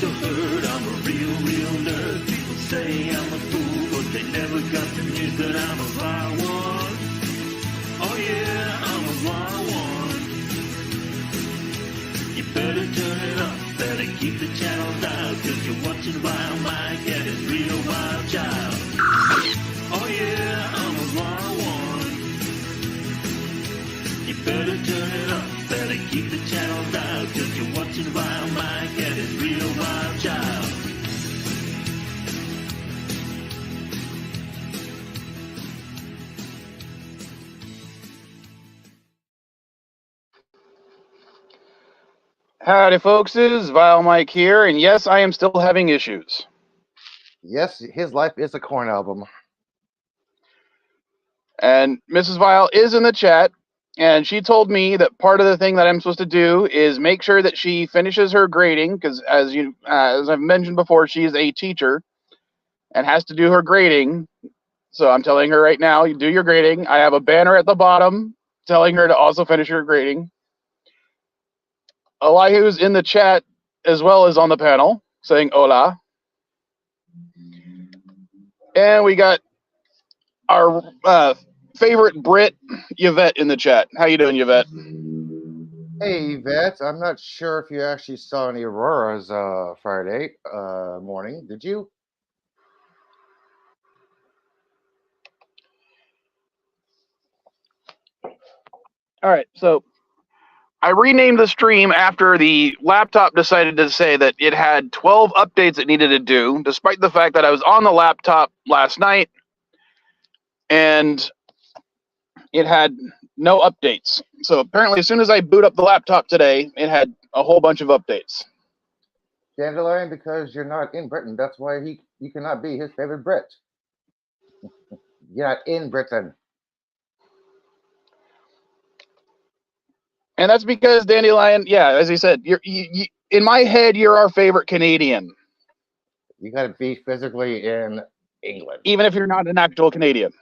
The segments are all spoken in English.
so hurt. I'm a real nerd. People say I'm a fool, but they never got the news that I'm a wild one. Oh yeah, I'm a wild one. You better turn it up, better keep the channel down, cause you're watching Vilemike and his real wild child. Oh yeah, I'm a wild one. You better turn it up, better keep the channel down, cause you're watching Vilemike and his real wild child. Howdy, folks. It is Vilemike here, and yes, I am still having issues. Yes, his life is a corn album. And Mrs. Vile is in the chat, and she told me that part of the thing that I'm supposed to do is make sure that she finishes her grading, because as I've mentioned before, she is a teacher and has to do her grading. So I'm telling her right now, you do your grading. I have a banner at the bottom telling her to also finish her grading. Elihu's in the chat as well as on the panel saying hola. And we got our favorite Brit, Yvette, in the chat. How you doing, Yvette? Hey, Yvette. I'm not sure if you actually saw any auroras Friday morning. Did you? All right, so I renamed the stream after the laptop decided to say that it had 12 updates it needed to do, despite the fact that I was on the laptop last night and it had no updates. So apparently, as soon as I boot up the laptop today, it had a whole bunch of updates. Dandelion, because you're not in Britain. That's why you cannot be his favorite Brit. You're not in Britain. And that's because Dandelion, yeah, as he said, you in my head, you're our favorite Canadian. You got to be physically in England. Even if you're not an actual Canadian.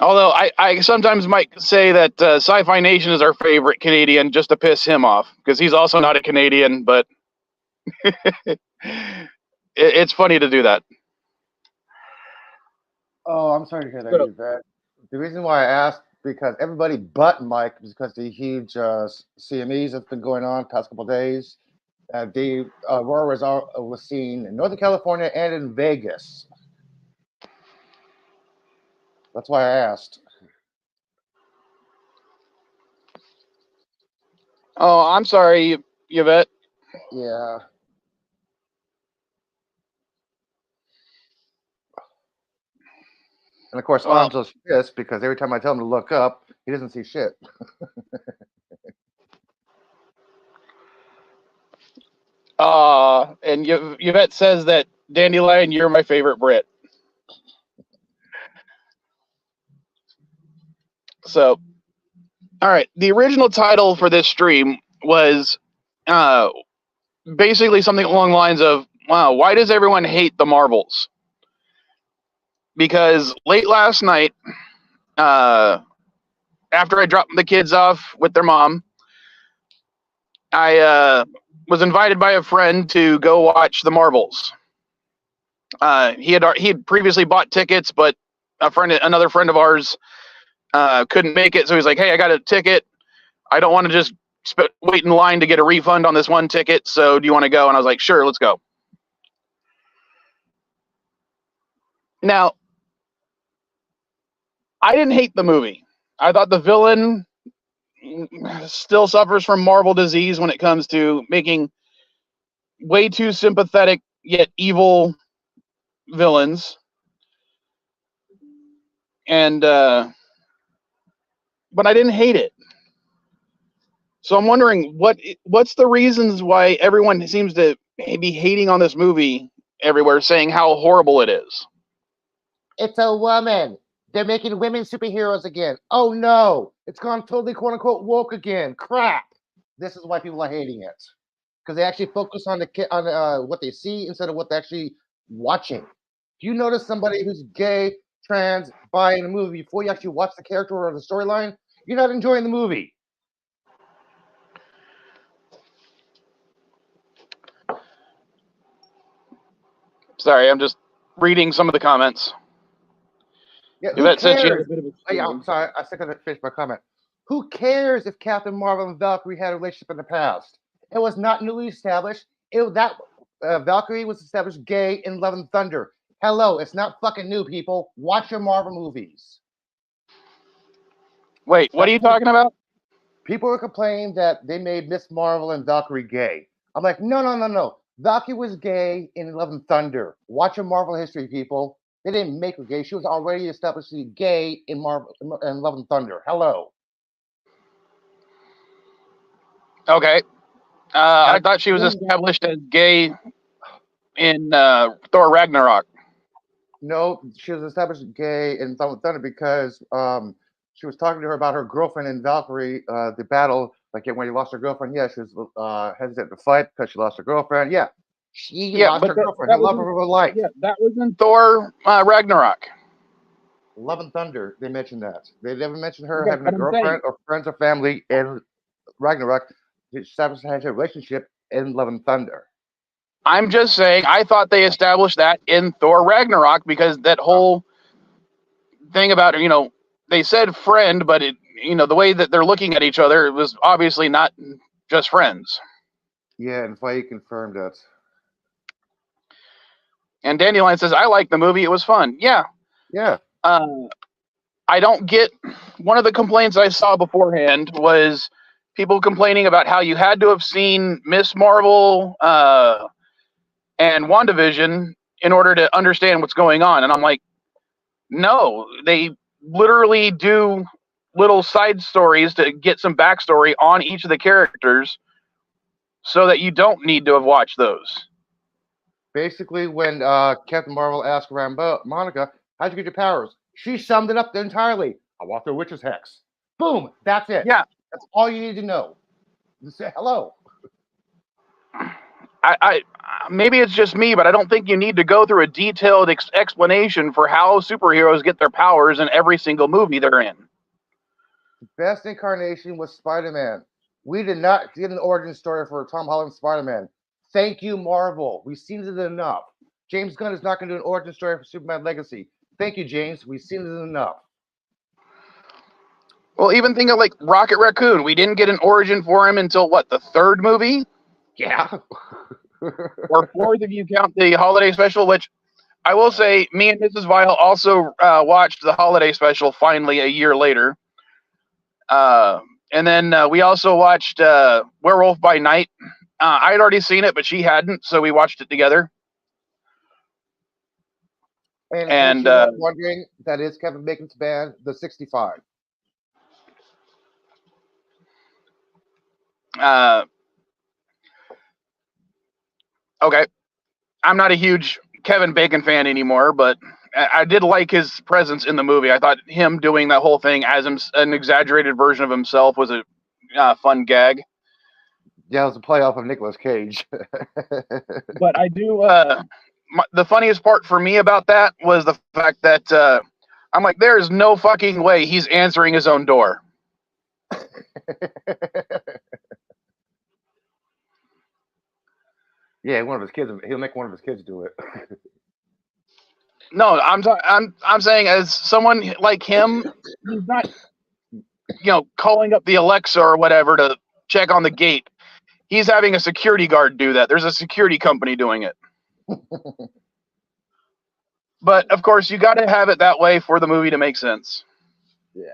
Although I sometimes might say that Sci-Fi Nation is our favorite Canadian just to piss him off, because he's also not a Canadian, but it's funny to do that. Oh, I'm sorry to hear that, Yvette. The reason why I asked, because everybody but Mike, is because the huge CMEs that's been going on past couple of days. The aurora was seen in Northern California and in Vegas. That's why I asked. Oh, I'm sorry, Yvette. Yeah. And of course, Angel's pissed because every time I tell him to look up, he doesn't see shit. And Yvette says that Dandelion, you're my favorite Brit. So, all right. The original title for this stream was basically something along the lines of, wow, why does everyone hate the marbles? Because late last night, after I dropped the kids off with their mom, I was invited by a friend to go watch the marbles. He had previously bought tickets, but another friend of ours couldn't make it, so he's like, "Hey, I got a ticket. I don't want to just wait in line to get a refund on this one ticket. So do you want to go?" And I was like, "Sure, let's go." Now, I didn't hate the movie. I thought the villain still suffers from Marvel disease when it comes to making way too sympathetic yet evil villains. And but I didn't hate it. So I'm wondering what's the reasons why everyone seems to be hating on this movie everywhere, saying how horrible it is. It's a woman. They're making women superheroes again. Oh no, it's gone totally quote unquote woke again. Crap. This is why people are hating it, because they actually focus on what they see instead of what they're actually watching. If you notice somebody who's gay, trans, bi in a movie before you actually watch the character or the storyline, You're not enjoying the movie. Sorry, I'm just reading some of the comments. Yeah, who Yvette said she had cares? a bit of Oh, yeah, I'm sorry. I still gotta finish my comment. Who cares if Captain Marvel and Valkyrie had a relationship in the past? It was not newly established. Valkyrie was established gay in Love and Thunder. Hello, it's not fucking new, people. Watch your Marvel movies. Wait, what are you talking about? People were complaining that they made Miss Marvel and Valkyrie gay. I'm like, no. Valkyrie was gay in Love and Thunder. Watch your Marvel history, people. They didn't make her gay. She was already established to be gay in Marvel and Love and Thunder. Hello. Okay. I thought she was established as gay in Thor Ragnarok. No, she was established gay in Love and Thunder because she was talking to her about her girlfriend in Valkyrie, the battle, like when he lost her girlfriend. Yeah, she was hesitant to fight because she lost her girlfriend. Yeah, she lost her girlfriend. Her love of her life. Yeah, that was in Thor Ragnarok. Love and Thunder, they mentioned that. They never mentioned her having a girlfriend or friends or family in Ragnarok. She established a relationship in Love and Thunder. I'm just saying, I thought they established that in Thor Ragnarok because that whole thing about, they said friend, but the way that they're looking at each other, it was obviously not just friends. Yeah, and Faye confirmed that. And Dandelion says, I like the movie. It was fun. Yeah. Yeah. I don't get, one of the complaints I saw beforehand was people complaining about how you had to have seen Miss Marvel and WandaVision in order to understand what's going on. And I'm like, no, they literally do little side stories to get some backstory on each of the characters so that you don't need to have watched those. Basically, when Captain Marvel asked Monica, how'd you get your powers? She summed it up entirely. I walked through a witch's hex. Boom. That's it. Yeah. That's all you need to know. Just say hello. I maybe it's just me, but I don't think you need to go through a detailed explanation for how superheroes get their powers in every single movie they're in. The best incarnation was Spider-Man. We did not get an origin story for Tom Holland's Spider-Man. Thank you, Marvel. We've seen it enough. James Gunn is not going to do an origin story for Superman Legacy. Thank you, James. We've seen it enough. Well, even think of like Rocket Raccoon. We didn't get an origin for him until what, the third movie? Yeah. Or fourth if you count the holiday special, which I will say me and Mrs. Vile also watched the holiday special finally a year later. And then we also watched Werewolf by Night. I had already seen it, but she hadn't, so we watched it together. And wondering, that is Kevin Bacon's band, The 65. Okay. I'm not a huge Kevin Bacon fan anymore, but I did like his presence in the movie. I thought him doing that whole thing as an exaggerated version of himself was a fun gag. Yeah, it was a playoff of Nicolas Cage. But I do. The funniest part for me about that was the fact that I'm like, there is no fucking way he's answering his own door. Yeah, one of his kids. He'll make one of his kids do it. No, I'm saying as someone like him, he's not, calling up the Alexa or whatever to check on the gate. He's having a security guard do that. There's a security company doing it. But of course, you got to have it that way for the movie to make sense. Yeah.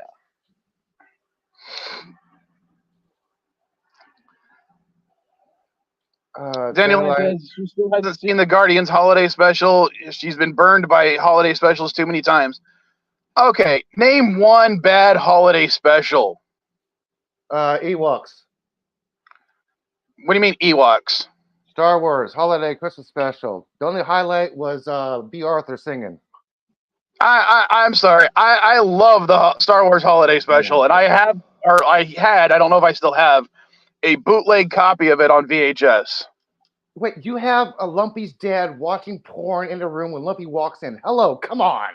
Daniel says she still hasn't seen the Guardians holiday special. She's been burned by holiday specials too many times. Okay, name one bad holiday special. Ewoks. What do you mean Ewoks? Star Wars holiday Christmas special. The only highlight was B. Arthur singing. I'm sorry. I love the Star Wars holiday special, and I don't know if I still have, a bootleg copy of it on VHS. Wait, you have a Lumpy's dad watching porn in the room when Lumpy walks in. Hello, come on.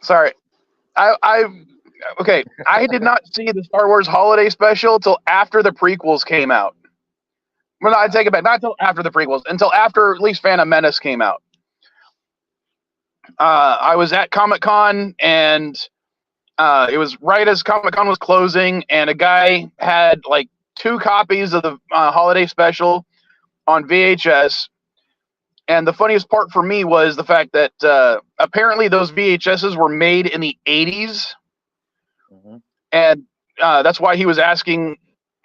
Sorry. Okay, I did not see the Star Wars Holiday Special till after the prequels came out. Well, no, I take it back. Not until after the prequels, until after at least Phantom Menace came out. I was at Comic-Con, and it was right as Comic-Con was closing, and a guy had like 2 copies of the Holiday Special on VHS. And the funniest part for me was the fact that apparently those VHSs were made in the 80s. Mm-hmm. And that's why he was asking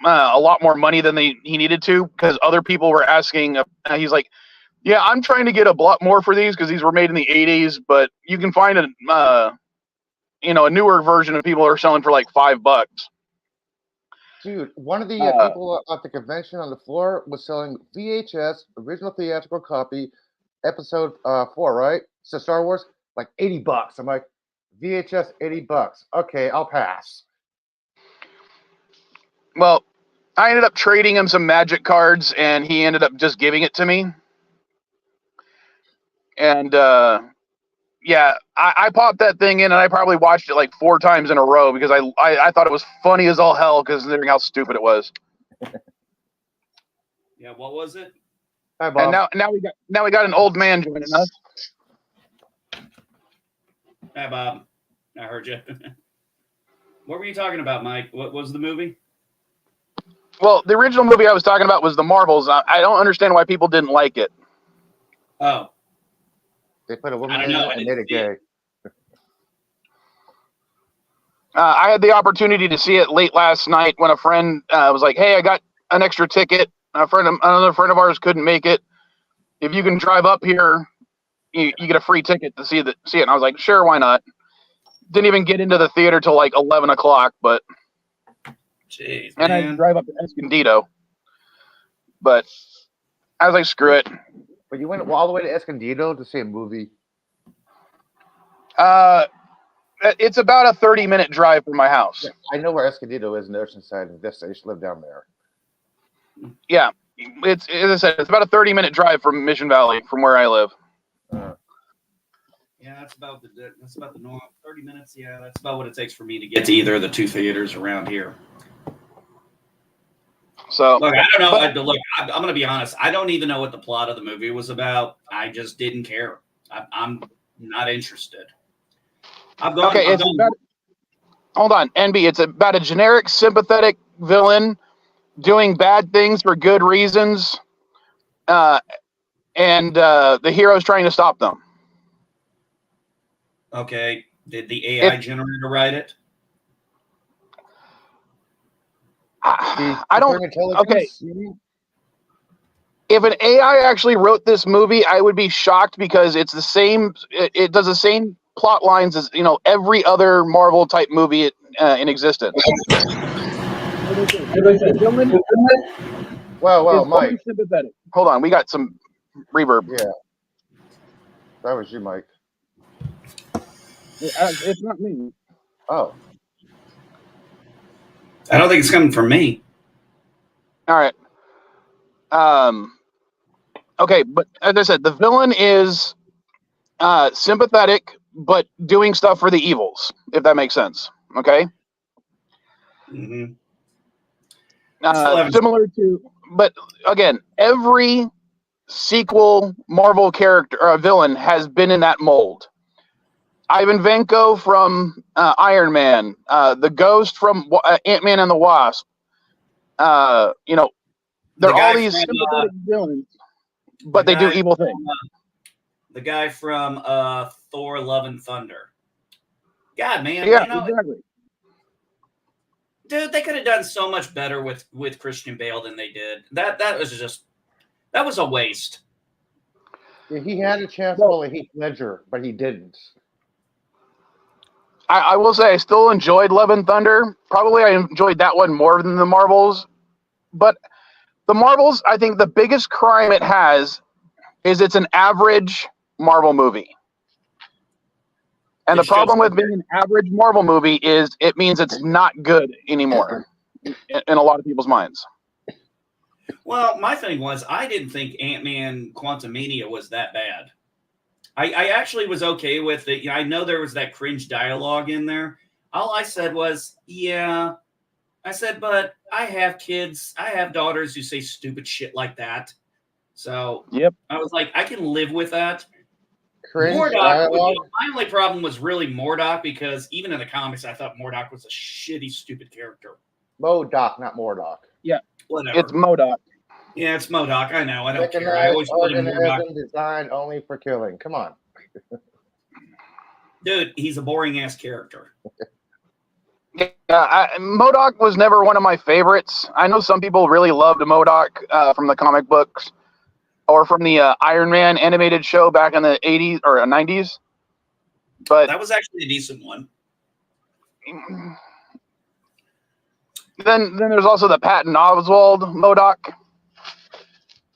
a lot more money than he needed to, because other people were asking. He's like, yeah, I'm trying to get a lot more for these because these were made in the 80s, but you can find a newer version of people are selling for like $5. Dude, one of the people at the convention on the floor was selling VHS, original theatrical copy, episode 4, right? So Star Wars, like $80. I'm like, VHS, $80. Okay, I'll pass. Well, I ended up trading him some Magic cards, and he ended up just giving it to me. And yeah, I popped that thing in, and I probably watched it like 4 times in a row because I thought it was funny as all hell, considering how stupid it was. Yeah, what was it? Hi, Bob. And now we got an old man joining us. Hi, Bob. I heard you. What were you talking about, Mike? What was the movie? Well, the original movie I was talking about was The Marvels. I don't understand why people didn't like it. Oh. They put a woman in it and made it gay. I had the opportunity to see it late last night when a friend was like, hey, I got an extra ticket. Another friend of ours couldn't make it. If you can drive up here, you get a free ticket to see it. And I was like, sure, why not? Didn't even get into the theater till like 11 o'clock, but jeez, and man. I drive up to Escondido. But I was like, screw it. But you went all the way to Escondido to see a movie? It's about a 30-minute drive from my house. Yeah, I know where Escondido is in the Oceanside of Vista. I used to live down there. Yeah, it's as I said, it's about a 30-minute drive from Mission Valley, from where I live. Yeah, that's about the normal 30 minutes. Yeah, that's about what it takes for me to get to either of the 2 theaters around here. So look, I don't know. Look, I'm going to be honest. I don't even know what the plot of the movie was about. I just didn't care. I'm not interested. Hold on, NB. It's about a generic, sympathetic villain doing bad things for good reasons, and the hero's trying to stop them. Okay. Did the AI generator write it? I don't. Okay. If an AI actually wrote this movie, I would be shocked because it's the same. It does the same plot lines as every other Marvel type movie in existence. Well, Mike. Sympathetic. Hold on, we got some reverb. Yeah, that was you, Mike. It's not me. Oh. I don't think it's coming from me. All right. Okay, but as I said, the villain is sympathetic, but doing stuff for the evils, if that makes sense. Okay. Mm-hmm. Similar to, but again, every sequel Marvel character or villain has been in that mold. Ivan Vanko from Iron Man, the Ghost from Ant-Man and the Wasp. They're all these sympathetic villains, but they do evil things. The guy from Thor: Love and Thunder. God, man. Yeah, exactly. Dude, they could have done so much better with Christian Bale than they did. That was a waste. Yeah, he had a chance to play Heath Ledger, but he didn't. I will say I still enjoyed Love and Thunder. Probably I enjoyed that one more than the Marvels. But the Marvels, I think the biggest crime it has is it's an average Marvel movie. And the problem with being an average Marvel movie is it means it's not good anymore in a lot of people's minds. Well, my thing was I didn't think Ant-Man Quantumania was that bad. I actually was okay with it. I know there was that cringe dialogue in there. All I said was, yeah. I said, but I have kids. I have daughters who say stupid shit like that. So Yep. I was like, I can live with that. Cringe Mordock, dialogue. my only problem was really Mordock, because even in the comics, I thought Mordock was a shitty, stupid character. Modoc, not Mordock. Yeah. Whatever. It's MODOK. Yeah, it's Modoc. I know. I don't care. I always put him Mordock. Organism designed only for killing. Come on. Dude, he's a boring ass character. Yeah, MODOK was never one of my favorites. I know some people really loved MODOK from the comic books or from the Iron Man animated show back in the 80s or 90s. But that was actually a decent one. Then there's also the Patton Oswalt MODOK.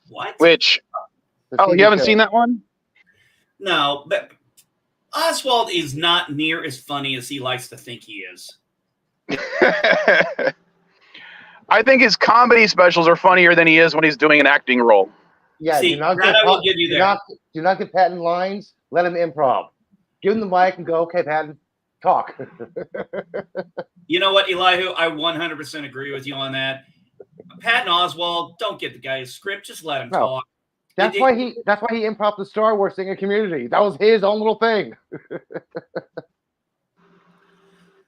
What? Which, you haven't seen that one? No, but Oswald is not near as funny as he likes to think he is. I think his comedy specials are funnier than he is when he's doing an acting role. Yeah, see, I will give you that. Do not give Patton lines. Let him improv. Give him the mic and go, okay, Patton, talk. You know what, Elihu? I 100% agree with you on that. Patton Oswalt, don't get the guy a script. Just let him talk. That's why he improv the Star Wars thing in Community. That was his own little thing.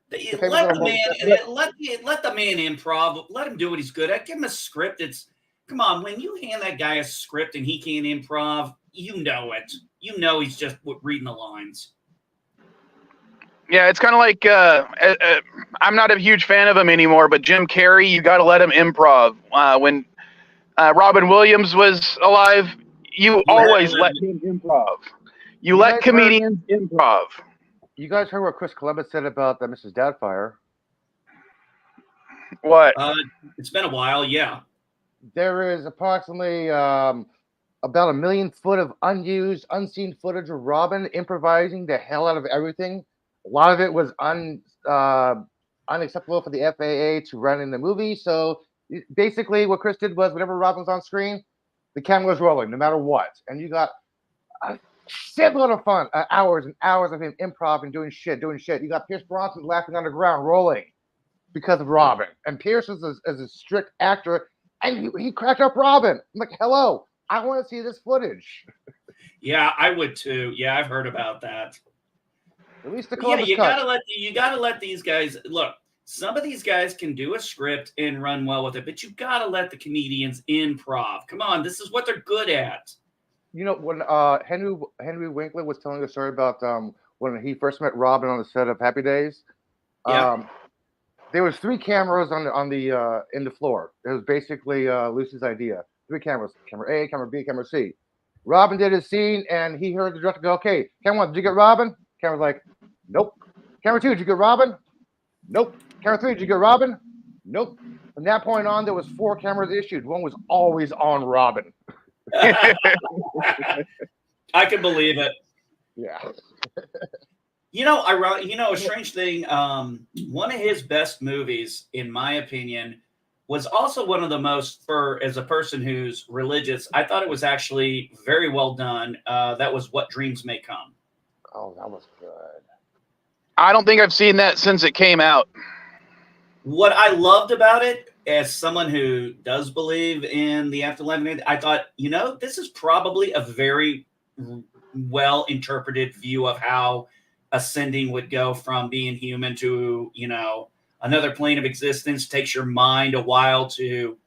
Let the man improv. Let him do what he's good at. Give him a script. Come on. When you hand that guy a script and he can't improv, you know it. You know he's just reading the lines. Yeah, it's kind of like I'm not a huge fan of him anymore, but Jim Carrey, you got to let him improv. When Robin Williams was alive, you always let him improv. You let comedians improv. You guys heard what Chris Columbus said about the Mrs. Doubtfire? What? It's been a while, yeah. There is approximately about 1 million foot of unused, unseen footage of Robin improvising the hell out of everything. A lot of it was unacceptable for the FAA to run in the movie. So basically what Chris did was whenever Robin was on screen, the camera was rolling no matter what. And you got a shitload of fun, hours and hours of him improv and doing shit. You got Pierce Brosnan laughing on the ground, rolling because of Robin. And Pierce is a strict actor, and he cracked up Robin. I'm like, hello, I want to see this footage. Yeah, I would too. Yeah, I've heard about that. At least the Columbus you gotta let these guys look. Some of these guys can do a script and run well with it, but you gotta let the comedians improv. Come on, this is what they're good at. You know, when Henry Winkler was telling a story about when he first met Robin on the set of Happy Days, there was 3 cameras on the in the floor. It was basically Lucy's idea. 3 cameras: camera A, camera B, camera C. Robin did his scene, and he heard the director go, "Okay, camera 1, did you get Robin?" Camera's like, "Nope." Camera 2, did you get Robin? Nope. Camera 3, did you get Robin? Nope. From that point on, there was 4 cameras issued. One was always on Robin. I can believe it. Yeah. A strange thing. One of his best movies, in my opinion, was also one of the most, as a person who's religious, I thought it was actually very well done. That was What Dreams May Come. Oh, that was good. I don't think I've seen that since it came out. What I loved about it, as someone who does believe in the afterlife, I thought, this is probably a very well interpreted view of how ascending would go from being human to, another plane of existence. Takes your mind a while to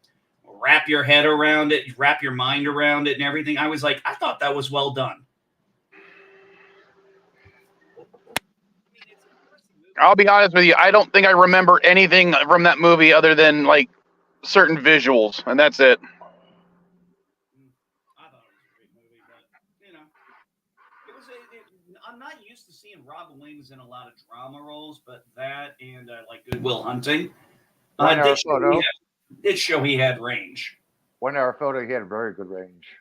wrap your head around it, wrap your mind around it and everything. I was like, I thought that was well done. I'll be honest with you. I don't think I remember anything from that movie other than like certain visuals, and that's it. I thought it was a great movie, but I'm not used to seeing Robin Williams in a lot of drama roles, but that and like Good Will Hunting did show he had range. 1 Hour Photo, he had very good range.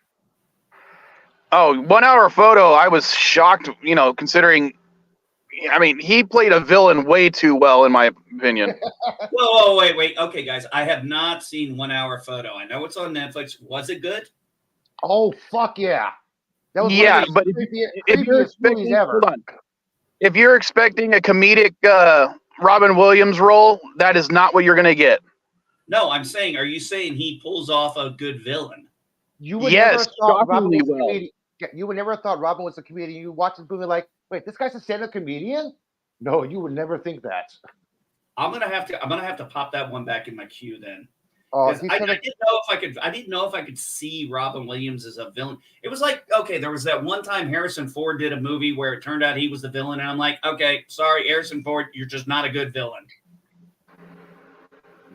Oh, 1 Hour Photo, I was shocked, considering. I mean, he played a villain way too well, in my opinion. Whoa, wait. Okay, guys, I have not seen 1 Hour Photo. I know it's on Netflix. Was it good? Oh, fuck yeah. That was Yeah, one of the but if you're creepiest movies expecting, ever. hold on, if you're expecting a comedic Robin Williams role, that is not what you're going to get. No, I'm saying, are you saying he pulls off a good villain? You would Yes, never have thought Robin shockingly was a well. comedian. Yeah, you would never have thought Robin was a comedian. You watch this movie like, wait, this guy's a stand-up comedian? No, you would never think that. I'm gonna have to pop that one back in my queue then. Oh, Because I didn't know if I could. I didn't know if I could see Robin Williams as a villain. It was like, okay, there was that one time Harrison Ford did a movie where it turned out he was the villain, and I'm like, okay, sorry, Harrison Ford, you're just not a good villain.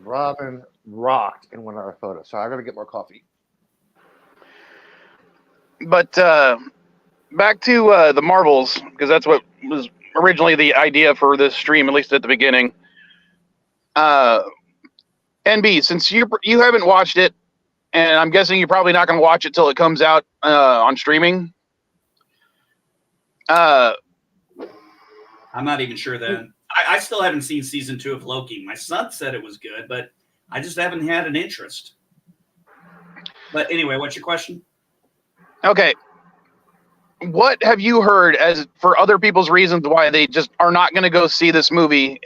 Robin rocked in one of our photos. So I gotta get more coffee. But back to the Marvels, because that's what was originally the idea for this stream, at least at the beginning. NB, since you haven't watched it, and I'm guessing you're probably not going to watch it till it comes out on streaming. I'm not even sure then. I still haven't seen season 2 of Loki. My son said it was good, but I just haven't had an interest. But anyway, what's your question? Okay. What have you heard as for other people's reasons why they just are not going to go see this movie?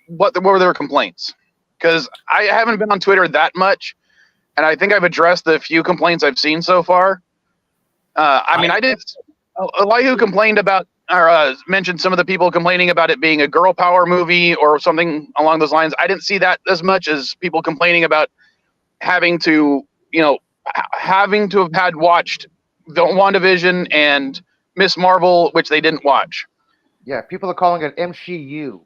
What were their complaints? Because I haven't been on Twitter that much, and I think I've addressed the few complaints I've seen so far. I mean, I did. Elihu complained about, or mentioned some of the people complaining about it being a girl power movie or something along those lines. I didn't see that as much as people complaining about having to have had watched the WandaVision and Miss Marvel, which they didn't watch. Yeah, people are calling it MCU.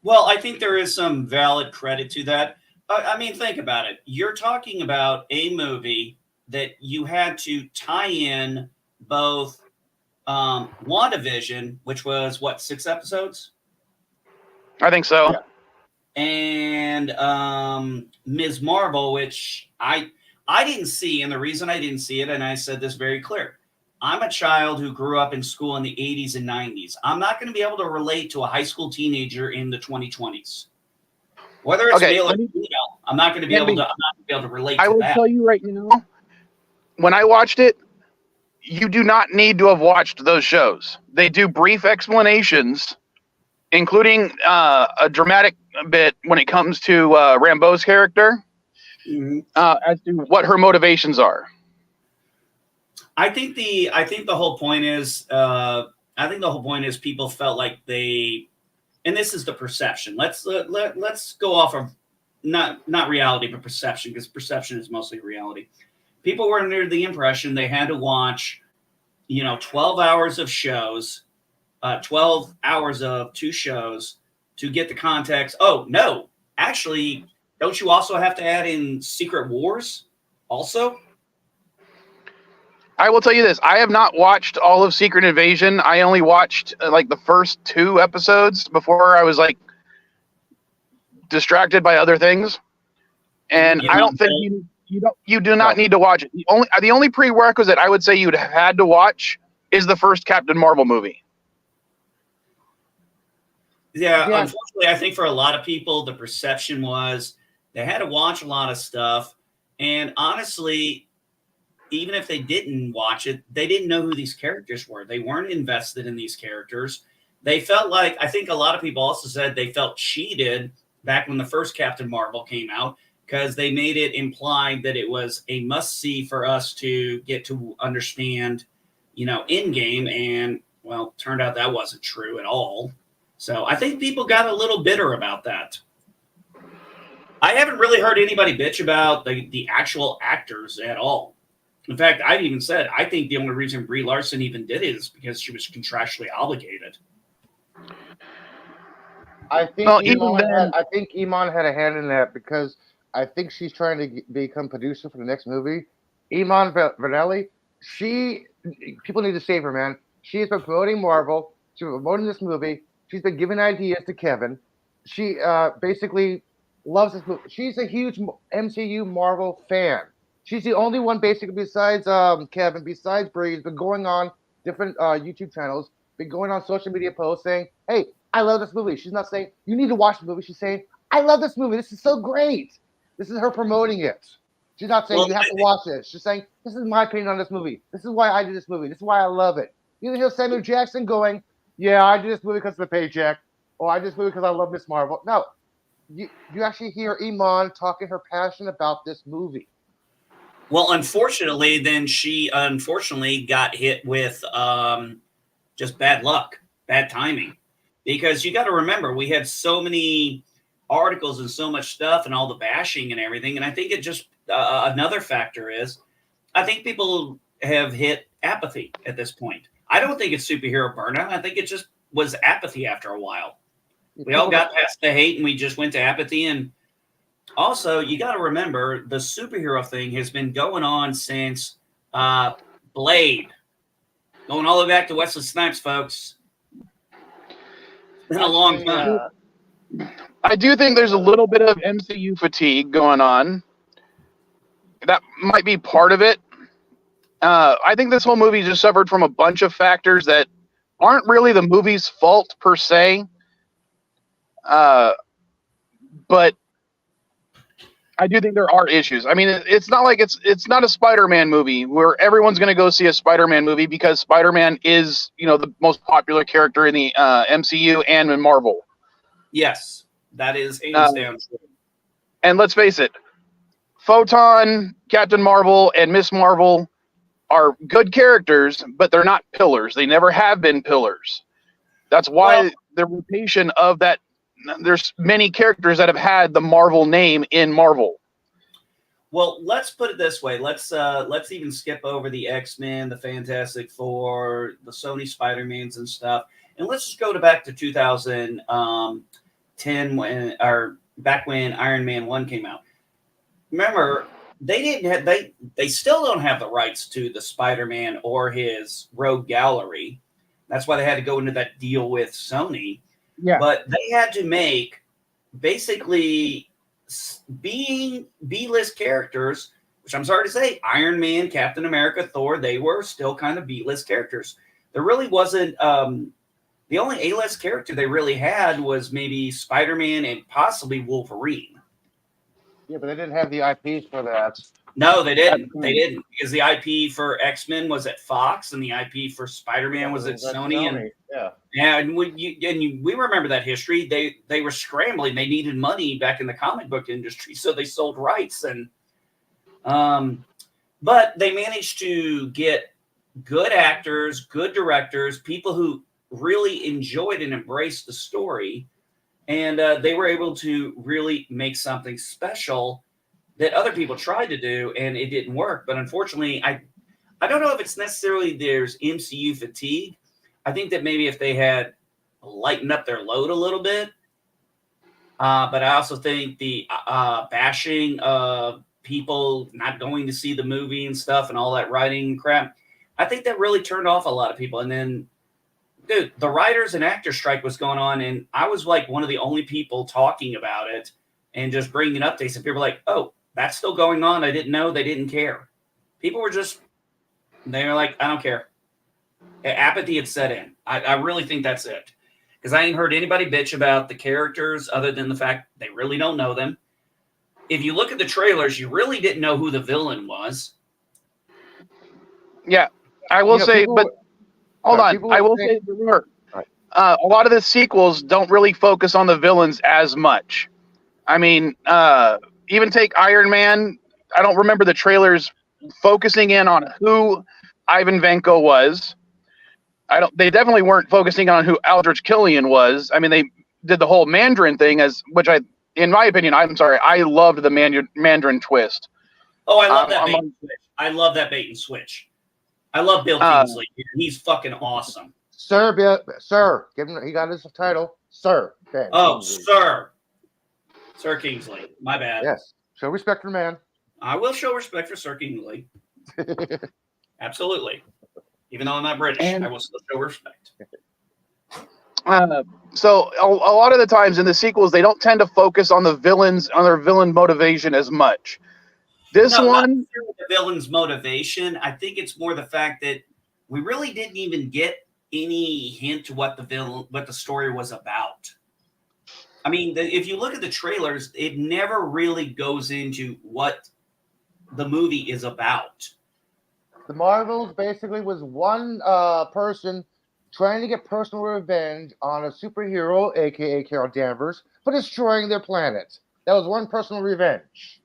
Well, I think there is some valid credit to that. I mean, think about it. You're talking about a movie that you had to tie in both WandaVision, which was, what, 6 episodes? I think so. Yeah. And Ms. Marvel, which I didn't see, and the reason I didn't see it, and I said this very clear, I'm a child who grew up in school in the 80s and 90s. I'm not going to be able to relate to a high school teenager in the 2020s. Whether it's male or female, I'm not going to be able to relate to that. I will tell you right now, when I watched it, you do not need to have watched those shows. They do brief explanations, including a dramatic bit when it comes to Rambeau's character, as to what her motivations are. I think the whole point is people felt like they, and this is the perception. Let's go off of not reality, but perception, because perception is mostly reality. People were under the impression they had to watch, 12 hours of shows, 12 hours of 2 shows to get the context. Oh no, actually, don't you also have to add in Secret Wars also? I will tell you this. I have not watched all of Secret Invasion. I only watched like the first 2 episodes before I was like distracted by other things. And I don't think you do not need to watch it. The only prerequisite I would say you'd have had to watch is the first Captain Marvel movie. Yeah, unfortunately, I think for a lot of people, the perception was they had to watch a lot of stuff. And honestly, even if they didn't watch it, they didn't know who these characters were. They weren't invested in these characters. They felt like, I think a lot of people also said they felt cheated back when the first Captain Marvel came out, because they made it implied that it was a must-see for us to get to understand, Endgame. And, well, turned out that wasn't true at all. So I think people got a little bitter about that. I haven't really heard anybody bitch about the actual actors at all. In fact, I've even said, I think the only reason Brie Larson even did it is because she was contractually obligated. I think Iman had a hand in that, because I think she's trying to become producer for the next movie. Iman Vellani, people need to save her, man. She has been promoting Marvel. She's been promoting this movie. She's been giving ideas to Kevin. She basically loves this movie. She's a huge MCU Marvel fan. She's the only one, basically, besides Kevin, besides Bree, has been going on different YouTube channels, been going on social media posts saying, hey, I love this movie. She's not saying, you need to watch the movie. She's saying, I love this movie. This is so great. This is her promoting it. She's not saying Well, you have to watch this. She's saying, this is my opinion on this movie. This is why I did this movie. This is why I love it. You don't hear Samuel Jackson going, yeah, I did this movie because of the paycheck. Or I did this movie because I love Miss Marvel. No. You actually hear Iman talking her passion about this movie. Well, unfortunately, then she got hit with just bad luck, bad timing. Because you got to remember, we had so many articles and so much stuff and all the bashing and everything. And I think it just, another factor is, I think people have hit apathy at this point. I don't think it's superhero burnout. I think it just was apathy after a while. We all got past the hate and we just went to apathy. And also, you got to remember, the superhero thing has been going on since Blade. Going all the way back to Wesley Snipes, folks. It's been a long time. I do think there's a little bit of MCU fatigue going on. That might be part of it. I think this whole movie just suffered from a bunch of factors that aren't really the movie's fault per se. But I do think there are issues. I mean, it's not like it's not a Spider-Man movie where everyone's going to go see a Spider-Man movie because Spider-Man is, the most popular character in the MCU and in Marvel. Yes, that is hands down true. And let's face it, Photon, Captain Marvel, and Miss Marvel are good characters, but they're not pillars. They never have been pillars. That's why the rotation of that. There's many characters that have had the Marvel name in Marvel. Well, let's put it this way. Let's even skip over the X-Men, the Fantastic Four, the Sony Spider-Mans and stuff, and let's just go back to 2010 back when Iron Man 1 came out. Remember, they still don't have the rights to the Spider-Man or his Rogue Gallery. That's why they had to go into that deal with Sony. Yeah. But they had to make basically being B-list characters, which I'm sorry to say, Iron Man, Captain America, Thor, they were still kind of B-list characters. There really wasn't the only A-list character they really had was maybe Spider-Man and possibly Wolverine. Yeah, but they didn't have the IPs for that. No, they didn't. They didn't, because the IP for X-Men was at Fox, and the IP for Spider-Man was at Sony. And and we remember that history. They were scrambling. They needed money back in the comic book industry, so they sold rights. And but they managed to get good actors, good directors, people who really enjoyed and embraced the story, and they were able to really make something special that other people tried to do, and it didn't work. But unfortunately, I don't know if it's necessarily there's MCU fatigue. I think that maybe if they had lightened up their load a little bit, but I also think the bashing of people not going to see the movie and stuff and all that writing crap, I think that really turned off a lot of people. And then, dude, the writers and actors strike was going on, and I was like one of the only people talking about it and just bringing updates, and people were like, oh, that's still going on. I didn't know. They didn't care. People were they were like, I don't care. Apathy had set in. I really think that's it. Because I ain't heard anybody bitch about the characters other than the fact they really don't know them. If you look at the trailers, you really didn't know who the villain was. Yeah, I will say, but hold on. I will say, a lot of the sequels don't really focus on the villains as much. I mean, even take Iron Man. I don't remember the trailers focusing in on who Ivan Vanko was. They definitely weren't focusing on who Aldrich Killian was. I mean, they did the whole Mandarin thing, in my opinion, I loved the Mandarin twist. Oh, I love that bait and switch. I love that bait and switch. I love Bill Kingsley. He's fucking awesome. Sir, give him. He got his title, Sir. Ben Kingsley. Sir Kingsley. My bad. Yes. Show respect for the man. I will show respect for Sir Kingsley. Absolutely. Even though I'm not British, I will still show respect. So a lot of the times in the sequels, they don't tend to focus on the villains, on their villain motivation as much. This one, not the villain's motivation. I think it's more the fact that we really didn't even get any hint to what the story was about. I mean, if you look at the trailers, it never really goes into what the movie is about. The Marvels basically was one person trying to get personal revenge on a superhero, aka Carol Danvers, for destroying their planet. That was one personal revenge.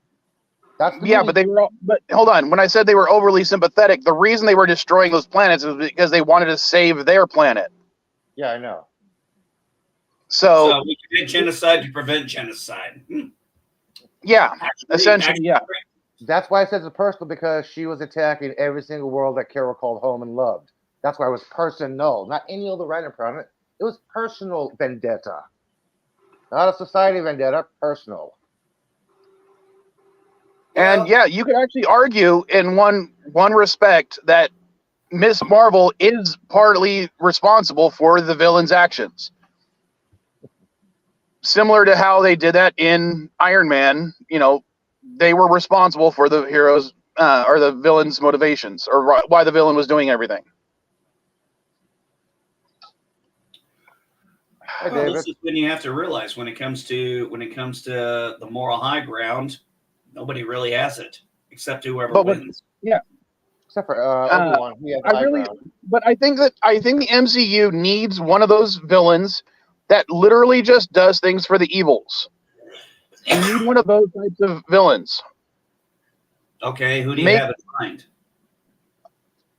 That's the movie. But they were. But hold on. When I said they were overly sympathetic, the reason they were destroying those planets is because they wanted to save their planet. Yeah, I know. So we commit genocide to prevent genocide. Yeah, essentially, yeah. That's why I said it's personal, because she was attacking every single world that Carol called home and loved. That's why it was personal, not any other writing planet. It was personal vendetta, not a society vendetta. Personal. And yeah, you could actually argue in one respect that Miss Marvel is partly responsible for the villain's actions. Similar to how they did that in Iron Man, they were responsible for the hero's or the villain's motivations, or why the villain was doing everything. Well, this is when you have to realize when it comes to the moral high ground, nobody really has it except whoever wins. Yeah, except for Obi-Wan. But I think the MCU needs one of those villains that literally just does things for the evils. You need one of those types of villains. Okay, who do you have in mind?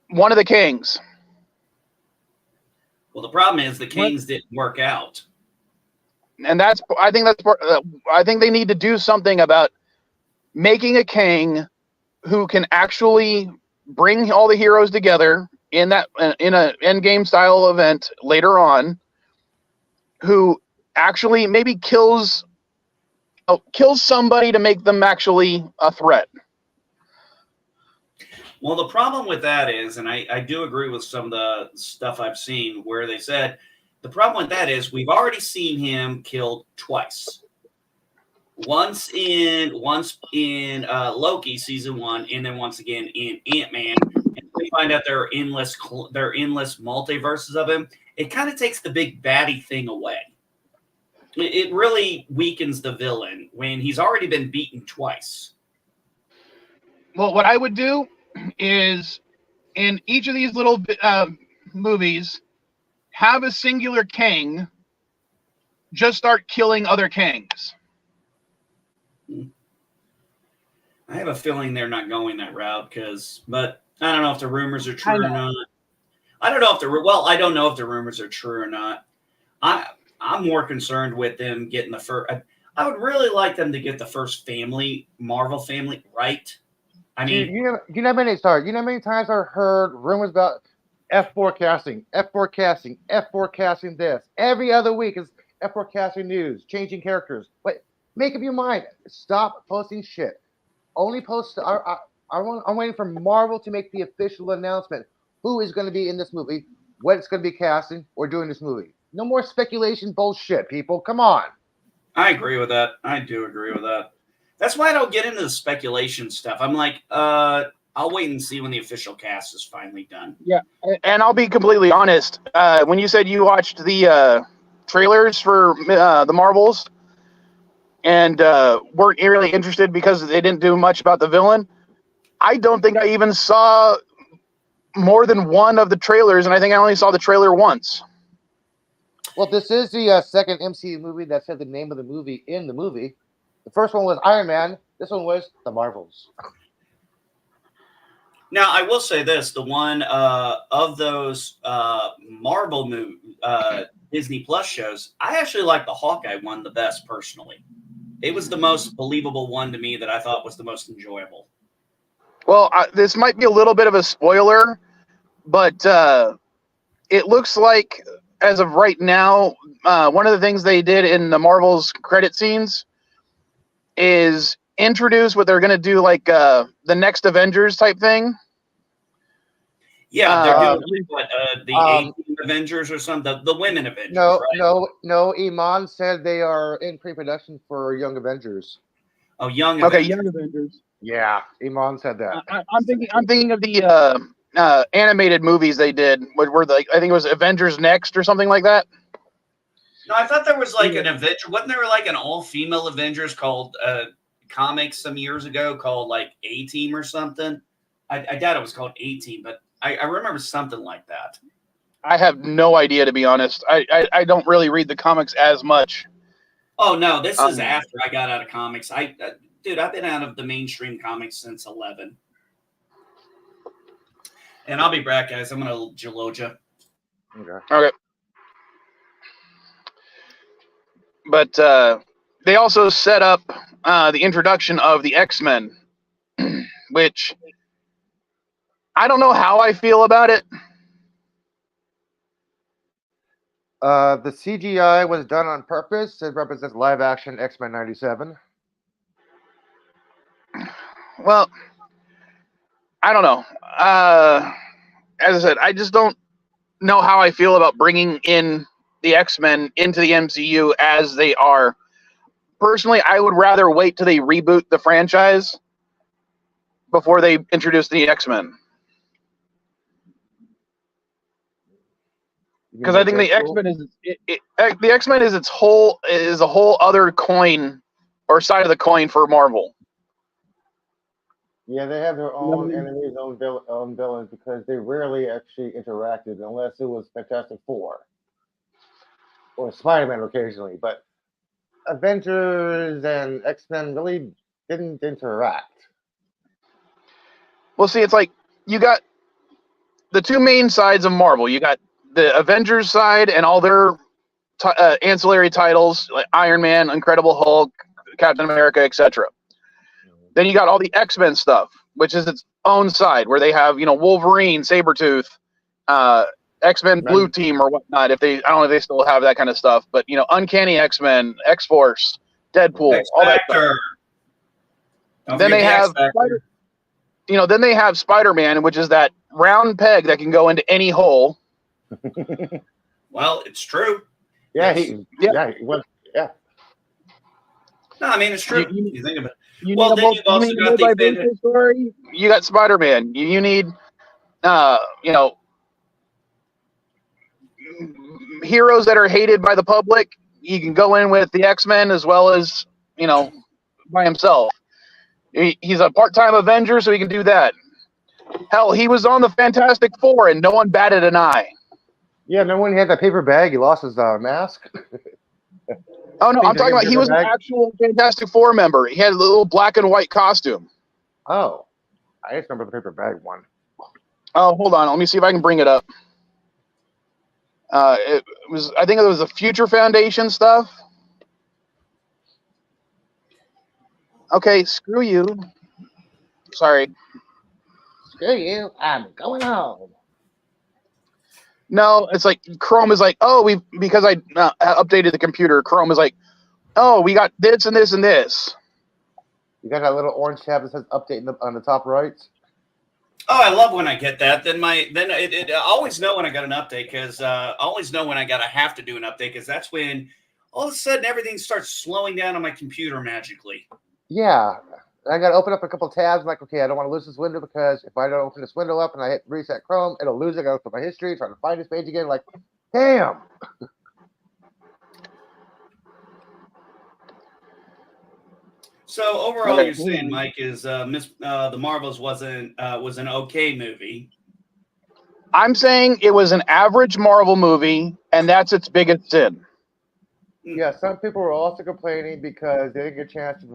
One of the Kings. Well, the problem is the Kings didn't work out, and I think they need to do something about making a king who can actually bring all the heroes together in an endgame style event later on, who actually maybe kills somebody to make them actually a threat. Well, the problem with that is, and I do agree with some of the stuff I've seen where they said, the problem with that is we've already seen him killed twice. Once in Loki season 1, and then once again in Ant-Man. And we find out there are endless multiverses of him. It kind of takes the big baddie thing away. It really weakens the villain when he's already been beaten twice. Well, what I would do is, in each of these little movies, have a singular king just start killing other kings. I have a feeling they're not going that route, but I don't know if the rumors are true or not. I don't know if the rumors are true or not. I'm more concerned with them getting the first. I would really like them to get the first Marvel family right. I mean, you know how many times I've heard rumors about F4 casting this every other week is F4 casting news, changing characters. But make up your mind. Stop posting shit. Only post. I'm waiting for Marvel to make the official announcement who is going to be in this movie, what it's going to be casting or doing this movie. No more speculation bullshit, people. Come on. I agree with that. I do agree with that. That's why I don't get into the speculation stuff. I'm like, I'll wait and see when the official cast is finally done. Yeah, and I'll be completely honest. When you said you watched the trailers for the Marvels and weren't really interested because they didn't do much about the villain, I don't think I even saw more than one of the trailers, and I think I only saw the trailer once. Well, this is the second MCU movie that said the name of the movie in the movie. The first one was Iron Man. This one was The Marvels. Now, I will say this. The one of those Marvel Disney Plus shows, I actually like the Hawkeye one the best, personally. It was the most believable one to me that I thought was the most enjoyable. Well, this might be a little bit of a spoiler, but it looks like, as of right now, one of the things they did in the Marvel's credit scenes is introduce what they're going to do, like the next Avengers type thing. Yeah, they're doing the 18 Avengers or something, the women Avengers. No. Iman said they are in pre-production for Young Avengers. Oh, Young Avengers. Young Avengers. Yeah, Iman said that. I'm thinking of the animated movies they did, where I think it was Avengers Next or something like that. No, I thought there was like an Avenger. Wasn't there like an all-female Avengers called comic some years ago called like A-Team or something. I doubt it was called A-Team, but I remember something like that. I have no idea, to be honest. I don't really read the comics as much. Oh no, this is after I got out of comics. Dude, I've been out of the mainstream comics since 11. And I'll be back, guys. I'm gonna Jaloja. Okay. But they also set up the introduction of the X-Men, which I don't know how I feel about it. The CGI was done on purpose. It represents live action X-Men 97. Well, I don't know. As I said, I just don't know how I feel about bringing in the X-Men into the MCU as they are. Personally, I would rather wait till they reboot the franchise before they introduce the X-Men. Because I think the X-Men is the X-Men is a whole other coin or side of the coin for Marvel. Yeah, they have their own enemies, own villains, because they rarely actually interacted unless it was Fantastic Four or Spider-Man occasionally. But Avengers and X-Men really didn't interact. Well, see, it's like you got the two main sides of Marvel. You got the Avengers side and all their ancillary titles like Iron Man, Incredible Hulk, Captain America, etc. Then you got all the X-Men stuff, which is its own side, where they have, Wolverine, Sabretooth, X-Men Blue Team or whatnot. I don't know if they still have that kind of stuff, but Uncanny X-Men, X-Force, Deadpool, all that stuff. Then they have then they have Spider-Man, which is that round peg that can go into any hole. Well, it's true. Yeah, yes. No, I mean, it's true. You think about it. You got the story. You got Spider-Man. You need, heroes that are hated by the public. You can go in with the X-Men as well as, by himself. He's a part-time Avenger, so he can do that. Hell, he was on the Fantastic Four, and no one batted an eye. Yeah, remember when he had that paper bag? He lost his mask. Oh, no, I'm talking about he was an actual Fantastic Four member. He had a little black and white costume. Oh. I just remember the paper bag one. Oh, hold on. Let me see if I can bring it up. I think it was the Future Foundation stuff. Okay, screw you. Sorry. Screw you. I'm going home. No, it's like Chrome is like, because I updated the computer, Chrome is like, we got this and this and this. You got that little orange tab that says update on the top right? Oh, I love when I get that. I always know when I got an update because I always know when I have to do an update because that's when all of a sudden everything starts slowing down on my computer magically. Yeah. I got to open up a couple tabs. I'm like, okay, I don't want to lose this window because if I don't open this window up and I hit reset Chrome, it'll lose it. I got to look at my history, trying to find this page again. Like, damn. So overall, you're saying, Mike, is The Marvels was an okay movie. I'm saying it was an average Marvel movie, and that's its biggest sin. Yeah, some people were also complaining because they didn't get a chance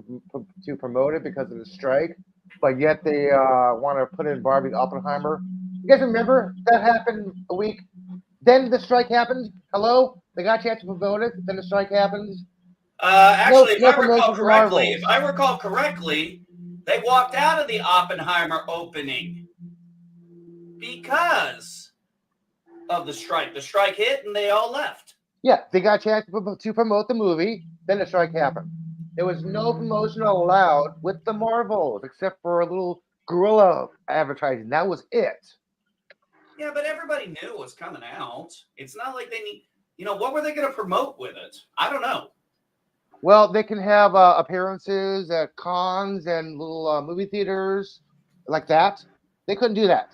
to promote it because of the strike, but yet they want to put in Barbie Oppenheimer. You guys remember that happened a week? Then the strike happened. Hello? They got a chance to promote it, then the strike happens. Actually, if I recall correctly, they walked out of the Oppenheimer opening because of the strike. The strike hit and they all left. Yeah, they got a chance to promote the movie, then the strike happened. There was no promotion allowed with the Marvels except for a little guerrilla advertising. That was it. Yeah, but everybody knew it was coming out. It's not like they need, what were they going to promote with it? I don't know. Well, they can have appearances at cons and little movie theaters like that. They couldn't do that.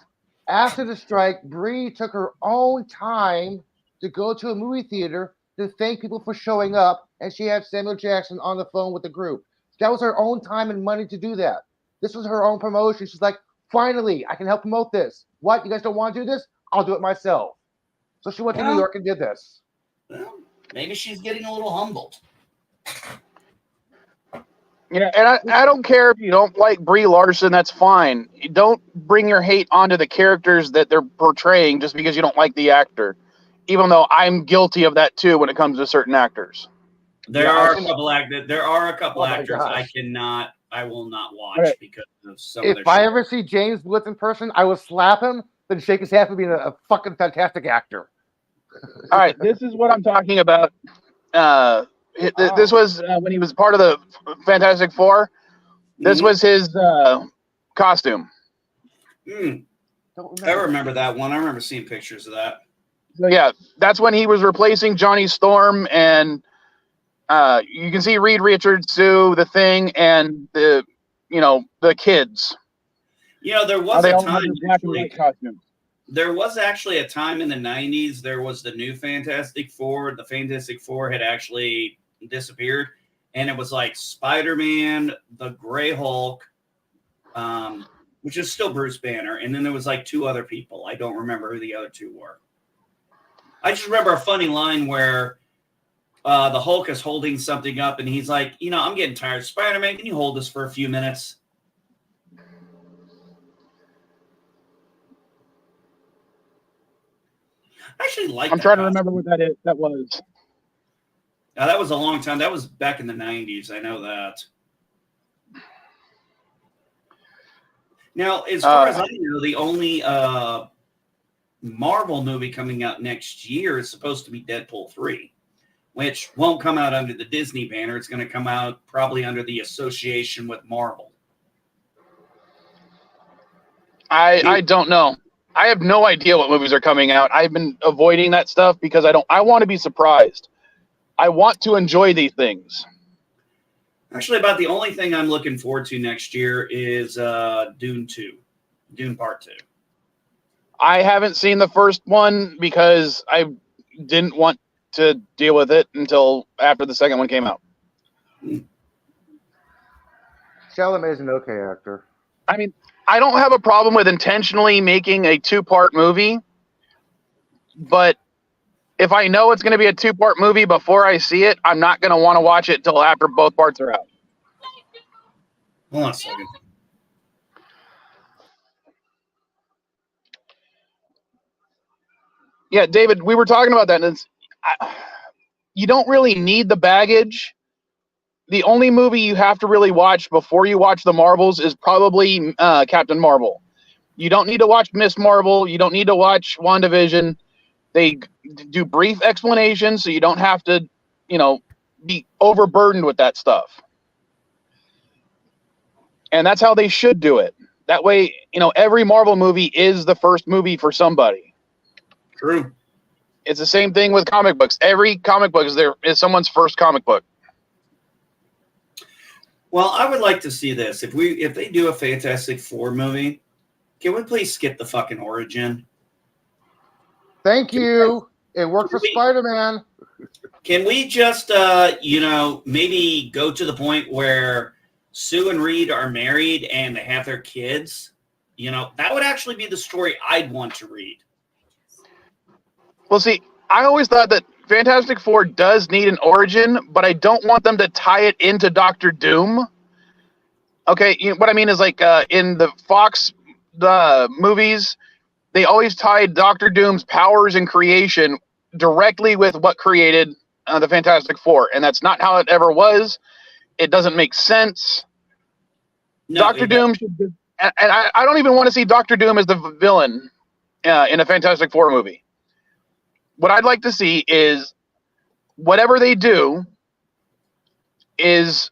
After the strike, Brie took her own time to go to a movie theater to thank people for showing up, and she had Samuel Jackson on the phone with the group. That was her own time and money to do that. This was her own promotion. She's like, finally, I can help promote this. What? You guys don't want to do this? I'll do it myself. So she went to New York and did this. Well, maybe she's getting a little humbled. Yeah, and I don't care if you don't like Brie Larson. That's fine. Don't bring your hate onto the characters that they're portraying just because you don't like the actor. Even though I'm guilty of that too when it comes to certain actors. There are a couple actors I will not watch because of some of their If I ever see James Blitz in person, I will slap him, then shake his hand for being a fucking fantastic actor. All right, this is what I'm talking about. This was when he was part of the Fantastic Four. This was his costume. I remember that one. I remember seeing pictures of that. So yeah, that's when he was replacing Johnny Storm, and you can see Reed Richards, Sue, the Thing, and the kids. There was they a all had time. their black and white costumes. There was actually a time in the 90s. There was the new Fantastic Four. The Fantastic Four had actually disappeared, and it was like Spider-Man, the Gray Hulk, which is still Bruce Banner, and then there was like two other people. I don't remember who the other two were. I just remember a funny line where the Hulk is holding something up, and he's like, I'm getting tired. Spider-Man, can you hold this for a few minutes? I actually like. I'm trying to remember what that was. Now, that was a long time. That was back in the 90s. I know that. Now, as far as I know, the only Marvel movie coming out next year is supposed to be Deadpool 3, which won't come out under the Disney banner. It's going to come out probably under the association with Marvel. I don't know. I have no idea what movies are coming out. I've been avoiding that stuff because I want to be surprised. I want to enjoy these things. Actually, about the only thing I'm looking forward to next year is Dune Part 2. I haven't seen the first one because I didn't want to deal with it until after the second one came out. Chalamet is an okay actor. I mean, I don't have a problem with intentionally making a 2-part movie, but if I know it's going to be a 2-part movie before I see it, I'm not going to want to watch it till after both parts are out. Hold on a second. Yeah, David, we were talking about that, and you don't really need the baggage. The only movie you have to really watch before you watch the Marvels is probably Captain Marvel. You don't need to watch Miss Marvel. You don't need to watch WandaVision. They do brief explanations, so you don't have to, be overburdened with that stuff. And that's how they should do it. That way, every Marvel movie is the first movie for somebody. True. It's the same thing with comic books. Every comic book is someone's first comic book. Well, I would like to see this. If they do a Fantastic Four movie, can we please skip the fucking origin? Thank you. It worked for Spider-Man. Can we just, maybe go to the point where Sue and Reed are married and they have their kids? That would actually be the story I'd want to read. Well, see, I always thought that Fantastic Four does need an origin, but I don't want them to tie it into Doctor Doom. Okay, what I mean is like in the Fox movies, they always tied Doctor Doom's powers and creation directly with what created the Fantastic Four, and that's not how it ever was. It doesn't make sense. No, Doctor Doom should be, and I don't even want to see Doctor Doom as the villain in a Fantastic Four movie. What I'd like to see is whatever they do is,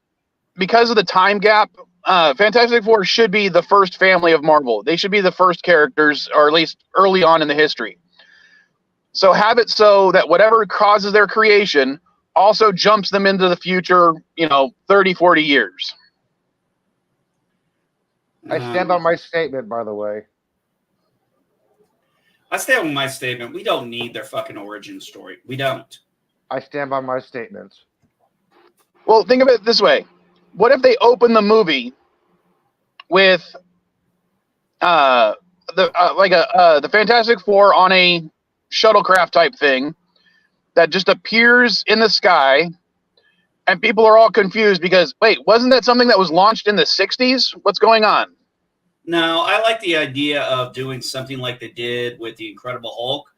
because of the time gap, Fantastic Four should be the first family of Marvel. They should be the first characters, or at least early on in the history. So have it so that whatever causes their creation also jumps them into the future, 30, 40 years. I stand by my statement, by the way. I stand with my statement. We don't need their fucking origin story. We don't. I stand by my statements. Well, think of it this way. what if they open the movie with the Fantastic Four on a shuttlecraft type thing that just appears in the sky, and people are all confused because, wait, wasn't that something that was launched in the 60s? What's going on? No, I like the idea of doing something like they did with the Incredible Hulk.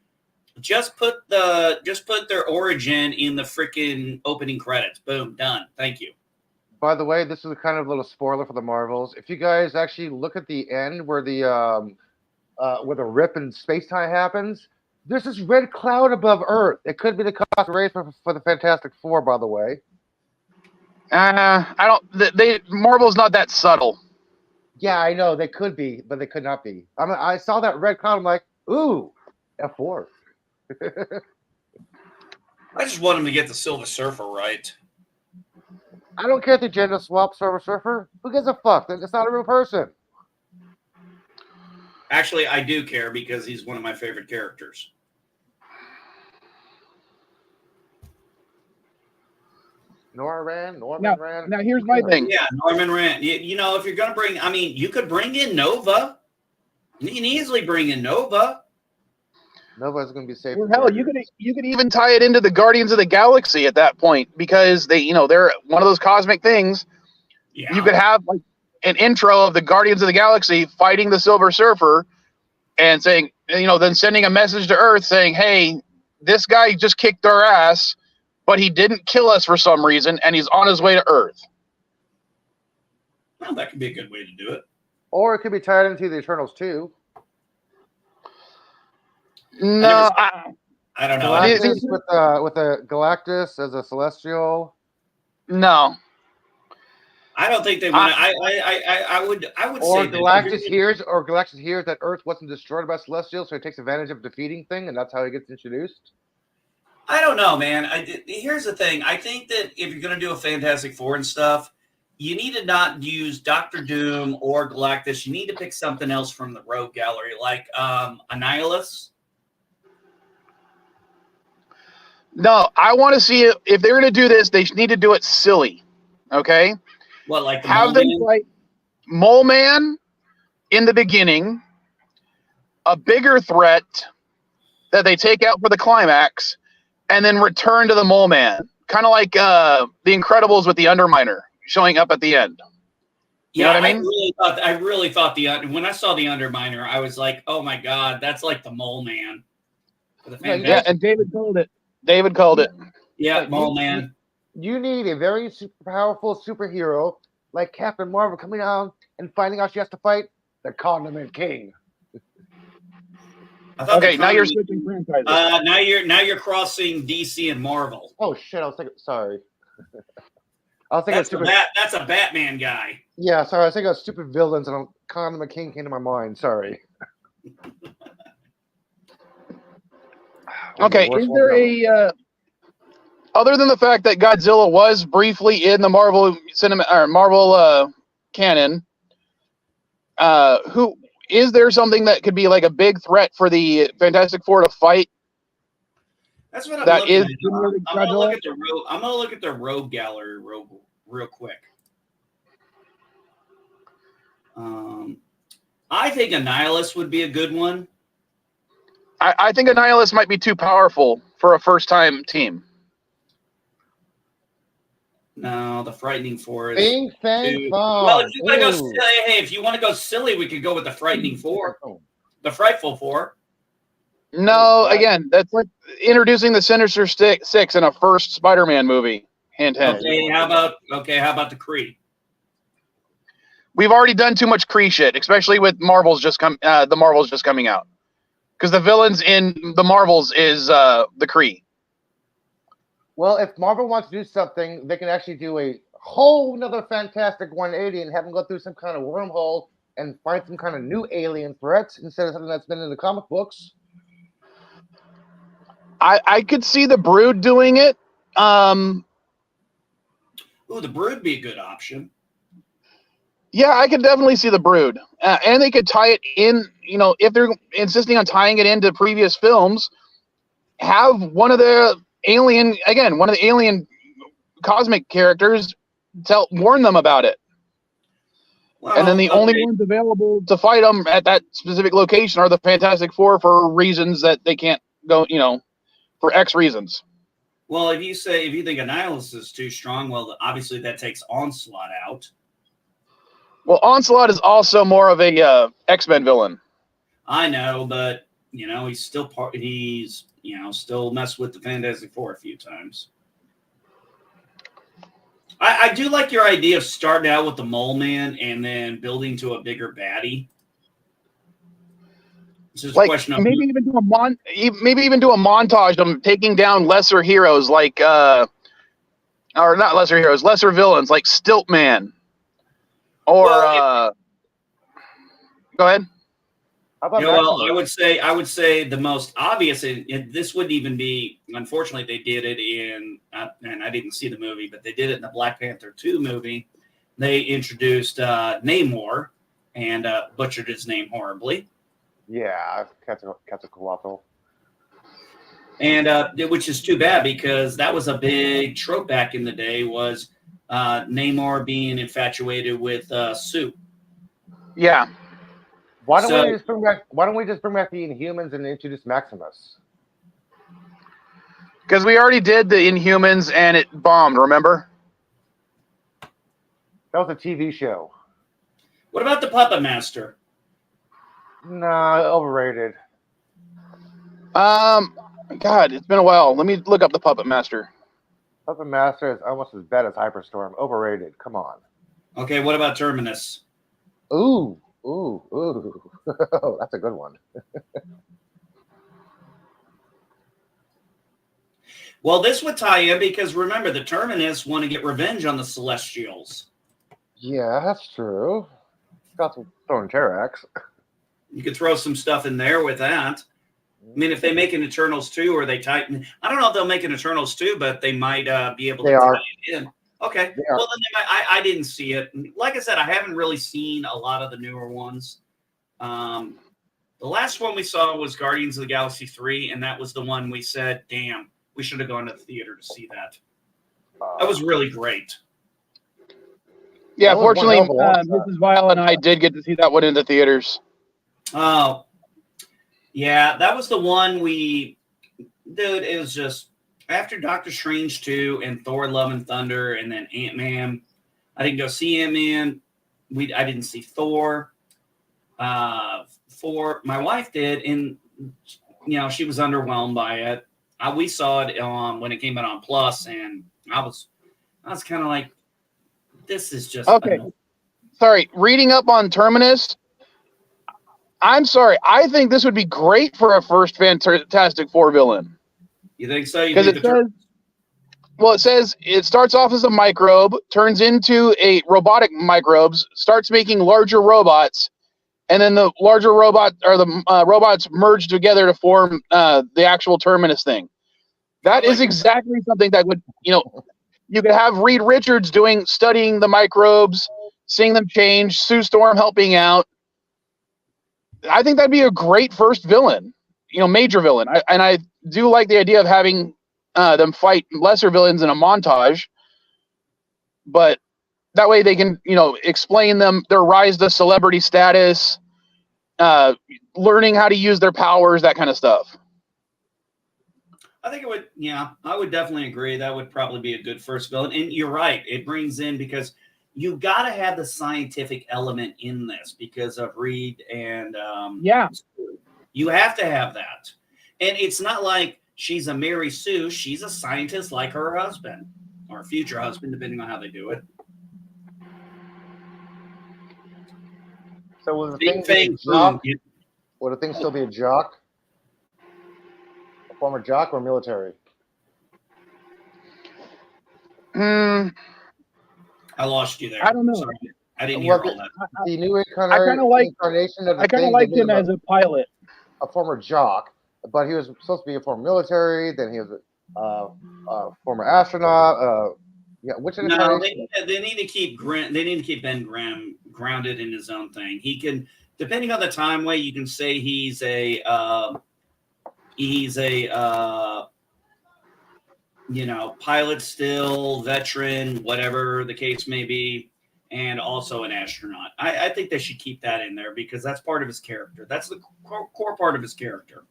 Just put their origin in the freaking opening credits. Boom, done. Thank you. By the way, this is a kind of little spoiler for the Marvels. If you guys actually look at the end where the rip in space time happens, there's this red cloud above Earth. It could be the cosmic rays for the Fantastic Four, by the way. I don't. Marvel's not that subtle. Yeah, I know they could be, but they could not be. I saw that red cloud. I'm like, ooh, F4. I just want him to get the Silver Surfer right. I don't care if they gender swap Silver Surfer. Who gives a fuck? It's not a real person. Actually, I do care because he's one of my favorite characters. Norman Rand. Now here's my thing. Yeah, Norman Rand. You know, if you're going to bring, I mean, you could bring in Nova. You can easily bring in Nova. Nova's going to be safe. Well, hell, you could even tie it into the Guardians of the Galaxy at that point because they're one of those cosmic things. Yeah. You could have like an intro of the Guardians of the Galaxy fighting the Silver Surfer and saying, then sending a message to Earth saying, hey, this guy just kicked our ass, but he didn't kill us for some reason, and he's on his way to Earth. Well, that could be a good way to do it. Or it could be tied into the Eternals too. No, I don't know. Galactus with a Galactus as a Celestial. No. I don't think they want to. I would Or say Galactus hears that Earth wasn't destroyed by Celestials, so he takes advantage of defeating thing, and that's how he gets introduced. I don't know, man. Here's the thing. I think that if you're going to do a Fantastic Four and stuff, you need to not use Doctor Doom or Galactus. You need to pick something else from the Rogue Gallery, like Annihilus. No, I want to see it. If they're going to do this, they need to do it silly. Okay? What, like the Have them fight Mole Man in the beginning, a bigger threat that they take out for the climax, and then return to the Mole Man. Kind of like the Incredibles with the Underminer showing up at the end. You know what I mean? I really thought when I saw the Underminer, I was like, oh my God, that's like the Mole Man. Yeah, and David called it. Yeah, Mole Man. You need a very super powerful superhero like Captain Marvel coming out and finding out she has to fight the Condiment King. Okay, now you're switching franchises. Now you're crossing DC and Marvel. Oh shit! I was thinking. Sorry. That's a Batman guy. Yeah, sorry. I was thinking of stupid villains, and Condiment King came to my mind. Sorry. Okay, is there a other than the fact that Godzilla was briefly in the Marvel canon? Who is there something that could be like a big threat for the Fantastic Four to fight? That's what I'm looking at. I'm gonna look at the Rogue Gallery real quick. I think Annihilus would be a good one. I think Annihilus might be too powerful for a first-time team. No, the Frightening Four is Bing, Fang, well, if you want to go silly, if you want to go silly, we could go with the Frightening Four, the Frightful Four. No, again, that's like introducing the Sinister Six in a first Spider-Man movie. Hint, hint. Okay, how about the Kree? We've already done too much Kree shit, especially with the Marvels just coming out. Because the villains in the Marvels is the Kree. Well, if Marvel wants to do something, they can actually do a whole nother Fantastic 180 and have them go through some kind of wormhole and find some kind of new alien threats instead of something that's been in the comic books. I could see the Brood doing it. Ooh, the Brood be a good option. Yeah, I could definitely see the Brood. And they could tie it in, if they're insisting on tying it into previous films, have one of the alien cosmic characters warn them about it. Well, And then the only okay. ones available to fight them at that specific location are the Fantastic Four for reasons that they can't go, for X reasons. Well, if you think Annihilus is too strong, well, obviously that takes Onslaught out. Well, Onslaught is also more of a X-Men villain. I know, but he's still still messed with the Fantastic Four a few times. I do like your idea of starting out with the Mole Man and then building to a bigger baddie. It's just a question of maybe even do a montage of them taking down lesser heroes or not lesser heroes, lesser villains like Stiltman. Or go ahead. How about I would say the most obvious, and this wouldn't even be. Unfortunately, they did it and I didn't see the movie, but they did it in the Black Panther 2 movie. They introduced Namor and butchered his name horribly. Yeah, Quetzalcoatl. And which is too bad because that was a big trope back in the day. Was Namor being infatuated with Sue? Yeah. Why don't we just bring back the Inhumans and introduce Maximus? Because we already did the Inhumans and it bombed, remember? That was a TV show. What about the Puppet Master? Nah, overrated. God, it's been a while. Let me look up the Puppet Master. Puppet Master is almost as bad as Hyperstorm. Overrated. Come on. Okay, what about Terminus? Ooh. That's a good one. Well, this would tie in because remember, the Terminus want to get revenge on the Celestials. Yeah, that's true. Got some throwing Terax. You could throw some stuff in there with that. I mean, if they make an Eternals 2 or they tighten, I don't know if they'll make an Eternals 2, but they might be able to tie it in. Okay. Well, then I didn't see it. Like I said, I haven't really seen a lot of the newer ones. The last one we saw was Guardians of the Galaxy 3, and that was the one we said, damn, we should have gone to the theater to see that. That was really great. Yeah, fortunately, Mrs. Vile and I did get to see that one in the theaters. Oh, yeah, that was the one dude, it was just, after Doctor Strange 2 and Thor Love and Thunder and then Ant-Man, I didn't go see Ant-Man. I didn't see Thor. My wife did, and she was underwhelmed by it. We saw it when it came out on Plus, and I was kind of like, this is just okay. Sorry, reading up on Terminus. I'm sorry. I think this would be great for a first Fantastic Four villain. You think so? Because it says it starts off as a microbe, turns into a robotic microbes, starts making larger robots, and then the larger robots merge together to form the actual Terminus thing. That is exactly something that would, you could have Reed Richards studying the microbes, seeing them change, Sue Storm helping out. I think that'd be a great first villain, major villain. I do like the idea of having them fight lesser villains in a montage, but that way they can, explain their rise to celebrity status, learning how to use their powers, that kind of stuff. I think it would, I would definitely agree. That would probably be a good first villain. And you're right. It brings in, because you got to have the scientific element in this because of Reed and you have to have that. And it's not like she's a Mary Sue. She's a scientist like her husband or future husband, depending on how they do it. So will the thing still be a jock? A former jock or military? I lost you there. I don't know. Sorry. I didn't hear all that. The new incarnation of the thing liked him as a pilot. A former jock, but he was supposed to be a former military. Then he was a former astronaut. Which incarnation? They need to keep Ben Graham grounded in his own thing. He can, depending on the time way, you can say he's a pilot still, veteran, whatever the case may be, and also an astronaut. I think they should keep that in there because that's part of his character. That's the core part of his character.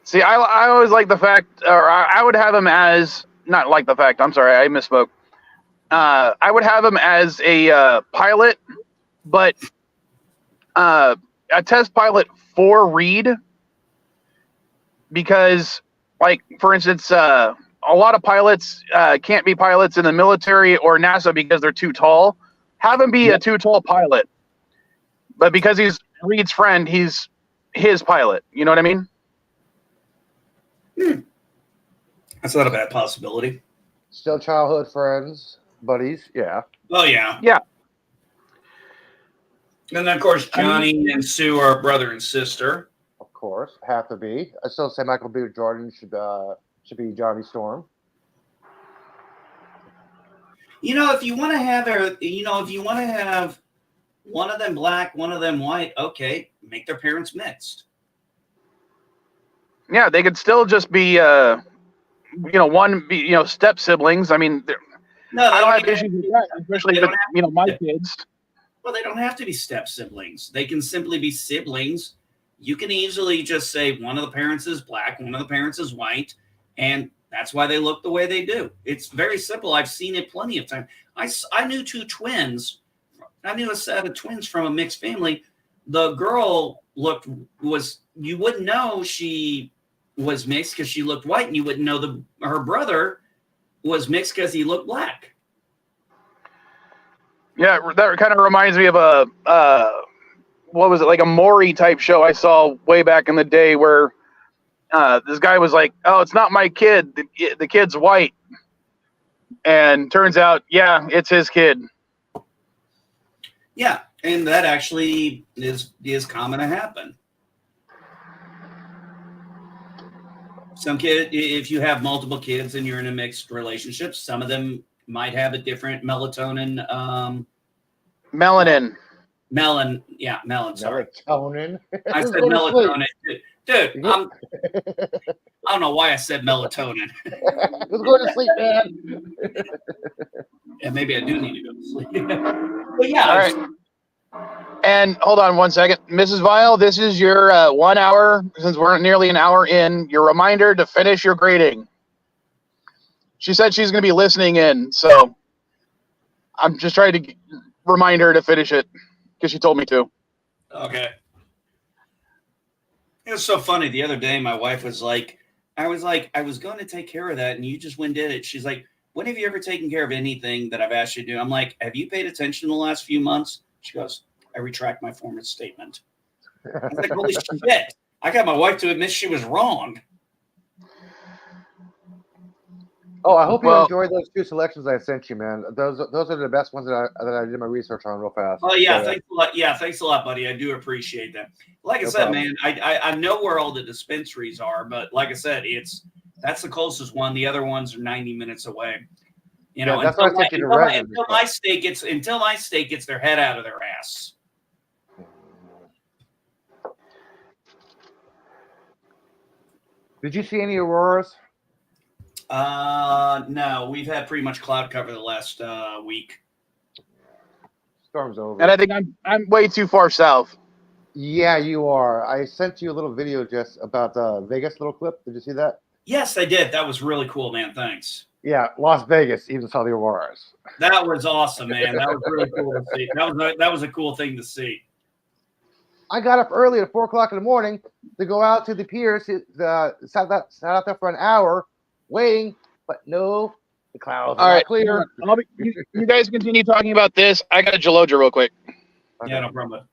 See, I always like the fact, or I would have him as, not like the fact, I'm sorry, I misspoke. I would have him as a pilot, but a test pilot for Reed, because, like, for instance, a lot of pilots can't be pilots in the military or NASA because they're too tall. Have him be a too tall pilot, but because he's Reed's friend, he's his pilot. You know what I mean? That's not a bad possibility. Still childhood friends, buddies. Yeah. Oh, yeah. Yeah. And then, of course, Johnny and Sue are brother and sister. Of course, have to be. I still say Michael B. Jordan should be Johnny Storm. If you want to have one of them black, one of them white, okay, make their parents mixed. Yeah, they could still just be, step siblings. I mean, I don't have issues with that, especially with, my kids. Well, they don't have to be step siblings. They can simply be siblings. You can easily just say one of the parents is black, one of the parents is white, and that's why they look the way they do. It's very simple. I've seen it plenty of times. I knew two twins. I knew a set of twins from a mixed family. The girl you wouldn't know she was mixed because she looked white, and you wouldn't know her brother was mixed because he looked black. Yeah, that kind of reminds me of what was it, like a Maury type show I saw way back in the day where this guy was like, "Oh, it's not my kid. The kid's white," and turns out, yeah, it's his kid. Yeah, and that actually is common to happen. Some kid, if you have multiple kids and you're in a mixed relationship, some of them might have a different melatonin. Melanin. Melon. Sorry. Melatonin. I said melatonin. Dude, I don't know why I said melatonin. Let's go to sleep, man. Yeah, maybe I do need to go to sleep. But yeah. All right. And hold on one second. Mrs. Vile, this is your 1 hour, since we're nearly an hour in, your reminder to finish your grading. She said she's going to be listening in, so I'm just trying to remind her to finish it because she told me to. Okay. It was so funny. The other day, my wife was like, I was going to take care of that, and you just went and did it. She's like, when have you ever taken care of anything that I've asked you to do? I'm like, have you paid attention in the last few months? She goes, I retract my former statement. I was like, holy shit. I got my wife to admit she was wrong. Oh, I hope you enjoyed those two selections I sent you, man. Those are the best ones that I did my research on real fast. Oh yeah, thanks a lot. Yeah, thanks a lot, buddy. I do appreciate that. Like I said, man, I know where all the dispensaries are, but like I said, that's the closest one. The other ones are 90 minutes away. That's why I sent you to Reddit. Until my state gets their head out of their ass. Did you see any auroras? No, we've had pretty much cloud cover the last week. Storm's over. And I think I'm way too far south. Yeah, you are. I sent you a little video just about Vegas, little clip. Did you see that? Yes, I did. That was really cool, man. Thanks. Yeah, Las Vegas even saw the auroras. That was awesome, man. That was really cool to see. That was a cool thing to see. I got up early at 4 o'clock in the morning to go out to the pier, sat out there for an hour waiting, but no, the clouds are not clear. You guys continue talking about this. I got a Geloja real quick. Okay. Yeah, no problem.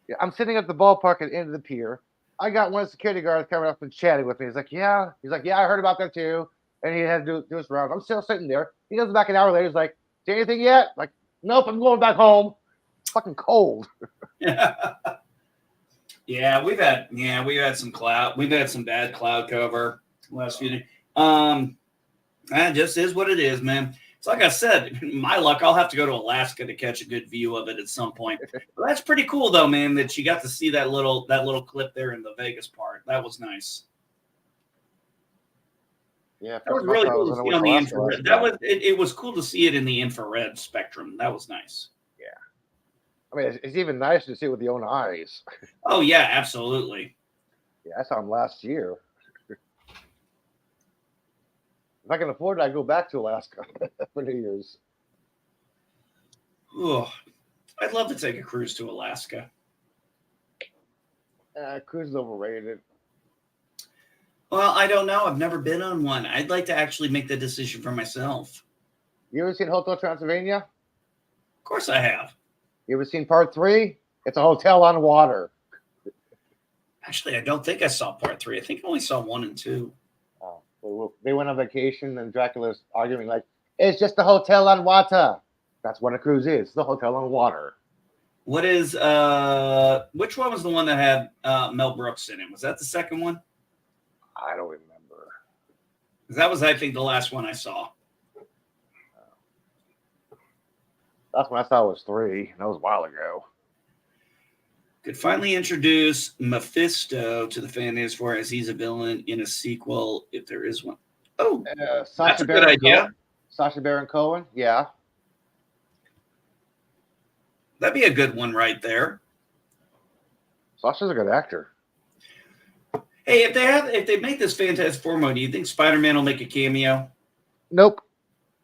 Yeah, I'm sitting at the ballpark at the end of the pier. I got one of the security guards coming up and chatting with me. He's like, yeah. He's like, yeah, I heard about that too. And he had to do his rounds. I'm still sitting there. He comes back an hour later. He's like, see anything yet? Like, nope, I'm going back home. It's fucking cold. Yeah, we've had some cloud. We've had some bad cloud cover last few days. That just is what it is, man. It's like I said, my luck, I'll have to go to Alaska to catch a good view of it at some point. But that's pretty cool, though, man, that you got to see that little clip there in the Vegas part. That was nice. Yeah, That was first really I cool was to in see on the Alaska infrared. last That year. was it was cool to see it in the infrared spectrum. That was nice. I mean, it's even nicer to see it with your own eyes. Oh yeah, absolutely. Yeah, I saw him last year. If I can afford it, I go back to Alaska for New Year's. Oh, I'd love to take a cruise to Alaska. Cruise is overrated. Well, I don't know. I've never been on one. I'd like to actually make the decision for myself. You ever seen Hotel Transylvania? Of course I have. You ever seen Part 3? It's a hotel on water. Actually, I don't think I saw part 3. I think I only saw 1 and 2. Oh, they went on vacation, and Dracula's arguing like, it's just a hotel on water. That's what a cruise is, the hotel on water. What is which one was the one that had Mel Brooks in it? Was that the second one? I don't remember. That was, I think, the last one I saw. That's when I saw it was 3. That was a while ago. Could finally introduce Mephisto to the Fantastic Four as he's a villain in a sequel, if there is one. Oh, that's a good idea. Sacha Baron Cohen, yeah. That'd be a good one right there. Sacha's a good actor. Hey, if they make this Fantastic Four movie, do you think Spider-Man will make a cameo? Nope.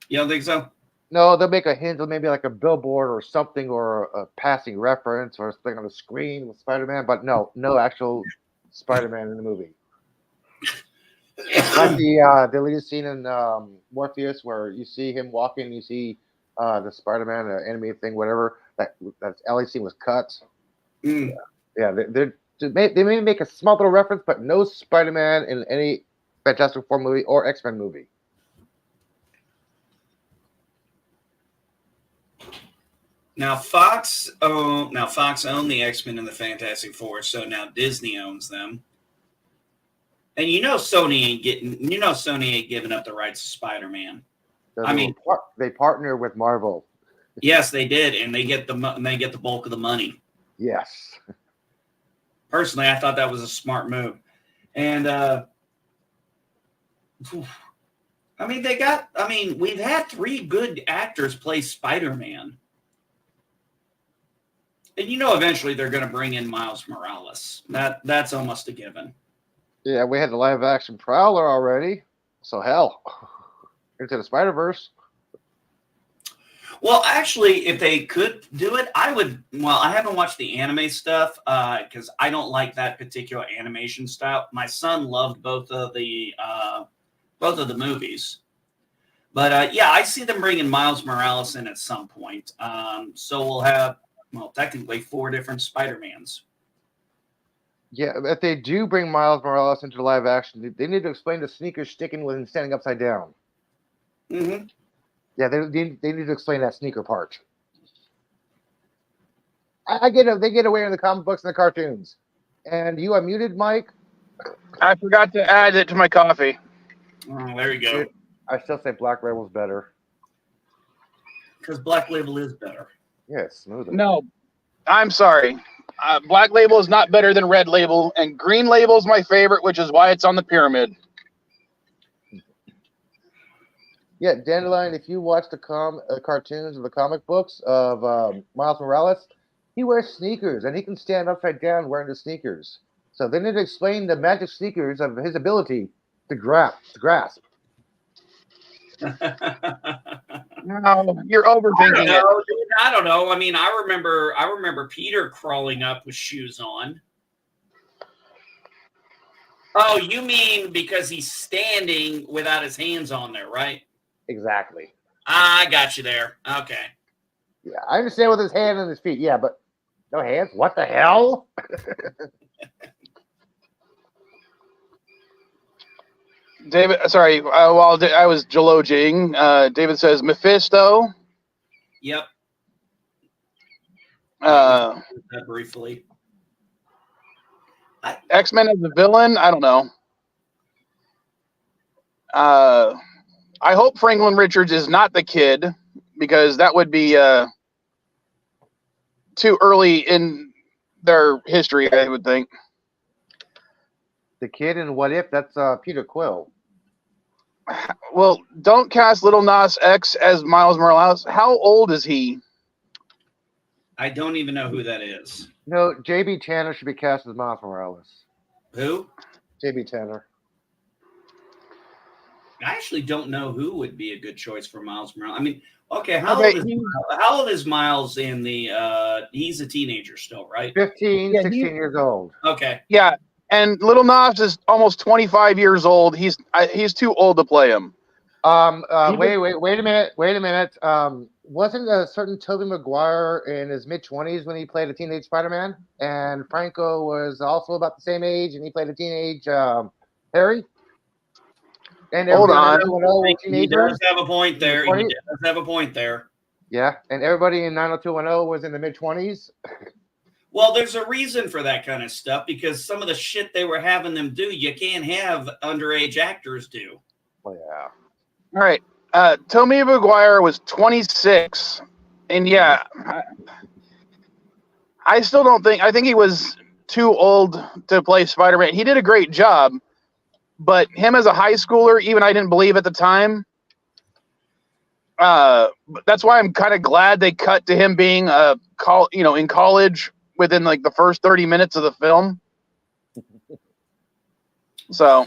You don't think so? No, they'll make a hint, or maybe like a billboard or something, or a passing reference or something on the screen with Spider-Man, but no actual Spider-Man in the movie. Like the deleted scene in Morpheus where you see him walking, you see the Spider-Man enemy thing, whatever. That LA scene was cut. Mm. Yeah, they may make a small little reference, but no Spider-Man in any Fantastic Four movie or X-Men movie. Now Fox owned the X-Men and the Fantastic Four, so now Disney owns them. And Sony ain't giving up the rights to Spider-Man. So they partner with Marvel. Yes, they did, and they get the bulk of the money. Yes. Personally, I thought that was a smart move. And we've had 3 good actors play Spider-Man. And eventually they're going to bring in Miles Morales. That's almost a given. Yeah, we had the live-action Prowler already. So hell, into the Spider-Verse. Well, actually, if they could do it, I would. Well, I haven't watched the anime stuff because I don't like that particular animation style. My son loved both of the movies. But I see them bringing Miles Morales in at some point. So we'll have, technically 4 different Spider-Mans. Yeah, if they do bring Miles Morales into live action, they need to explain the sneakers sticking with him standing upside down. Mm-hmm. Yeah, they need to explain that sneaker part. I get it. They get away in the comic books and the cartoons. And you unmuted, Mike? I forgot to add it to my coffee. Oh, there you go. I still say Black Label's better. Because Black Label is better. Yeah, it's smoother. No, I'm sorry. Black Label is not better than Red Label, and Green Label is my favorite, which is why it's on the pyramid. Yeah, Dandelion, if you watch the cartoons or the comic books of Miles Morales, he wears sneakers, and he can stand upside down wearing the sneakers. So they need to explain the magic sneakers of his ability to grasp. No, you're overthinking it. I don't know. I mean, I remember Peter crawling up with shoes on. Oh, you mean because he's standing without his hands on there, right? Exactly. I got you there. Okay. Yeah, I understand with his hand and his feet. Yeah, but no hands? What the hell? David, sorry, while I was jalojing, David says Mephisto. Yep. That briefly. X-Men as a villain? I don't know. I hope Franklin Richards is not the kid, because that would be too early in their history, I would think. The kid in What If? That's Peter Quill. well, don't cast Little Nas X as Miles Morales. How old is he? I don't even know who that is. No, JB Tanner should be cast as Miles Morales. Who? JB Tanner. I actually don't know who would be a good choice for Miles Morales. I mean, okay, how old is Miles in the he's a teenager still, right? 15, 16 years old. Okay. Yeah, and Little Nas is almost 25 years old. He's too old to play him. Wait a minute. Wasn't a certain Tobey Maguire in his mid-20s when he played a teenage Spider-Man? And Franco was also about the same age, and he played a teenage Harry? And Hold on. He does have a point there. He does have a point there. Yeah, and everybody in 90210 was in the mid-20s. Well, there's a reason for that kind of stuff, because some of the shit they were having them do, you can't have underage actors do. Oh, yeah. All right. Tobey Maguire was 26, and yeah, I still don't think. I think he was too old to play Spider-Man. He did a great job, but him as a high schooler, even I didn't believe at the time. That's why I'm kind of glad they cut to him being in college within like the first 30 minutes of the film. So,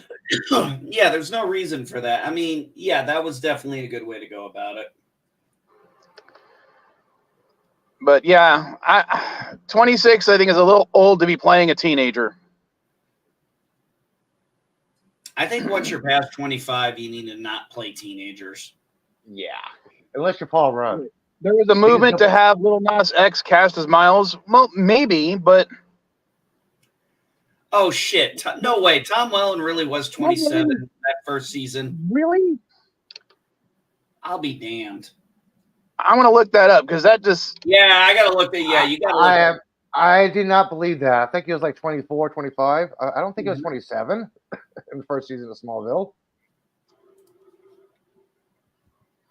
yeah, there's no reason for that. I mean, yeah, that was definitely a good way to go about it. But yeah, 26, I think, is a little old to be playing a teenager. I think once you're past 25, you need to not play teenagers. Yeah, unless you're Paul Rudd. There was a movement to have Little Nas X cast as Miles. Well, maybe, but. Oh, shit. No way. Tom Welling really was 27 that first season. Really? I'll be damned. I want to look that up because that just. Yeah, I got to look at. Yeah, you got to look. I did not believe that. I think he was like 24, 25. I don't think he was 27 in the first season of Smallville.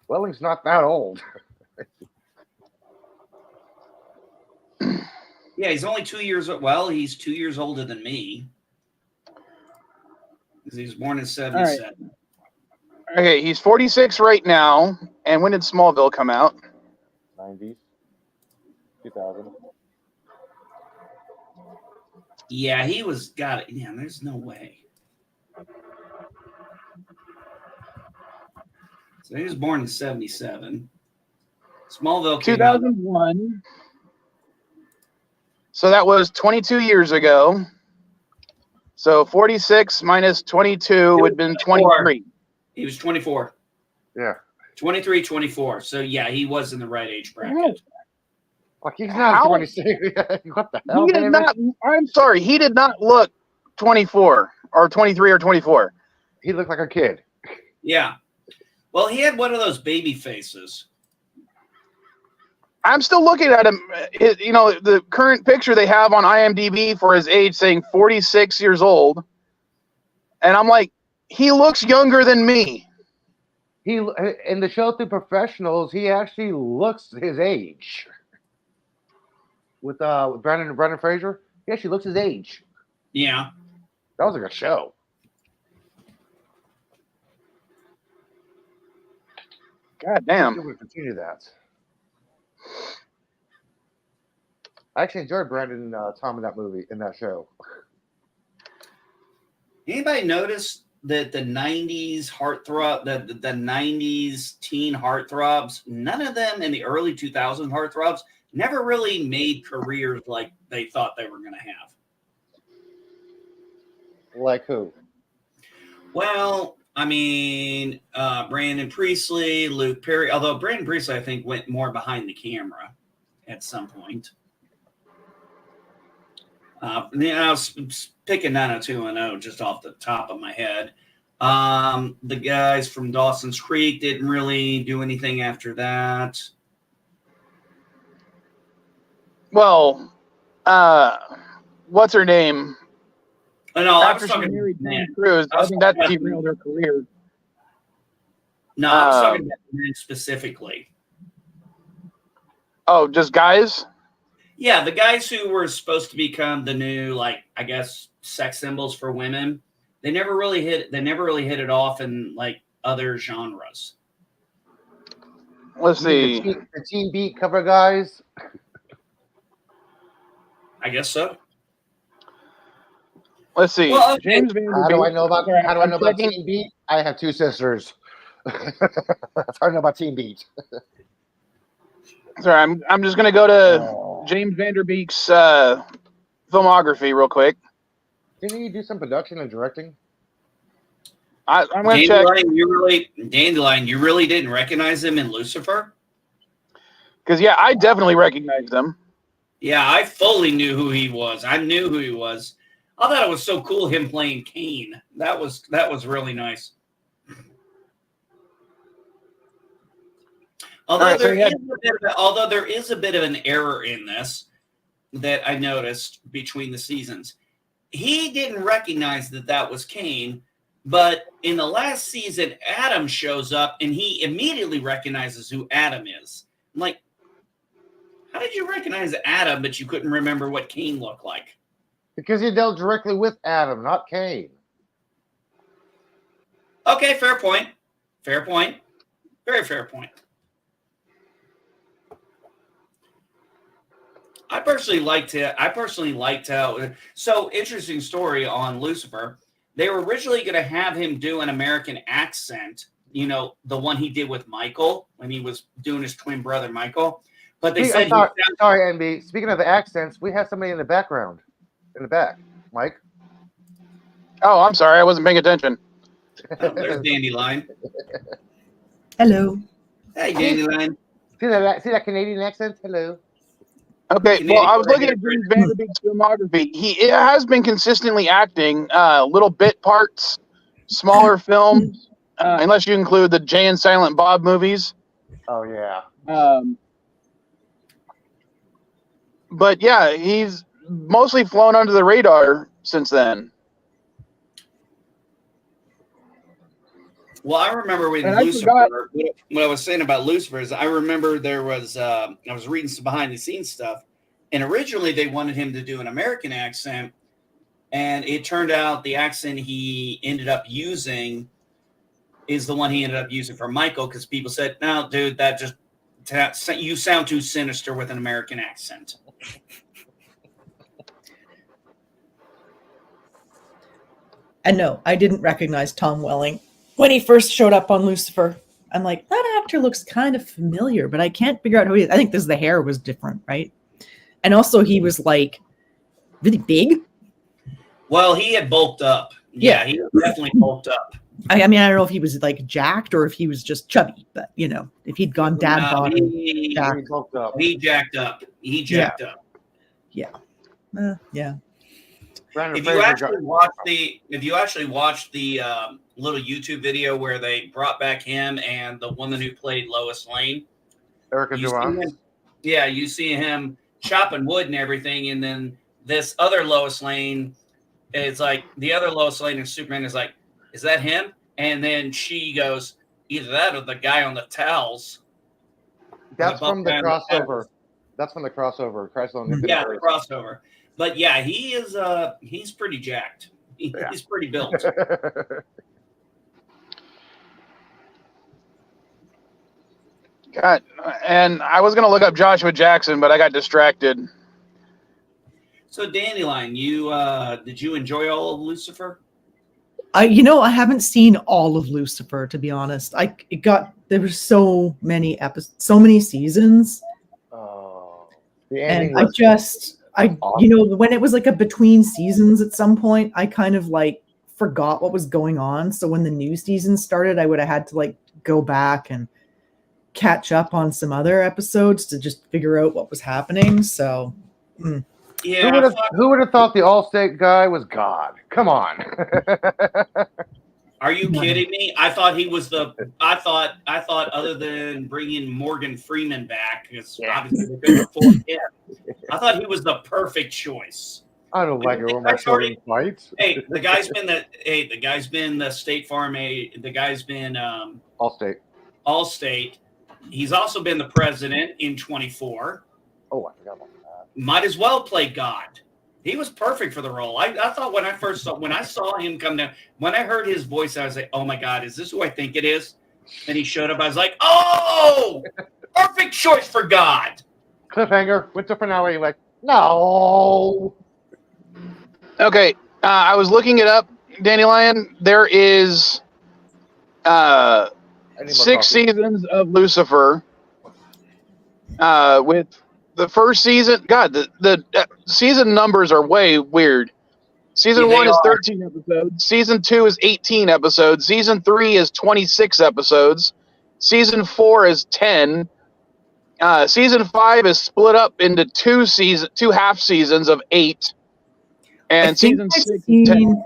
Welling's not that old. Yeah, he's only 2 years. Well, he's 2 years older than me. He was born in 77. Right. Okay, he's 46 right now. And when did Smallville come out? 90s, 2000. Yeah, he was got it. Yeah, there's no way. So he was born in 77. Smallville came 2001. So that was 22 years ago. So 46 minus 22 would have been 23. He was 24. Yeah. 23, 24. So, yeah, he was in the right age bracket. Like, he's not 26. What the hell? He did not, I'm sorry. He did not look 24 or 23 or 24. He looked like a kid. Yeah. Well, he had one of those baby faces. I'm still looking at him. The current picture they have on IMDb for his age saying 46 years old. And I'm like, he looks younger than me. He in the show Through Professionals, he actually looks his age. With Brendan Fraser, he actually looks his age. Yeah. That was a good show. God damn. We continue that. I actually enjoyed Brandon Tom in that show. Anybody notice that the 90s heartthrob, the 90s teen heartthrobs, none of them in the early 2000s heartthrobs never really made careers like they thought they were going to have? Like who? Well, I mean, Brandon Priestley, Luke Perry, although Brandon Priestley, I think, went more behind the camera at some point. I was picking 90210 just off the top of my head. The guys from Dawson's Creek didn't really do anything after that. Well, what's her name? Oh, no, after she married Tom Cruise, I think that derailed her career. No, I was talking about men specifically. Oh, just guys? Yeah, the guys who were supposed to become the new, like, I guess, sex symbols for women. They never really hit it off in like other genres. Let's see. The Teen Beat cover guys. I guess so. Let's see. Well, okay. James Van Der How do I Beek. know about Sorry, How do I I'm know about checking. Teen Beat? I have two sisters. That's how I know about Teen Beat. Sorry, I'm just gonna go to James Van Der Beek's filmography real quick. Didn't he do some production and directing? I'm gonna check Dandelion, you really didn't recognize him in Lucifer? because I definitely recognized him. Yeah, I fully knew who he was. I knew who he was. I thought it was so cool him playing Cain. That was really nice. Although there is a bit of an error in this that I noticed between the seasons. He didn't recognize that was Cain, but in the last season, Adam shows up and he immediately recognizes who Adam is. I'm like, how did you recognize Adam, but you couldn't remember what Cain looked like? Because he dealt directly with Adam, not Cain. Okay, fair point. Fair point. Very fair point. I personally liked how. So interesting story on Lucifer. They were originally going to have him do an American accent, the one he did with Michael when he was doing his twin brother Michael. But they said, sorry, NB. Speaking of the accents, we have somebody in the background, in the back, Mike. Oh, I'm sorry, I wasn't paying attention. Oh, there's Dandelion. Hello. Hey, Dandelion. See that Canadian accent? Hello. Okay, well, I was looking at James Van Der Beek's filmography. He has been consistently acting little bit parts, smaller films, unless you include the Jay and Silent Bob movies. Oh, yeah. But yeah, he's mostly flown under the radar since then. Well, I remember with Lucifer, what I was saying about Lucifer is I remember there was, I was reading some behind the scenes stuff, and originally they wanted him to do an American accent, and it turned out the accent he ended up using is the one he ended up using for Michael, because people said, no, dude, you sound too sinister with an American accent. And no, I didn't recognize Tom Welling when he first showed up on Lucifer. I'm like, that actor looks kind of familiar, but I can't figure out who he is. I think the hair was different, right? And also he was like really big. Well, he had bulked up. Yeah, he definitely bulked up. I mean, I don't know if he was like jacked or if he was just chubby, but if he'd gone dad bod, he jacked up. He jacked up. Yeah. Yeah. If you actually watch the little YouTube video where they brought back him and the woman who played Lois Lane, Erica Duran. Yeah, you see him chopping wood and everything, and then this other Lois Lane, it's like the other Lois Lane in Superman is like, is that him? And then she goes, either that or the guy on the towels. That's from the crossover. That's from the crossover. Yeah, the crossover. But yeah, he is. He's pretty jacked. He's pretty built. God, and I was gonna look up Joshua Jackson, but I got distracted. So Dandelion, did you enjoy all of Lucifer? I haven't seen all of Lucifer, to be honest. There were so many episodes, so many seasons. And when it was like a between seasons at some point, I kind of like forgot what was going on. So when the new season started, I would have had to like go back and catch up on some other episodes to just figure out what was happening. So, yeah. Who would have thought the Allstate guy was God? Come on. Are you kidding me? I thought he was I thought other than bringing Morgan Freeman back, because obviously they've been before him, I thought he was the perfect choice. I don't like it when my children fight. Hey, the guy's been the State Farm. The guy's been Allstate. He's also been the president in 24. Oh, I forgot about that. Might as well play God. He was perfect for the role. I thought when I saw him come down, when I heard his voice, I was like, oh my God, is this who I think it is? And he showed up. I was like, oh, perfect choice for God. Cliffhanger, winter finale. Like, no. Okay, I was looking it up, Dandelion. There is I need more 6 coffee. seasons of Lucifer. With the first season, God, the season numbers are way weird. Season Yeah, they 1 is are. 13 episodes. Season 2 is 18 episodes. Season 3 is 26 episodes. Season 4 is 10. Season 5 is split up into two half seasons of 8. And I think season I've 6 is seen 10.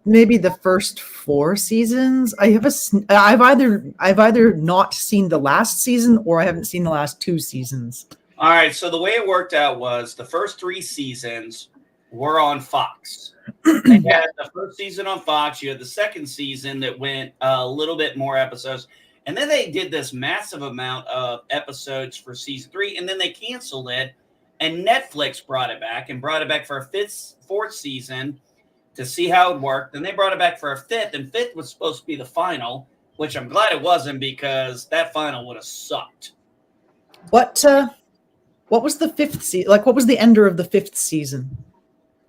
maybe the first 4 seasons. I've either not seen the last season or I haven't seen the last 2 seasons. All right. So the way it worked out was the first 3 seasons were on Fox. They had the first season on Fox. You had the second season that went a little bit more episodes. And then they did this massive amount of episodes for season 3. And then they canceled it. And Netflix brought it back for a fourth season to see how it worked. Then they brought it back for a 5th. And 5th was supposed to be the final, which I'm glad it wasn't because that final would have sucked. What was the 5th season? Like, what was the ender of the 5th season?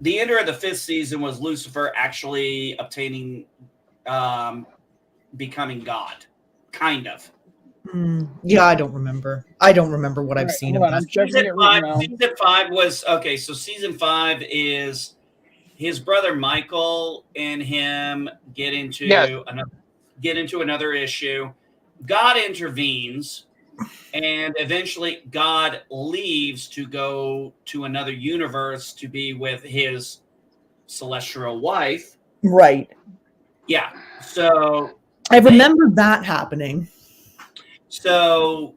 The ender of the 5th season was Lucifer actually obtaining, becoming God, kind of. Yeah, I don't remember. I don't remember what I've seen of that. Season 5 was okay. So season 5 is his brother Michael and him get into another issue. God intervenes. And eventually God leaves to go to another universe to be with his celestial wife. Right. Yeah. So I remember that happening. So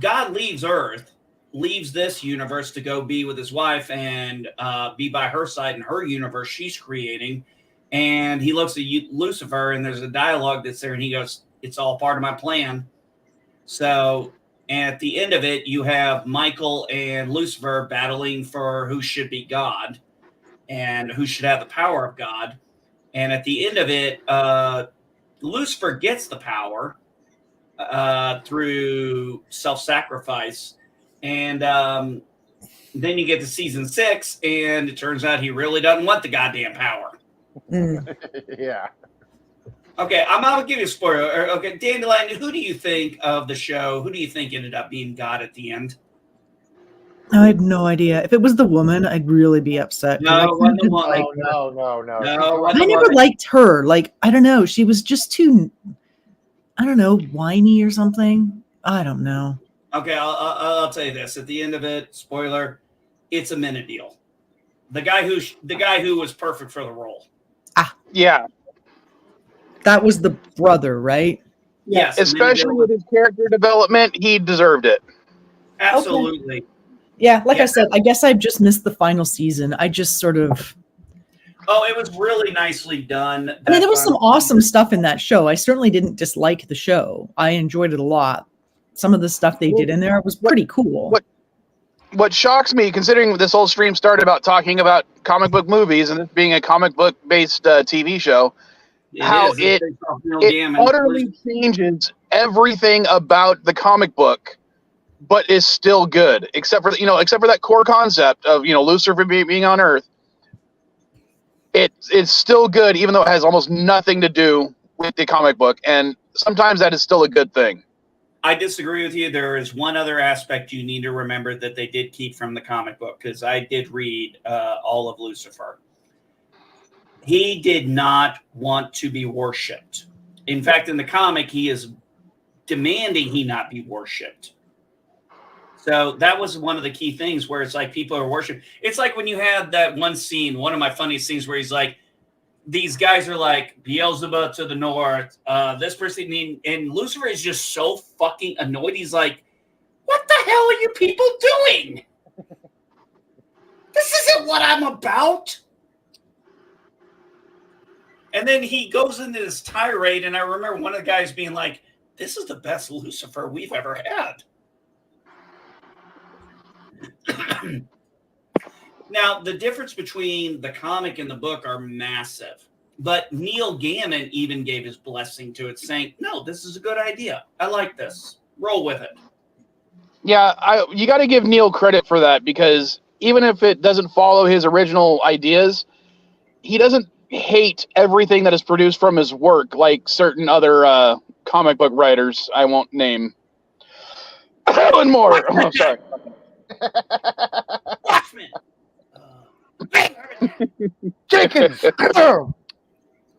God leaves Earth, leaves this universe to go be with his wife and be by her side in her universe she's creating. And he looks at Lucifer and there's a dialogue that's there and he goes, it's all part of my plan. So at the end of it, you have Michael and Lucifer battling for who should be God and who should have the power of God. And at the end of it, Lucifer gets the power through self-sacrifice. And then you get to season 6, and it turns out he really doesn't want the goddamn power. Yeah. Okay, I'm going to give you a spoiler. Okay, Dandelion, who do you think of the show? Who do you think ended up being God at the end? I have no idea. If it was the woman, I'd really be upset. No, it wasn't the woman. No. I never liked her. Like, I don't know. She was just too, I don't know, whiny or something. I don't know. Okay, I'll tell you this. At the end of it, spoiler, it's a minute deal. The guy who was perfect for the role. Yeah. That was the brother, right? Yes. Especially with his character development, he deserved it. Absolutely. Okay. Yeah, like I said, I guess I've just missed the final season. I just sort of... Oh, it was really nicely done. I mean, there was some awesome stuff in that show. I certainly didn't dislike the show. I enjoyed it a lot. Some of the stuff they did in there was pretty cool. What shocks me, considering this whole stream started about talking about comic book movies and this being a comic book based TV show, it utterly changes everything about the comic book, but is still good, except for that core concept of Lucifer being on Earth. It's still good, even though it has almost nothing to do with the comic book, and sometimes that is still a good thing. I disagree with you. There is one other aspect you need to remember that they did keep from the comic book, because I did read all of Lucifer. He did not want to be worshipped. In fact, in the comic, he is demanding he not be worshipped. So that was one of the key things where it's like people are worshiping. It's like when you have that one scene, one of my funniest scenes where he's like, these guys are like Beelzebub to the north, this person, and Lucifer is just so fucking annoyed. He's like, what the hell are you people doing? This isn't what I'm about. And then he goes into this tirade, and I remember one of the guys being like, this is the best Lucifer we've ever had. Now, the difference between the comic and the book are massive. But Neil Gaiman even gave his blessing to it, saying, no, this is a good idea. I like this. Roll with it. Yeah, you got to give Neil credit for that, because even if it doesn't follow his original ideas, he doesn't hate everything that is produced from his work like certain other comic book writers I won't name. And more. Oh, sorry. Watchmen. Jenkins!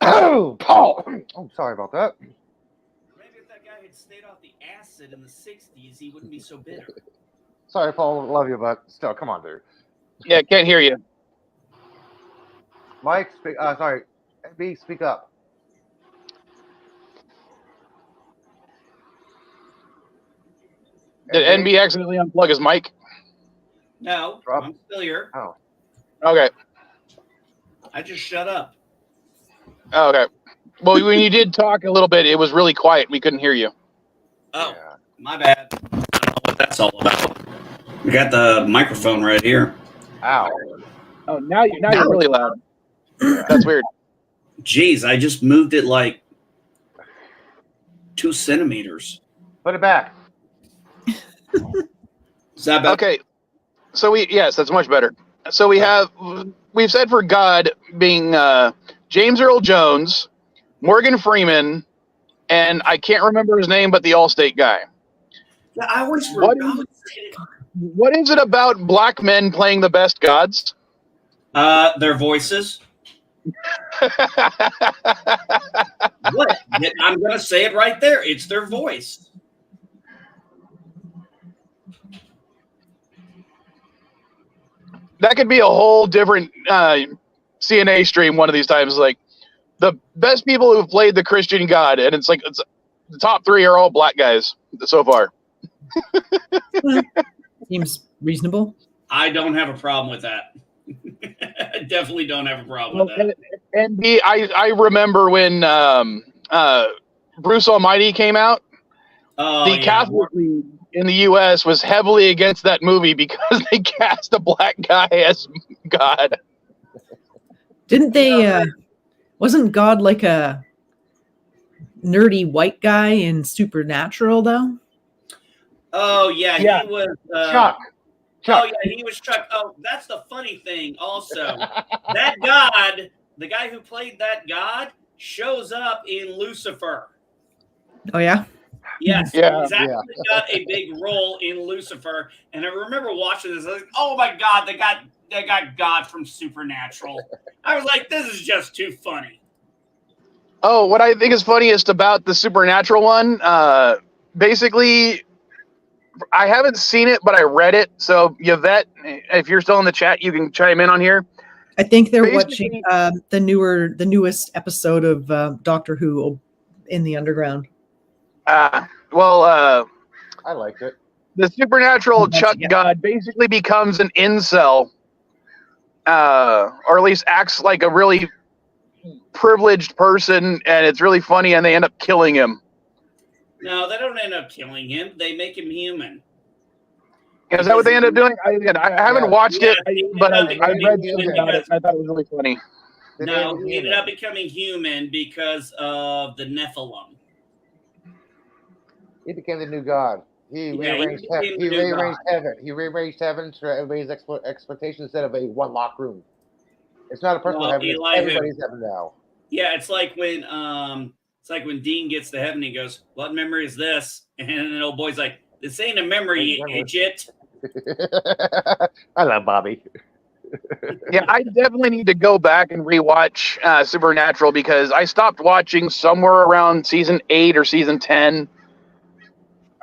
Oh, Paul! I'm sorry about that. Maybe if that guy had stayed off the acid in the 60s, he wouldn't be so bitter. Sorry, Paul. Love you, but still, come on, dude. Yeah, can't hear you. Mike, sorry. NB, speak up. Did NB accidentally unplug his mic? No, Drop. I'm still here. Oh. Okay. I just shut up. Oh, okay. Well, when you did talk a little bit, it was really quiet. We couldn't hear you. Oh, Yeah. my bad. I don't know what that's all about. We got the microphone right here. Ow. Oh, now you're really loud. That's weird. Jeez, I just moved it like 2 centimeters. Put it back. Is that better? Okay. So yes, that's much better. So we've said for God being James Earl Jones, Morgan Freeman, and I can't remember his name, but the Allstate guy. Yeah, I always What forgot. What is it about black men playing the best gods? Their voices. What? I'm going to say it right there. It's their voice. That could be a whole different CNA stream one of these times. Like the best people who've played the Christian God, and it's the top 3 are all black guys so far. Seems reasonable. I don't have a problem with that. I definitely don't have a problem with that. And I remember when Bruce Almighty came out. Oh, The Catholic League in the U.S. was heavily against that movie because they cast a black guy as God. Didn't they? Wasn't God like a nerdy white guy in Supernatural though? Oh, yeah. Yeah. He was Chuck. Oh, yeah, he was Chuck. Oh, that's the funny thing also. That God, the guy who played that God, shows up in Lucifer. Oh yeah. Yes, Yeah. he's actually got a big role in Lucifer. And I remember watching this. I was like, oh, my God, they got God from Supernatural. I was like, this is just too funny. Oh, what I think is funniest about the Supernatural one, basically, I haven't seen it, but I read it. So, Yvette, if you're still in the chat, you can chime in on here. I think they're Basically- watching the newest episode of Doctor Who in the Underground. I liked it. The Supernatural That's- Chuck yeah. God basically becomes an incel, or at least acts like a really privileged person, and it's really funny, and they end up killing him. No, they don't end up killing him. They make him human. Is that what they end up doing? I haven't watched Yeah, it, but I read because- something about it. I thought it was really funny. No, he ended up becoming human because of the Nephilim. He became the new God. He rearranged heaven. He rearranged heaven to everybody's expectations instead of a one-lock room. It's not a personal heaven. It's everybody's heaven now. Yeah, it's like when Dean gets to heaven, he goes, "What memory is this?" And the old boy's like, "This ain't a memory, you idiot." I love Bobby. Yeah, I definitely need to go back and rewatch Supernatural because I stopped watching somewhere around season 8 or season 10.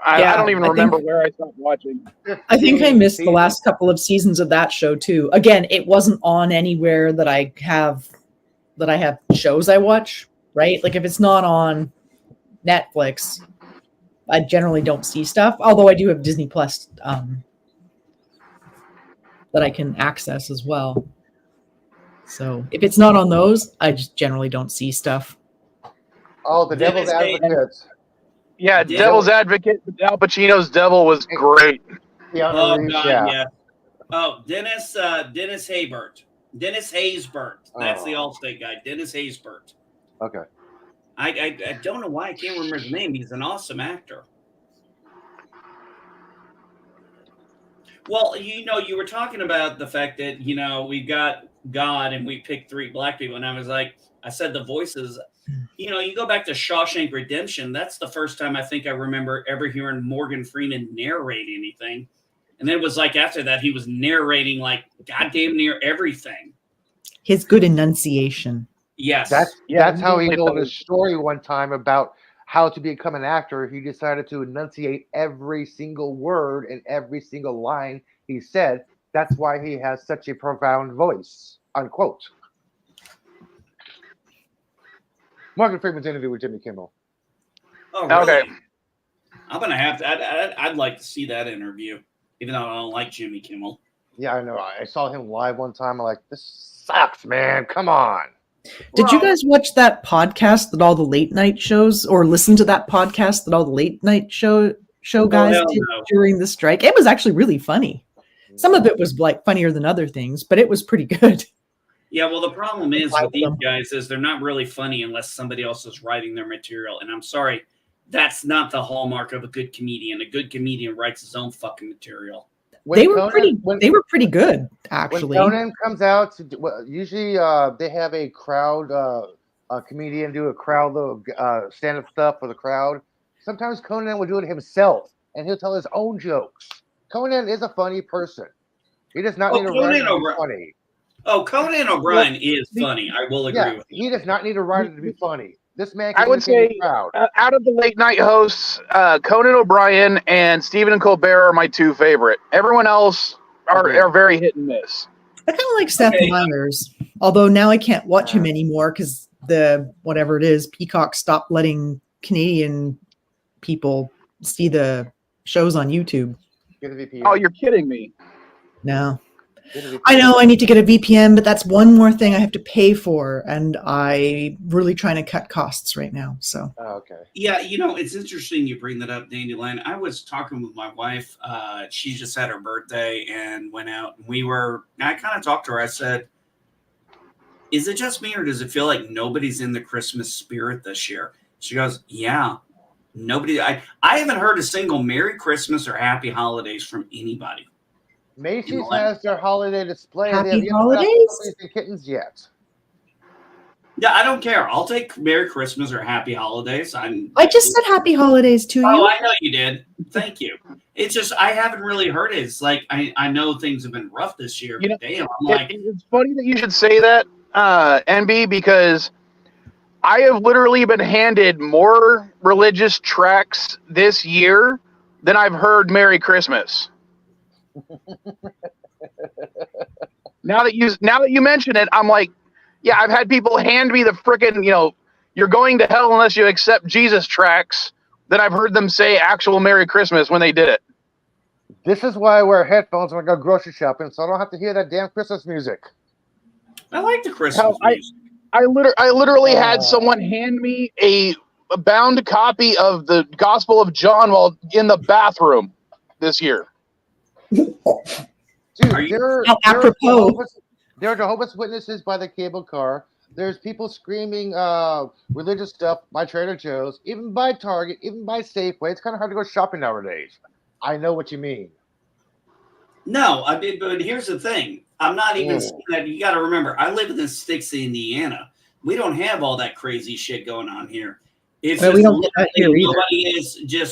I don't even remember where I stopped watching. I think I missed the last couple of seasons of that show too. Again, it wasn't on anywhere that I have shows I watch, right? Like if it's not on Netflix, I generally don't see stuff. Although I do have Disney Plus that I can access as well. So if it's not on those, I just generally don't see stuff. Oh, the Devil's Advocates. Yeah, Devil's Advocate. Al Pacino's Devil was great. Yeah, Oh God, yeah. Oh, Dennis Haysbert. Dennis Haysbert. That's the Oh. Allstate guy. Dennis Haysbert. Okay. I don't know why I can't remember his name. He's an awesome actor. Well, you were talking about the fact that, we've got God and we picked 3 black people. And I said the voices, you go back to Shawshank Redemption. That's the first time I think I remember ever hearing Morgan Freeman narrate anything. And then it was like after that, he was narrating like goddamn near everything. His good enunciation. Yes. That's how he told his story one time about how to become an actor. He decided to enunciate every single word and every single line he said. That's why he has such a profound voice, unquote. Morgan Freeman's interview with Jimmy Kimmel. Oh, really? Okay. I'm going to have to, I'd like to see that interview, even though I don't like Jimmy Kimmel. Yeah, I know. I saw him live one time. I'm like, this sucks, man. Come on. Did you guys watch that podcast that all the late night shows, or listen to that podcast that all the late night show guys did during the strike? It was actually really funny. Some of it was like funnier than other things, but it was pretty good. Yeah, well, the problem is with these guys is they're not really funny unless somebody else is writing their material. And I'm sorry, that's not the hallmark of a good comedian. A good comedian writes his own fucking material. They were pretty good, actually. When Conan comes out, usually they have a crowd, a comedian do a crowd stand-up stuff for the crowd. Sometimes Conan will do it himself, and he'll tell his own jokes. Conan is a funny person. He does not need to write to be funny. Oh, Conan O'Brien is funny. I will agree with you. He does not need a writer to be funny. This man I would say, out of the late night hosts, Conan O'Brien and Stephen Colbert are my 2 favorite. Everyone else are very hit and miss. I kind of like Seth Meyers, although now I can't watch him anymore because whatever it is, Peacock stopped letting Canadian people see the shows on YouTube. Oh, you're kidding me. No. I know I need to get a VPN, but that's one more thing I have to pay for, and I really trying to cut costs right now. So okay. Yeah, it's interesting you bring that up, Dandelion. I was talking with my wife. She just had her birthday and went out, and I kind of talked to her. I said, "Is it just me, or does it feel like nobody's in the Christmas spirit this year?" She goes, "Yeah, nobody. I haven't heard a single Merry Christmas or Happy Holidays from anybody." Macy's has their holiday display. Happy holidays? And kittens yet? Yeah, I don't care. I'll take Merry Christmas or Happy Holidays. I just said Happy Holidays to you. Oh, I know you did. Thank you. It's just I haven't really heard it. It's like I know things have been rough this year. But damn, it's funny that you should say that, NB, because I have literally been handed more religious tracts this year than I've heard Merry Christmas. Now that you mention it, I'm like, yeah, I've had people hand me the frickin', you're going to hell unless you accept Jesus tracts. Then I've heard them say actual Merry Christmas when they did it. This is why I wear headphones when I go grocery shopping, so I don't have to hear that damn Christmas music. I like the Christmas music. I literally had someone hand me a bound copy of the Gospel of John while in the bathroom this year. Dude, there are Jehovah's Witnesses by the cable car. There's people screaming religious stuff by Trader Joe's, even by Target, even by Safeway. It's kind of hard to go shopping nowadays. I know what you mean. No, but here's the thing. I'm not even saying that. You got to remember, I live in Sticks, Indiana. We don't have all that crazy shit going on here. It's just we don't get that here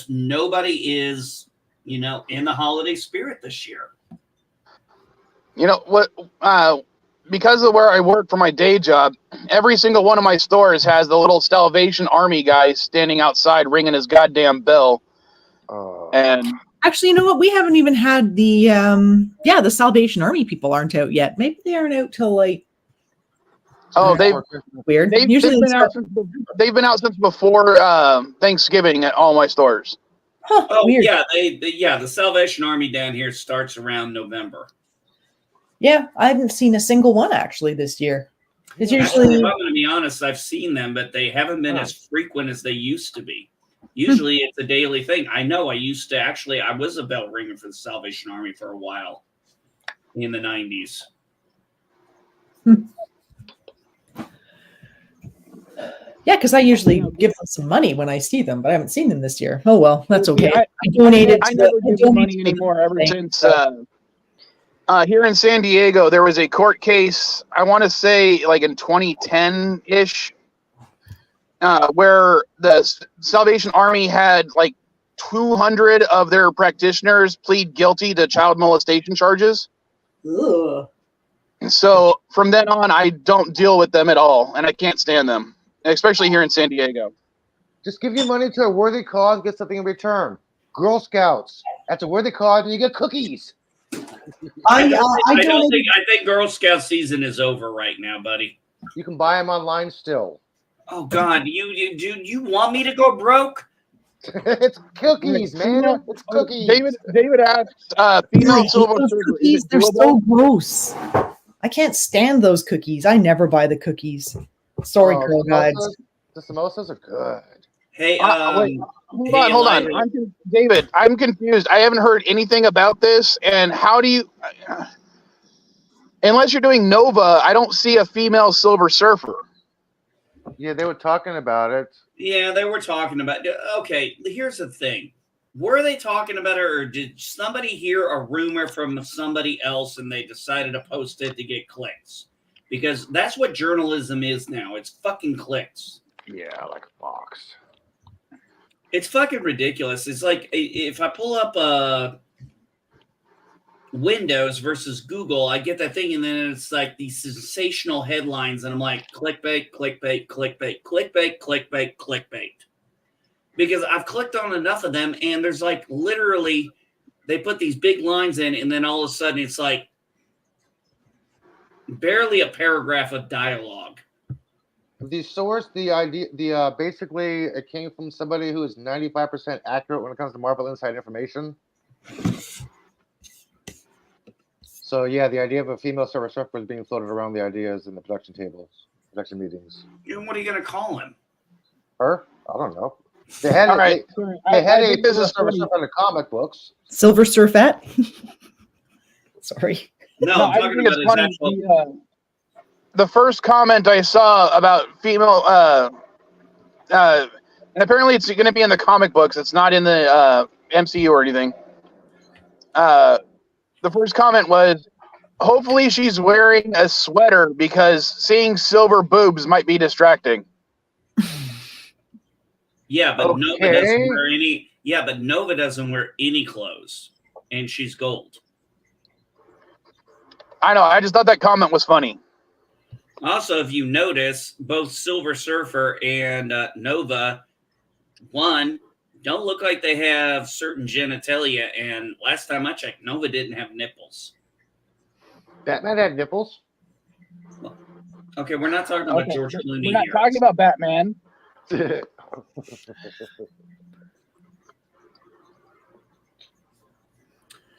nobody is in the holiday spirit this year. You know what? Because of where I work for my day job, every single one of my stores has the little Salvation Army guy standing outside ringing his goddamn bell. And actually, you know what? We haven't even had the Salvation Army people aren't out yet. Maybe they aren't out till like. Oh, they've been out since before Thanksgiving at all my stores. Huh, oh weird. Yeah, the Salvation Army down here starts around November. Yeah, I haven't seen a single one actually this year. It's usually. If I'm going to be honest, I've seen them, but they haven't been as frequent as they used to be. Usually, it's a daily thing. I know. I was a bell ringer for the Salvation Army for a while. in the 90s. Yeah, because I usually give them some money when I see them, but I haven't seen them this year. Oh well, that's okay. I donated. I never give them money anymore ever since here in San Diego there was a court case. I want to say like in 2010-ish, where the Salvation Army had like 200 of their practitioners plead guilty to child molestation charges. Ugh. So from then on, I don't deal with them at all, and I can't stand them, especially here in San Diego. Just give your money to a worthy cause, get something in return. Girl Scouts. That's a worthy cause, and you get cookies. I think Girl Scout season is over right now, buddy. You can buy them online still. Oh God, you want me to go broke? It's cookies, man. It's cookies. David asks, female silver cookies. They're so gross. I can't stand those cookies. I never buy the cookies. Sorry, Girl Guides. The samosas are good. Hey, wait, hold on. David, I'm confused. I haven't heard anything about this. And how do you, unless you're doing Nova, I don't see a female Silver Surfer. Yeah, they were talking about it. Yeah, they were talking about it. Okay, here's the thing. Were they talking about it, or did somebody hear a rumor from somebody else and they decided to post it to get clicks? Because that's what journalism is now. It's fucking clicks. Yeah, like Fox. It's fucking ridiculous. It's like if I pull up Windows versus Google, I get that thing, and then it's like these sensational headlines, and I'm like, clickbait, clickbait, clickbait, clickbait, clickbait, clickbait. Because I've clicked on enough of them, and there's like literally, they put these big lines in, and then all of a sudden it's like barely a paragraph of dialogue. The source, the idea, basically, it came from somebody who is 95% accurate when it comes to Marvel inside information. So yeah, the idea of a female Silver Surfer is being floated around the ideas in the production tables, production meetings. And what are you going to call him? Her? I don't know. They had they had a business Silver Surfer in the comic books. Silver Surfette? Sorry. No, I'm talking about his actual... The first comment I saw about female, and apparently it's going to be in the comic books. It's not in the MCU or anything. The first comment was, hopefully she's wearing a sweater because seeing silver boobs might be distracting. Yeah, but Nova doesn't wear any. Yeah, but Nova doesn't wear any clothes, and she's gold. I know. I just thought that comment was funny. Also, if you notice, both Silver Surfer and Nova, one, don't look like they have certain genitalia, and last time I checked, Nova didn't have nipples. Batman had nipples. Okay, we're not talking about George Clooney. We're not talking about Batman.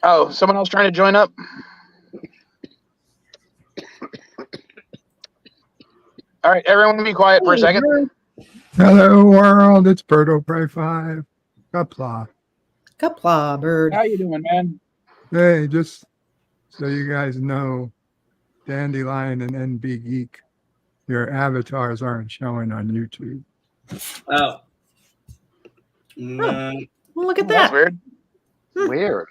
Oh, someone else trying to join up? All right, everyone be quiet for a second. Hello, world. It's Birdo Prey 5. Cuppa. Cuppa, bird. How you doing, man? Hey, just so you guys know, Dandelion and NB Geek, your avatars aren't showing on YouTube. Oh. Well, look at That's that. weird. Weird.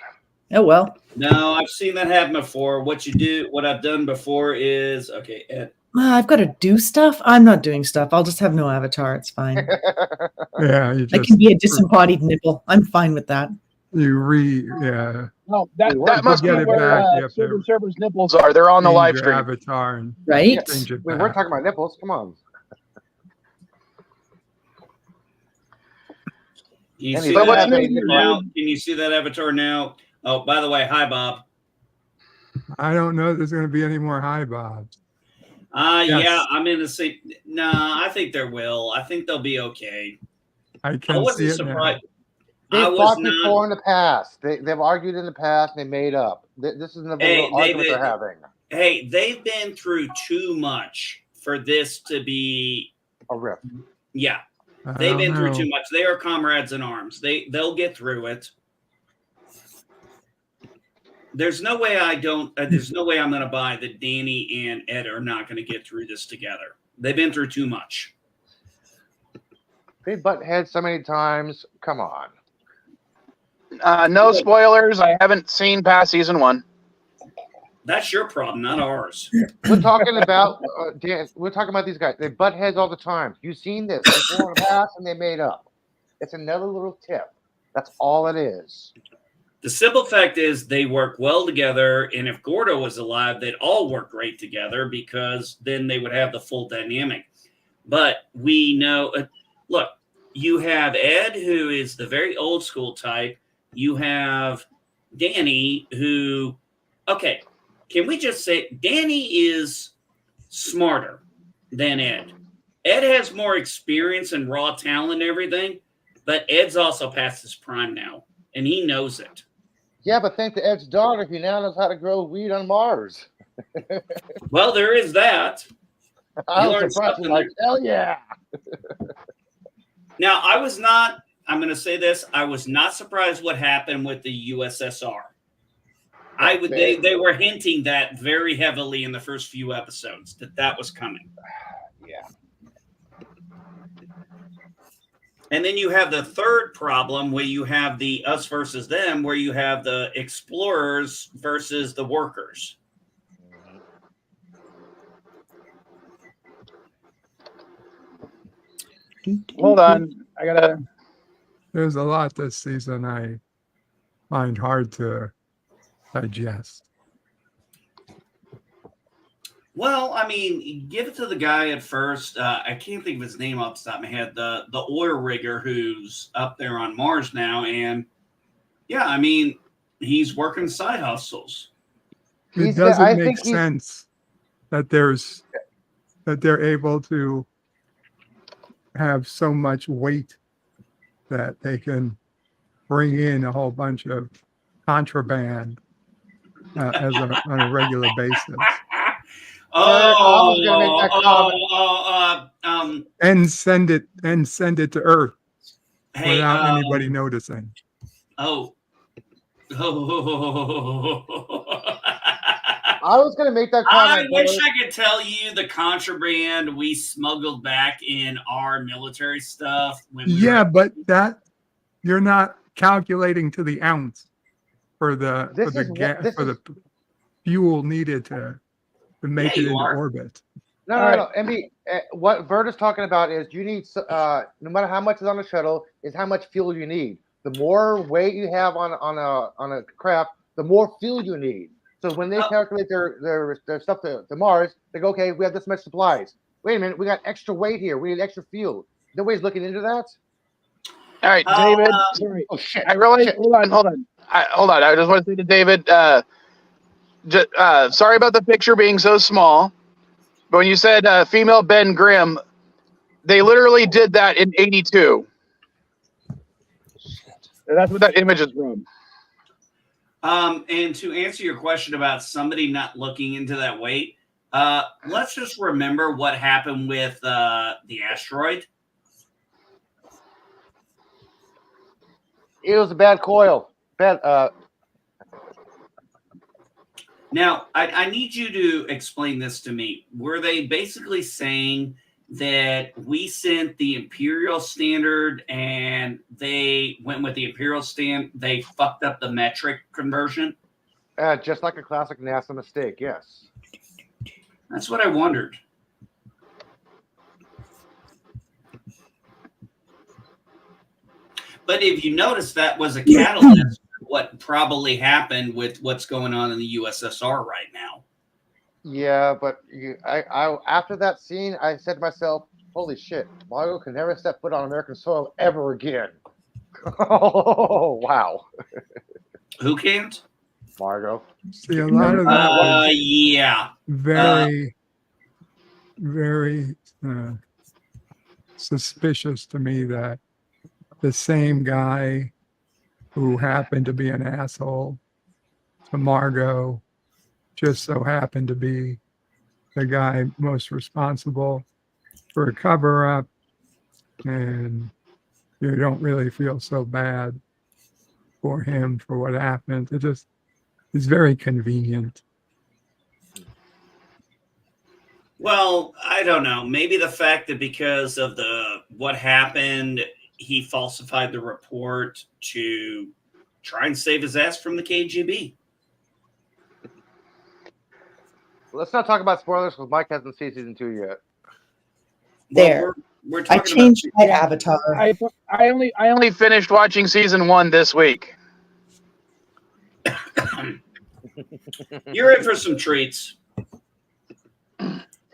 Oh, well. No, I've seen that happen before. What I've done before is, okay, Ed. I've got to do stuff. I'm not doing stuff. I'll just have no avatar. It's fine. Yeah, I can be a disembodied nipple. I'm fine with that. Yeah. No, that must be get it where back, Silver Surfer's nipples are. They're on the live Your stream. avatar and Right? change it Wait, back. we're talking about nipples. Come on. Can you Any- see But that what's avatar amazing, now? Can you see that avatar now? Oh, by the way, hi, Bob. I don't know if there's going to be any more high bobs. Yeah, Yes. I'm in the same. Nah, I think there will. I think they'll be okay. I I can see wasn't it surprised. They I was fought not. before in the past. They've argued in the past. And they made up. This is another Hey, little argument they're having. Hey, they've been through too much for this to be. A rift. Yeah, now. they've been through too much. They are comrades in arms. They'll get through it. there's no way I don't. There's no way I'm going to buy that Danny and Ed are not going to get through this together. They've been through too much. They butt heads so many times. Come on. No spoilers. I haven't seen past season 1. That's your problem, not ours. We're talking about Dan. We're talking about these guys. They butt heads all the time. You've seen this. They go on a pass and they made up. It's another little tip. That's all it is. The simple fact is they work well together, and if Gordo was alive, they'd all work great together because then they would have the full dynamic. But we know, look, you have Ed, who is the very old school type. You have Danny, who, okay, can we just say Danny is smarter than Ed? Ed has more experience and raw talent and everything, but Ed's also past his prime now, and he knows it. Yeah, but thank to Ed's daughter, he now knows how to grow weed on Mars. Well, there is that. I learned was surprised. something Like, hell yeah. Now, I was not, I'm going to say this, I was not surprised what happened with the USSR. They were hinting that very heavily in the first few episodes, that was coming. Yeah. And then you have the third problem where you have the us versus them, where you have the explorers versus the workers. Hold on. I gotta. There's a lot this season I find hard to digest. Well, I mean, give it to the guy at first. I can't think of his name off the top of my head. The oil rigger who's up there on Mars now, and yeah, I mean, he's working side hustles. It doesn't make sense that they're able to have so much weight that they can bring in a whole bunch of contraband on a regular basis. And send it to Earth without anybody noticing. I was going to make that comment. I wish I could tell you the contraband we smuggled back in our military stuff. But that you're not calculating to the ounce for the fuel needed to make it into orbit. No. MB, what Bert is talking about is you need, no matter how much is on the shuttle, is how much fuel you need. The more weight you have on a craft, the more fuel you need. So when they calculate their stuff to Mars, they go, okay, we have this much supplies. Wait a minute, we got extra weight here. We need extra fuel. Nobody's looking into that. All right, David. Sorry. Oh shit! I realize. Shit. Hold on. I just want to say to David. Sorry about the picture being so small, but when you said female Ben Grimm, they literally did that in '82. That's what that image is from. And to answer your question about somebody not looking into that weight, let's just remember what happened with the asteroid. It was a bad coil. Now, I need you to explain this to me. Were they basically saying that we sent the Imperial standard and they went with the Imperial standard, they fucked up the metric conversion? Just like a classic NASA mistake, yes. That's what I wondered. But if you notice, that was a catalyst for what probably happened with what's going on in the USSR right now. Yeah, but I after that scene, I said to myself, holy shit, Margot can never step foot on American soil ever again. Oh, wow. Who can't? Margot. See, a lot of that was very, very suspicious to me that the same guy who happened to be an asshole to Margot just so happened to be the guy most responsible for a cover-up, and you don't really feel so bad for him for what happened. is very convenient. Well, I don't know. Maybe the fact that because of what happened, he falsified the report to try and save his ass from the KGB. Let's not talk about spoilers because Mike hasn't seen season 2 yet. There. We're I talking changed my Yeah. avatar. I only finished watching season 1 this week. You're in for some treats.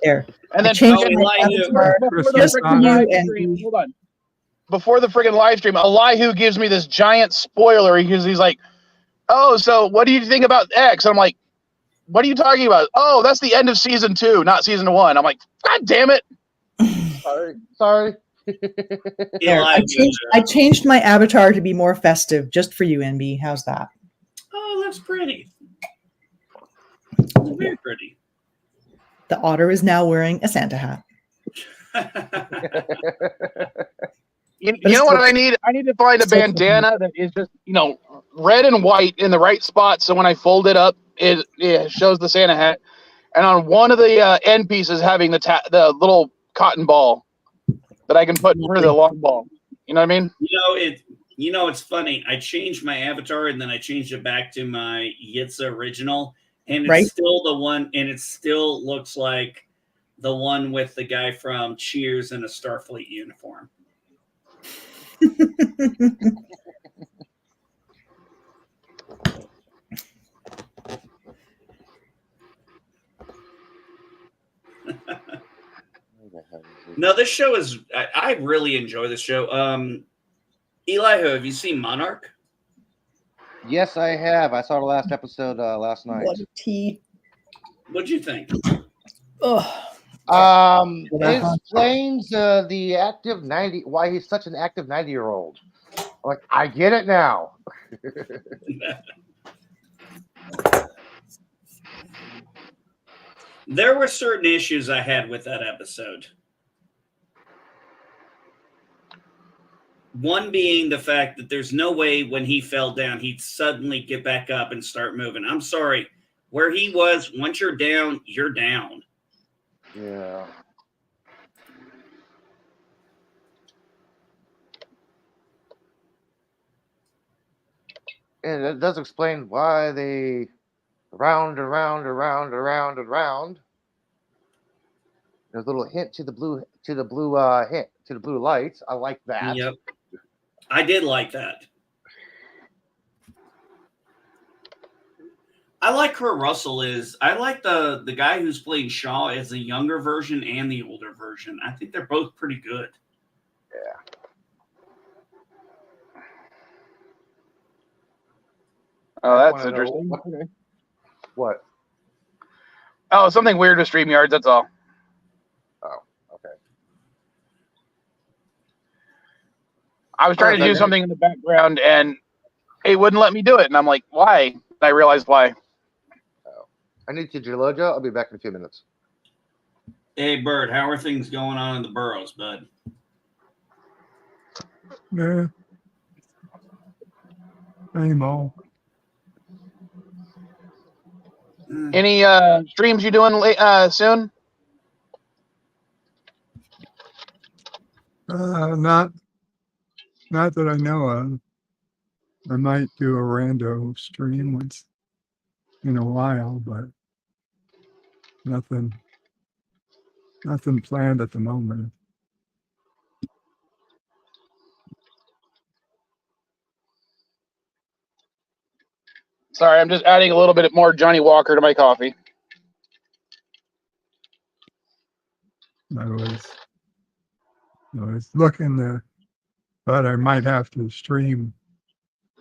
There. And I then changed Oh, my Elihu. avatar just for you and hold on. Before the friggin' live stream, Elihu gives me this giant spoiler because he's like, "Oh, so what do you think about X?" And I'm like, "What are you talking about?" "Oh, that's the end of season 2, not season 1." I'm like, "God damn it!" Sorry. there. I changed my avatar to be more festive just for you, NB. How's that? Oh, that's pretty. That's very pretty. The otter is now wearing a Santa hat. You know what I need? I need to find a still bandana that is just, red and white in the right spot. So when I fold it up, it shows the Santa hat. And on one of the end pieces, having the little cotton ball that I can put for the long ball. You know what I mean? It's funny. I changed my avatar and then I changed it back to my Yitza original, and it's still the one, and it still looks like the one with the guy from Cheers in a Starfleet uniform. No, this show is. I really enjoy this show. Elihu, have you seen Monarch? Yes, I have. I saw the last episode last night. What a tea. What'd you think? It explains the active 90, why he's such an active 90-year-old. Like, I get it now. There were certain issues I had with that episode. One being the fact that there's no way when he fell down, he'd suddenly get back up and start moving. I'm sorry. Where he was, once you're down, you're down. Yeah. And it does explain why they round and round and round and round and round. There's a little hint to the blue lights. I like that. Yep. I did like that. I like Kurt Russell is. I like the guy who's playing Shaw as the younger version and the older version. I think they're both pretty good. Yeah. Oh, that's interesting. What? Oh, something weird with StreamYards, that's all. Oh, okay. I was trying to do something in the background and it wouldn't let me do it. And I'm like, why? And I realized why. Oh. I need to Geologia. I'll be back in a few minutes. Hey, Bird, how are things going on in the boroughs, bud? Yeah. Same old. Any streams you doing soon? Not that I know of. I might do a rando stream once in a while, but nothing planned at the moment. Sorry, I'm just adding a little bit more Johnny Walker to my coffee. I was looking but I might have to stream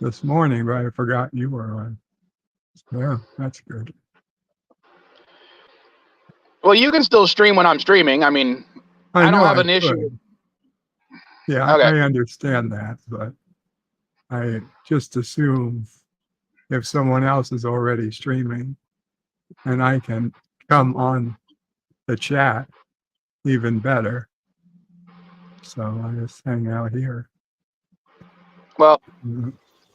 this morning, but I forgot you were on. Yeah, that's good. Well, you can still stream when I'm streaming. I mean, I don't have an issue. Yeah, okay. I understand that, but I just assume if someone else is already streaming and I can come on the chat, even better. So I just hang out here. Well,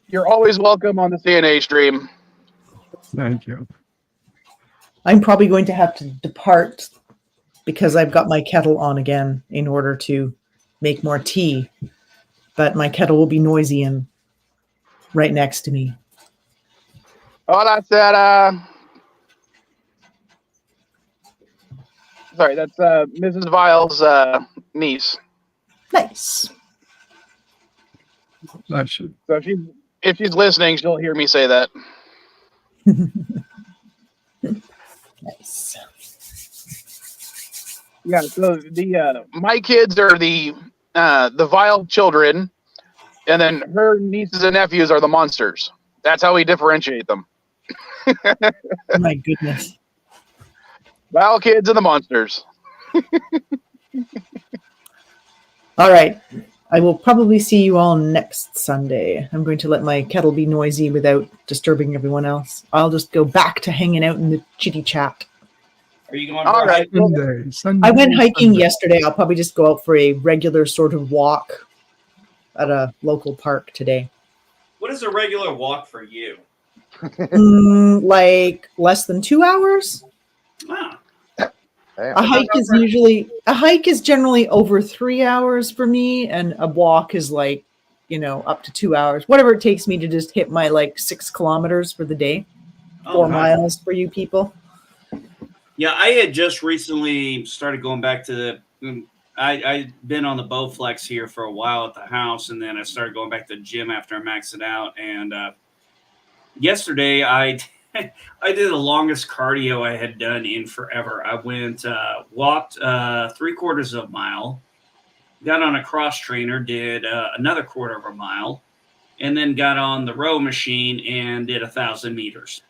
you're always welcome on the CNA stream. Thank you. I'm probably going to have to depart because I've got my kettle on again in order to make more tea. But my kettle will be noisy and right next to me. Oh, that's that. Sorry, that's Mrs. Vile's niece. Nice. That should. So if she's listening, she'll hear me say that. Nice. Yeah. So the my kids are the Vile children, and then her nieces and nephews are the monsters. That's how we differentiate them. My goodness. Vile kids and the monsters. All right. I will probably see you all next Sunday. I'm going to let my kettle be noisy without disturbing everyone else. I'll just go back to hanging out in the chitty chat. Are you going All for right. Sunday. I went hiking yesterday. I'll probably just go out for a regular sort of walk at a local park today. What is a regular walk for you? Like less than 2 hours. Ah, A hike is generally over 3 hours for me, and a walk is like, up to 2 hours. Whatever it takes me to just hit my 6 kilometers for the day. 4 miles for you people. Yeah, I had just recently started going back to the. I'd been on the Bowflex here for a while at the house, and then I started going back to the gym after I maxed it out. And yesterday, I did the longest cardio I had done in forever. I went walked 3/4 of a mile, got on a cross trainer, did another 1/4 of a mile, and then got on the row machine and did 1,000 meters.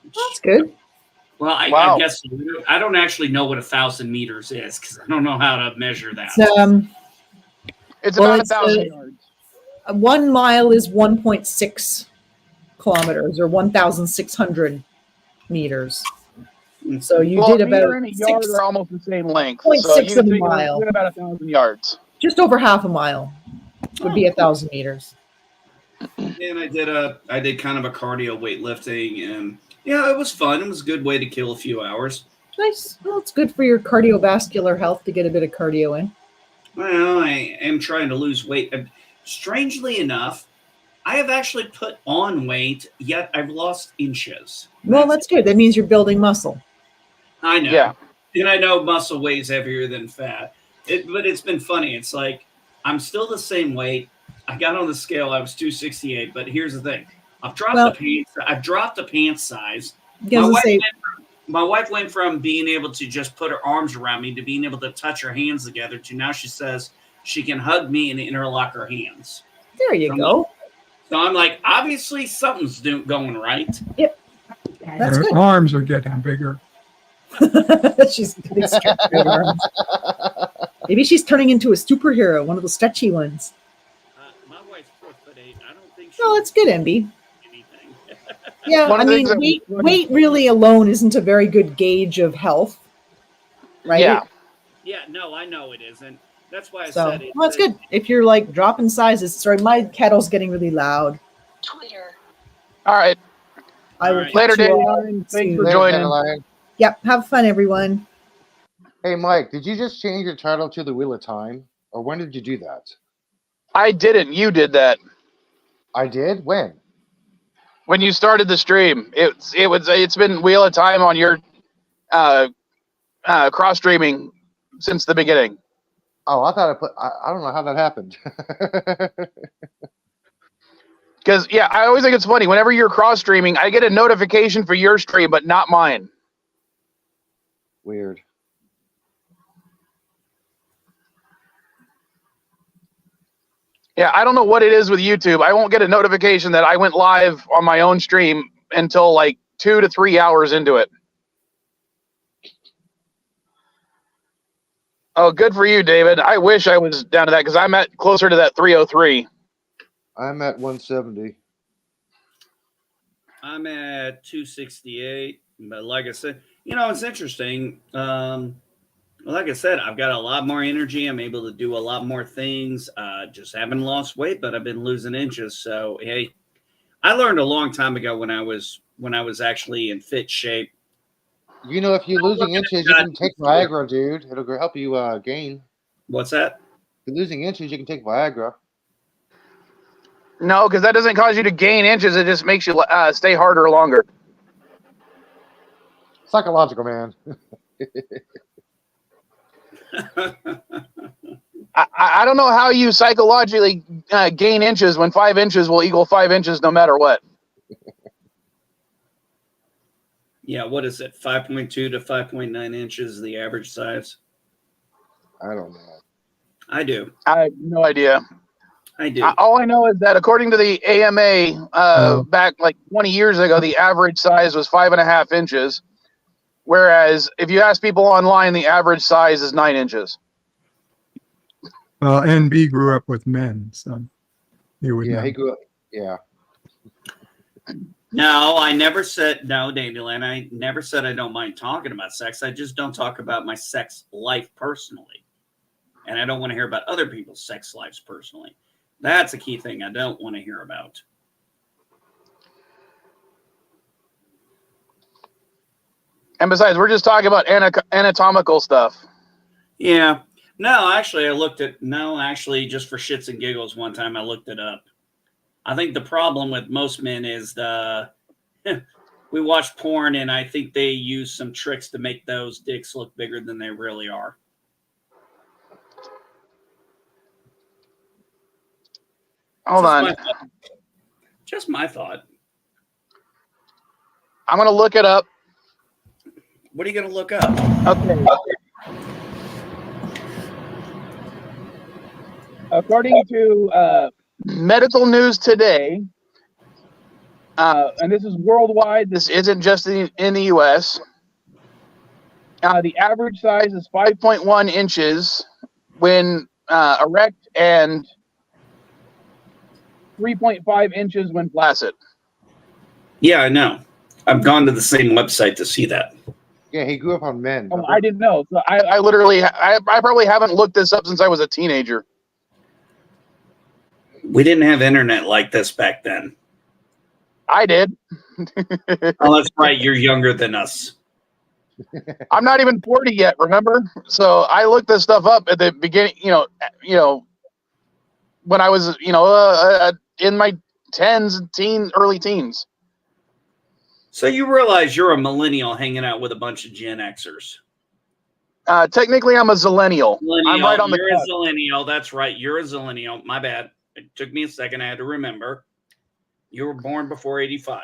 That's good. Well, I guess I don't actually know what 1,000 meters is because I don't know how to measure that. It's about 1,000 yards. 1 mile is 1.6 kilometers or 1,600 meters. So you did a about meter and a yard are almost the same length. 0.6 of a mile. You did about 1,000 yards. Just over half a mile would be 1,000 meters. And I did kind of a cardio weightlifting, and yeah, it was fun. It was a good way to kill a few hours. Nice. Well, it's good for your cardiovascular health to get a bit of cardio in. Well, I am trying to lose weight. Strangely enough, I have actually put on weight, yet I've lost inches. Well, that's good. That means you're building muscle. I know. Yeah. And I know muscle weighs heavier than fat. But it's been funny. It's like I'm still the same weight. I got on the scale. I was 268. But here's the thing. I've dropped the pants size. My wife went from being able to just put her arms around me to being able to touch her hands together to now she says she can hug me and interlock her hands. There you go. So I'm like, obviously something's going right. Yep. That's Her good. arms are getting bigger. She's getting big arms. Maybe she's turning into a superhero, one of the stretchy ones. My wife's 4'8". I don't think Oh, that's good, MB. anything. Yeah, I mean, weight really alone isn't a very good gauge of health, right? Yeah. Yeah, no, I know it isn't. That's why I So, said it. well, it's good. If you're dropping sizes. Sorry, my kettle's getting really loud. Twitter. All right. I will Later, catch you all Dave. Thanks soon. for joining. Yep. Have fun, everyone. Hey, Mike, did you just change your title to the Wheel of Time? Or when did you do that? I didn't. You did that. I did? When? When you started the stream. It's been Wheel of Time on your cross streaming since the beginning. Oh, I thought I don't know how that happened. Because, yeah, I always think it's funny. Whenever you're cross streaming, I get a notification for your stream, but not mine. Weird. Yeah, I don't know what it is with YouTube. I won't get a notification that I went live on my own stream until 2 to 3 hours into it. Oh, good for you, David. I wish I was down to that because I'm at closer to that 303. I'm at 170. I'm at 268. But like I said, it's interesting. Like I said, I've got a lot more energy. I'm able to do a lot more things. Just haven't lost weight, but I've been losing inches. So, hey, I learned a long time ago when I was when I was actually in fit shape. You know, if you're losing inches, you can take Viagra, dude. It'll help you gain. What's that? If you're losing inches, you can take Viagra. No, because that doesn't cause you to gain inches. It just makes you stay harder longer. Psychological, man. I don't know how you psychologically gain inches when 5 inches will equal 5 inches no matter what. Yeah, what is it? 5.2 to 5.9 inches, the average size? I don't know. I do. I have no idea. I do. All I know is that according to the AMA, back like 20 years ago, the average size was 5.5 inches. Whereas if you ask people online, the average size is 9 inches. Well, NB grew up with men, so he would know. He grew up. Yeah. No, I never said no, Dandelion. I never said I don't mind talking about sex. I just don't talk about my sex life personally. And I don't want to hear about other people's sex lives personally. That's a key thing I don't want to hear about. And besides, we're just talking about anatomical stuff. Yeah. No, actually, just for shits and giggles, one time I looked it up. I think the problem with most men is we watch porn, and I think they use some tricks to make those dicks look bigger than they really are. Hold on. Just my thought. I'm going to look it up. What are you going to look up? Okay. According to Medical News Today, and this is worldwide, this isn't just in the U.S., the average size is 5.1 inches when erect and 3.5 inches when flaccid. Yeah, I know. I've gone to the same website to see that. Yeah, he grew up on men. Oh, I didn't know. So I literally, I probably haven't looked this up since I was a teenager. We didn't have internet like this back then. I did. Oh, that's right. You're younger than us. I'm not even 40 yet, remember? So I looked this stuff up at the beginning, when I was, in my early teens. So you realize you're a millennial hanging out with a bunch of Gen Xers. Technically, I'm a zillennial. I'm right on the You're a zillennial. That's right. You're a zillennial. My bad. It took me a second. I had to remember. You were born before 85.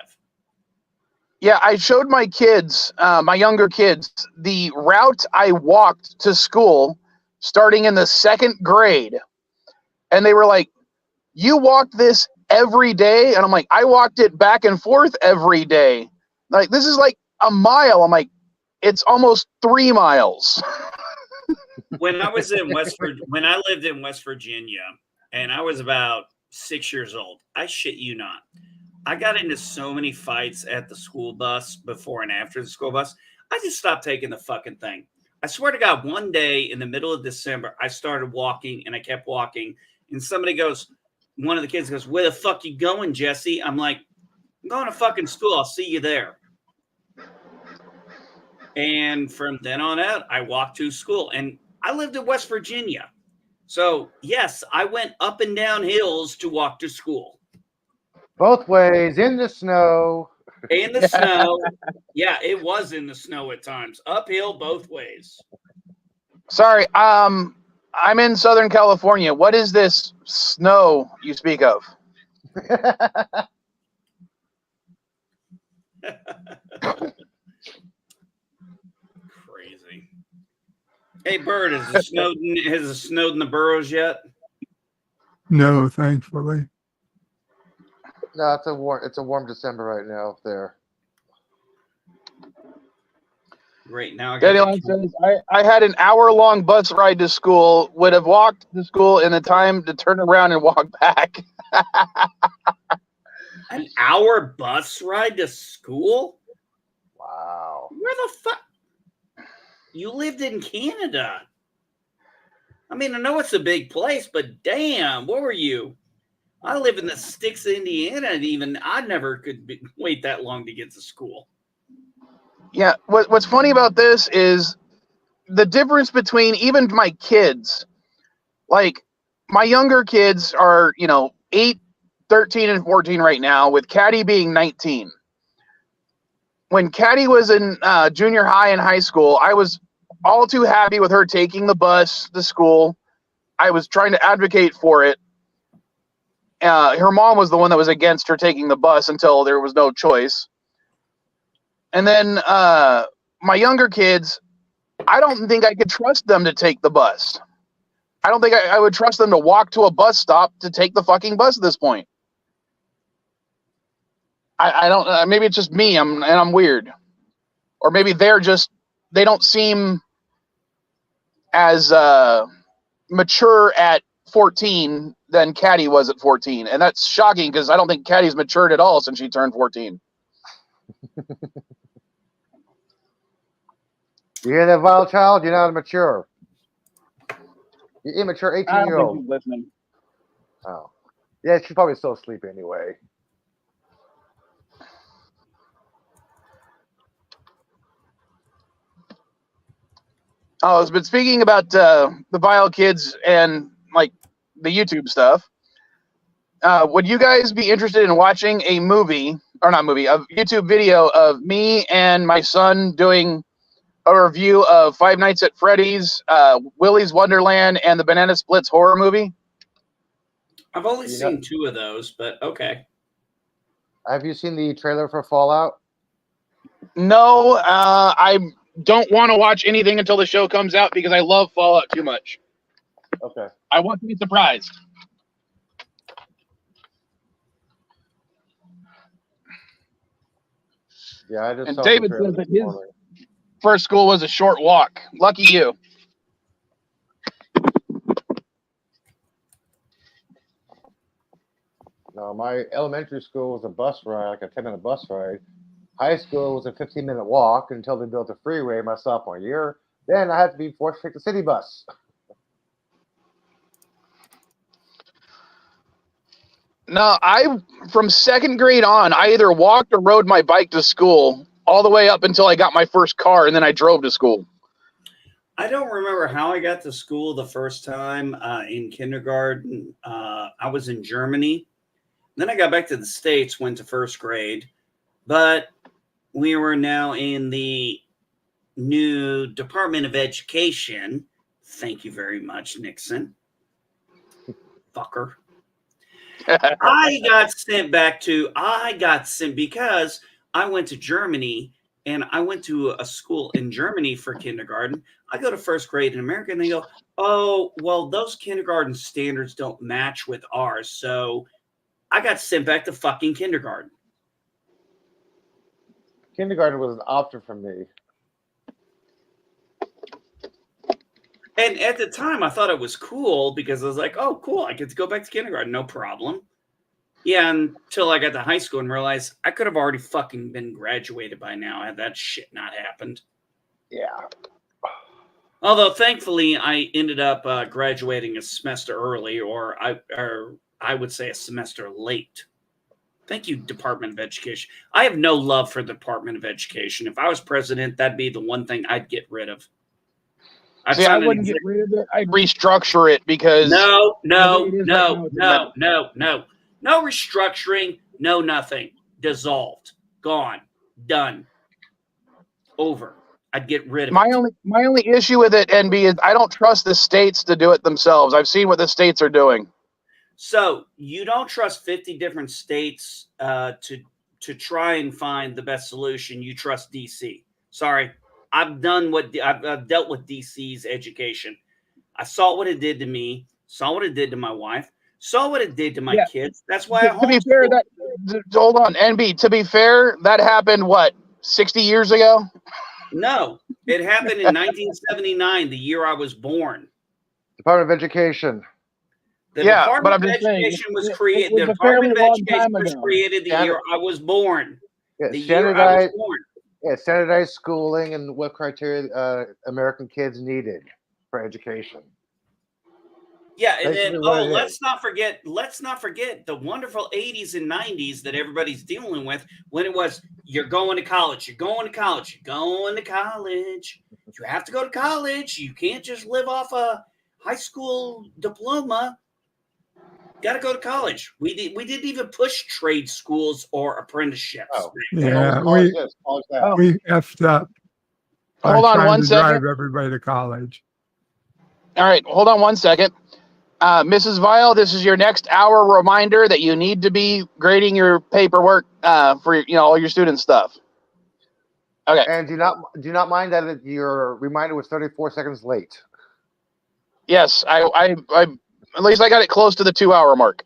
Yeah, I showed my kids, my younger kids, the route I walked to school starting in the 2nd grade. And they were like, "You walked this every day?" And I'm like, "I walked it back and forth every day. Like, this is like a mile." I'm like, "It's almost 3 miles." When I was in when I lived in West Virginia, and I was about 6 years old, I shit you not, I got into so many fights at the school bus before and after the school bus. I just stopped taking the fucking thing. I swear to God, one day in the middle of December, I started walking and I kept walking. And one of the kids goes, "Where the fuck you going, Jesse?" I'm like, "I'm going to fucking school. I'll see you there." And from then on out, I walked to school. And I lived in West Virginia. So, yes, I went up and down hills to walk to school. Both ways, in the snow. In the snow. Yeah, it was in the snow at times. Uphill both ways. Sorry, I'm in Southern California. What is this snow you speak of? Crazy. Hey, Bird, has it snowed in the boroughs yet? No, thankfully. No, it's a warm December right now up there. Great. Now Daddy says, I had an hour-long bus ride to school, would have walked to school in the time to turn around and walk back. An hour bus ride to school? Wow. Where the fuck? You lived in Canada. I mean, I know it's a big place, but damn, what were you? I live in the sticks of Indiana, and even I never could wait that long to get to school. Yeah, what's funny about this is the difference between even my kids. Like, my younger kids are, 8, 13, and 14 right now, with Caddy being 19. When Caddy was in junior high and high school, I was all too happy with her taking the bus to school. I was trying to advocate for it. Her mom was the one that was against her taking the bus until there was no choice. And then my younger kids, I don't think I could trust them to take the bus. I don't think I would trust them to walk to a bus stop to take the fucking bus at this point. I don't. Maybe it's just me. I'm weird, or maybe they don't seem as mature at 14 than Caddy was at 14, and that's shocking because I don't think Caddy's matured at all since she turned 14. You hear that, vile child? You're not mature. You're immature 18-year-old. She's listening. Oh, yeah, she's probably still asleep anyway. Oh, but speaking about the vile kids and like the YouTube stuff, would you guys be interested in watching a YouTube video of me and my son doing a review of Five Nights at Freddy's, Willy's Wonderland, and the Banana Splits horror movie? I've only seen 2 of those, but okay. Have you seen the trailer for Fallout? No, I don't want to watch anything until the show comes out because I love Fallout too much. Okay. I want to be surprised. Yeah, I just. And David says that his first school was a short walk. Lucky you. No, my elementary school was a bus ride, like a 10-minute bus ride. High school was a 15-minute walk until they built a freeway my sophomore year. Then I had to be forced to take the city bus. No, from second grade on, I either walked or rode my bike to school all the way up until I got my first car, and then I drove to school. I don't remember how I got to school the first time in kindergarten. I was in Germany. Then I got back to the States, went to first grade. But we were now in the new Department of Education. Thank you very much, Nixon. Fucker. I got sent because I went to Germany and I went to a school in Germany for kindergarten. I go to first grade in America and they go, oh, well, those kindergarten standards don't match with ours. So I got sent back to fucking kindergarten. Kindergarten was an option for me. And at the time, I thought it was cool because I was like, oh, cool. I get to go back to kindergarten. No problem. Yeah, until I got to high school and realized I could have already fucking been graduated by now had that shit not happened. Yeah. Although, thankfully, I ended up graduating a semester early, or I would say a semester late. Thank you, Department of Education. I have no love for the Department of Education. If I was president, that'd be the one thing I'd get rid of. I wouldn't get rid of it. I'd restructure it because no restructuring, no nothing. Dissolved, gone, done, over. I'd get rid of it. My only issue with it, NB, is I don't trust the states to do it themselves. I've seen what the states are doing. So you don't trust 50 different states to try and find the best solution. You trust DC. Sorry. I've dealt with DC's education. I saw what it did to me, saw what it did to my wife, saw what it did to my kids. That's why to be fair, hold on, NB. To be fair, that happened 60 years ago? No, it happened in 1979, the year I was born. Department of Education. The Department of Education was created. The Department of Education was created the year I was born. The year I was born. Yeah, standardized schooling and what criteria American kids needed for education. Yeah, and Basically then what it let's is. not forget the wonderful 80s and 90s that everybody's dealing with when it was you're going to college, you're going to college, you're going to college. You have to go to college. You can't just live off a high school diploma. Got to go to college. We didn't even push trade schools or apprenticeships. Oh, Yeah, college this, college that. we effed up by Hold on trying one to second. drive everybody to college. All right, hold on one second. Mrs. Vile, this is your next hour reminder that you need to be grading your paperwork for all your student stuff. Okay. And do not mind that your reminder was 34 seconds late. Yes, I at least I got it close to the 2-hour mark.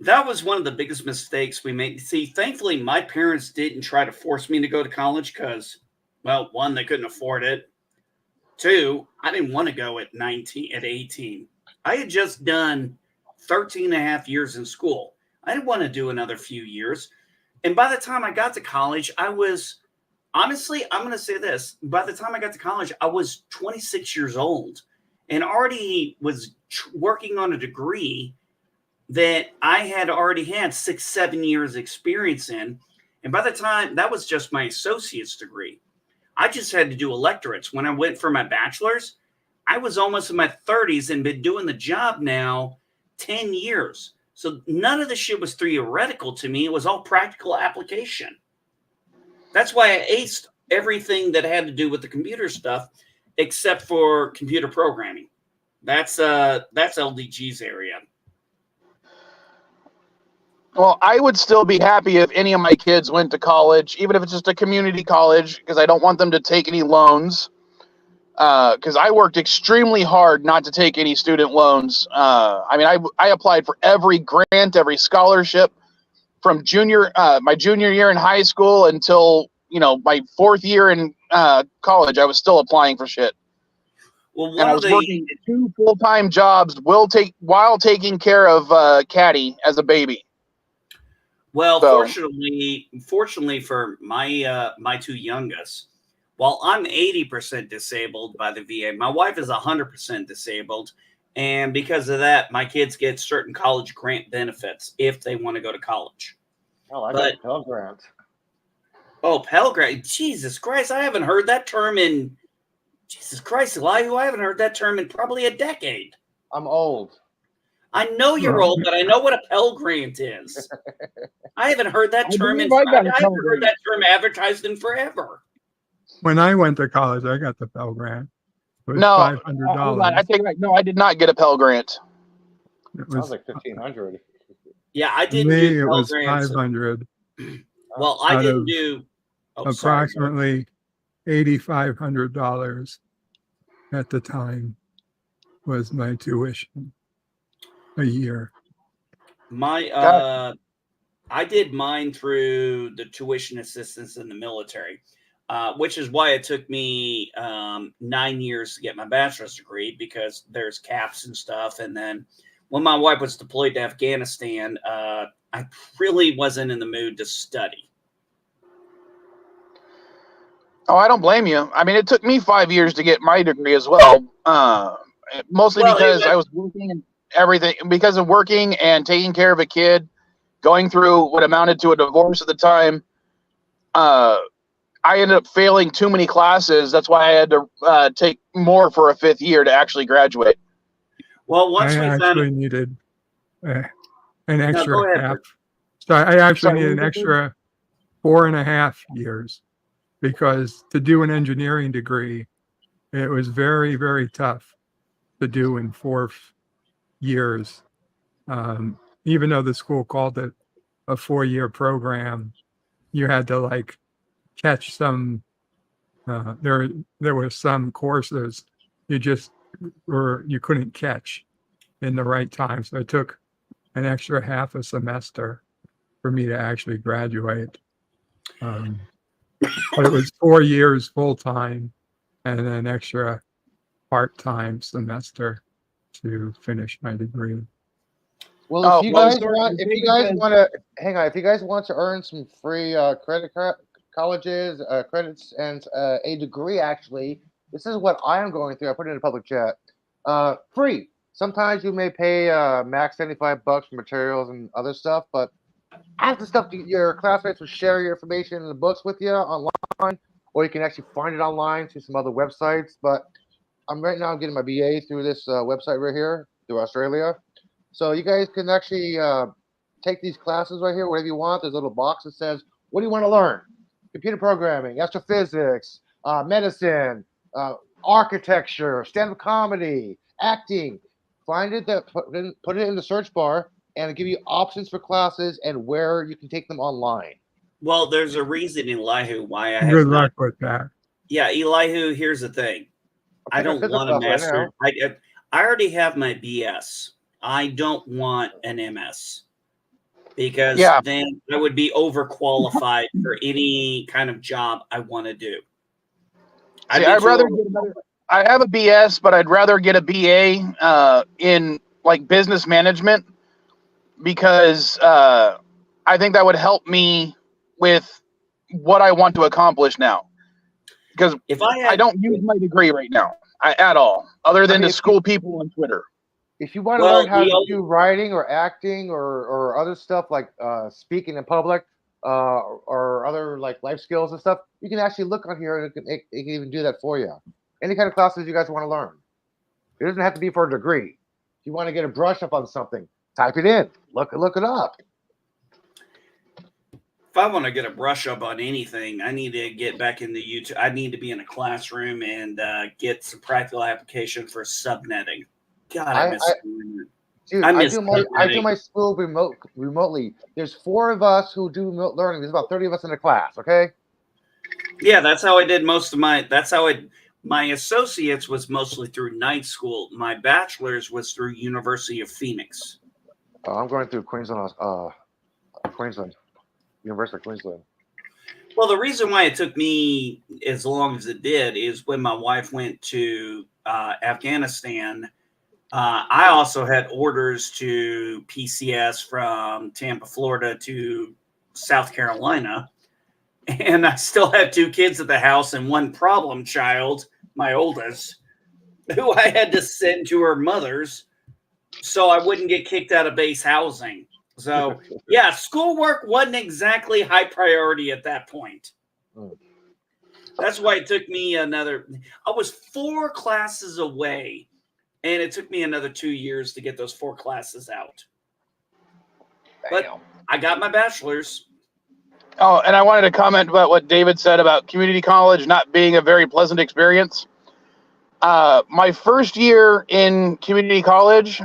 That was one of the biggest mistakes we made. See, thankfully, my parents didn't try to force me to go to college because, well, one, they couldn't afford it. Two, I didn't want to go at 18. I had just done 13 and a half years in school. I didn't want to do another few years. And by the time I got to college, I was, honestly, I'm going to say this. By the time I got to college, I was 26 years old and already was working on a degree that I had already had 6-7 years experience in. And by the time, that was just my associate's degree. I just had to do electorates. When I went for my bachelor's, I was almost in my 30s and been doing the job now 10 years. So none of the shit was theoretical to me. It was all practical application. That's why I aced everything that had to do with the computer stuff, except for computer programming. That's LDG's area. Well, I would still be happy if any of my kids went to college, even if it's just a community college, because I don't want them to take any loans. Because I worked extremely hard not to take any student loans. I applied for every grant, every scholarship from my junior year in high school until my 4th year in college. I was still applying for shit. Well, and I was working 2 full-time jobs while taking care of Caddy as a baby. Well, fortunately for my 2 youngest, while I'm 80% disabled by the VA, my wife is 100% disabled. And because of that, my kids get certain college grant benefits if they want to go to college. Oh, I got Pell Grant. Oh, Pell Grant. Jesus Christ, I haven't heard that term in, Jesus Christ, Elihu, I haven't heard that term in probably a decade. I'm old. I know you're old, but I know what a Pell Grant is. I haven't heard that term I haven't heard that term advertised in forever. When I went to college, I got the Pell Grant. It was No, $500. I take it back. No, I did not get a Pell Grant. It was like $1,500. Yeah, I didn't do Pell it was Grants. $500. Well, I didn't do approximately $8,500 at the time was my tuition a year. I did mine through the tuition assistance in the military, which is why it took me 9 years to get my bachelor's degree, because there's caps and stuff. And then when my wife was deployed to Afghanistan, I really wasn't in the mood to study. Oh, I don't blame you. I mean, it took me 5 years to get my degree as well. Mostly because I was working and everything, because of working and taking care of a kid, going through what amounted to a divorce at the time. I ended up failing too many classes. That's why I had to take more for a 5th year to actually graduate. Well, I actually needed an extra half. So I actually needed an extra 4.5 years, because to do an engineering degree, it was very, very tough to do in 4 years. Even though the school called it a 4-year program, you had to catch some. There were some courses you couldn't catch in the right time, so it took an extra half a semester for me to actually graduate. But it was 4 years full time and an extra part-time semester to finish my degree. Well, if you guys want to earn some free credits and a degree, actually, This is what I am going through. I put it in a public chat. Free. Sometimes you may pay max $75 for materials and other stuff, but ask the stuff your classmates will share your information in the books with you online, or you can actually find it online through some other websites. But I'm getting my BA through this website right here through Australia. So you guys can actually take these classes right here, whatever you want. There's a little box that says, what do you want to learn? Computer programming, astrophysics, medicine, architecture, stand-up comedy, acting. Find it, put it in the search bar, and it'll give you options for classes and where you can take them online. Well, there's a reason, Elihu, why I have Good luck with that. Yeah, Elihu, here's the thing. I don't want a master. I already have my BS. I don't want an MS because then I would be overqualified for any kind of job I want to do. I have a BS, but I'd rather get a BA in like business management because I think that would help me with what I want to accomplish now. Because I don't use my degree right now at all, other than to school people on Twitter. If you want to learn how to do writing or acting or other stuff like speaking in public or other like life skills and stuff, you can actually look on here and it can even do that for you. Any kind of classes you guys want to learn. It doesn't have to be for a degree. If you want to get a brush up on something, type it in. Look it up. If I want to get a brush up on anything, I need to get back into YouTube. I need to be in a classroom and get some practical application for subnetting. God, I miss it. Dude, I do my school remotely. There's 4 of us who do remote learning. There's about 30 of us in the class, okay? Yeah, that's how I did most of my associates was mostly through night school. My bachelor's was through University of Phoenix. I'm going through Queensland, University of Queensland. Well, the reason why it took me as long as it did is when my wife went to Afghanistan, I also had orders to PCS from Tampa, Florida to South Carolina. And I still had 2 kids at the house and 1 problem child, my oldest, who I had to send to her mother's so I wouldn't get kicked out of base housing. So, yeah, schoolwork wasn't exactly high priority at that point. That's why it took me I was 4 classes away, and it took me another 2 years to get those 4 classes out. But I got my bachelor's. Oh, and I wanted to comment about what David said about community college not being a very pleasant experience. My first year in community college,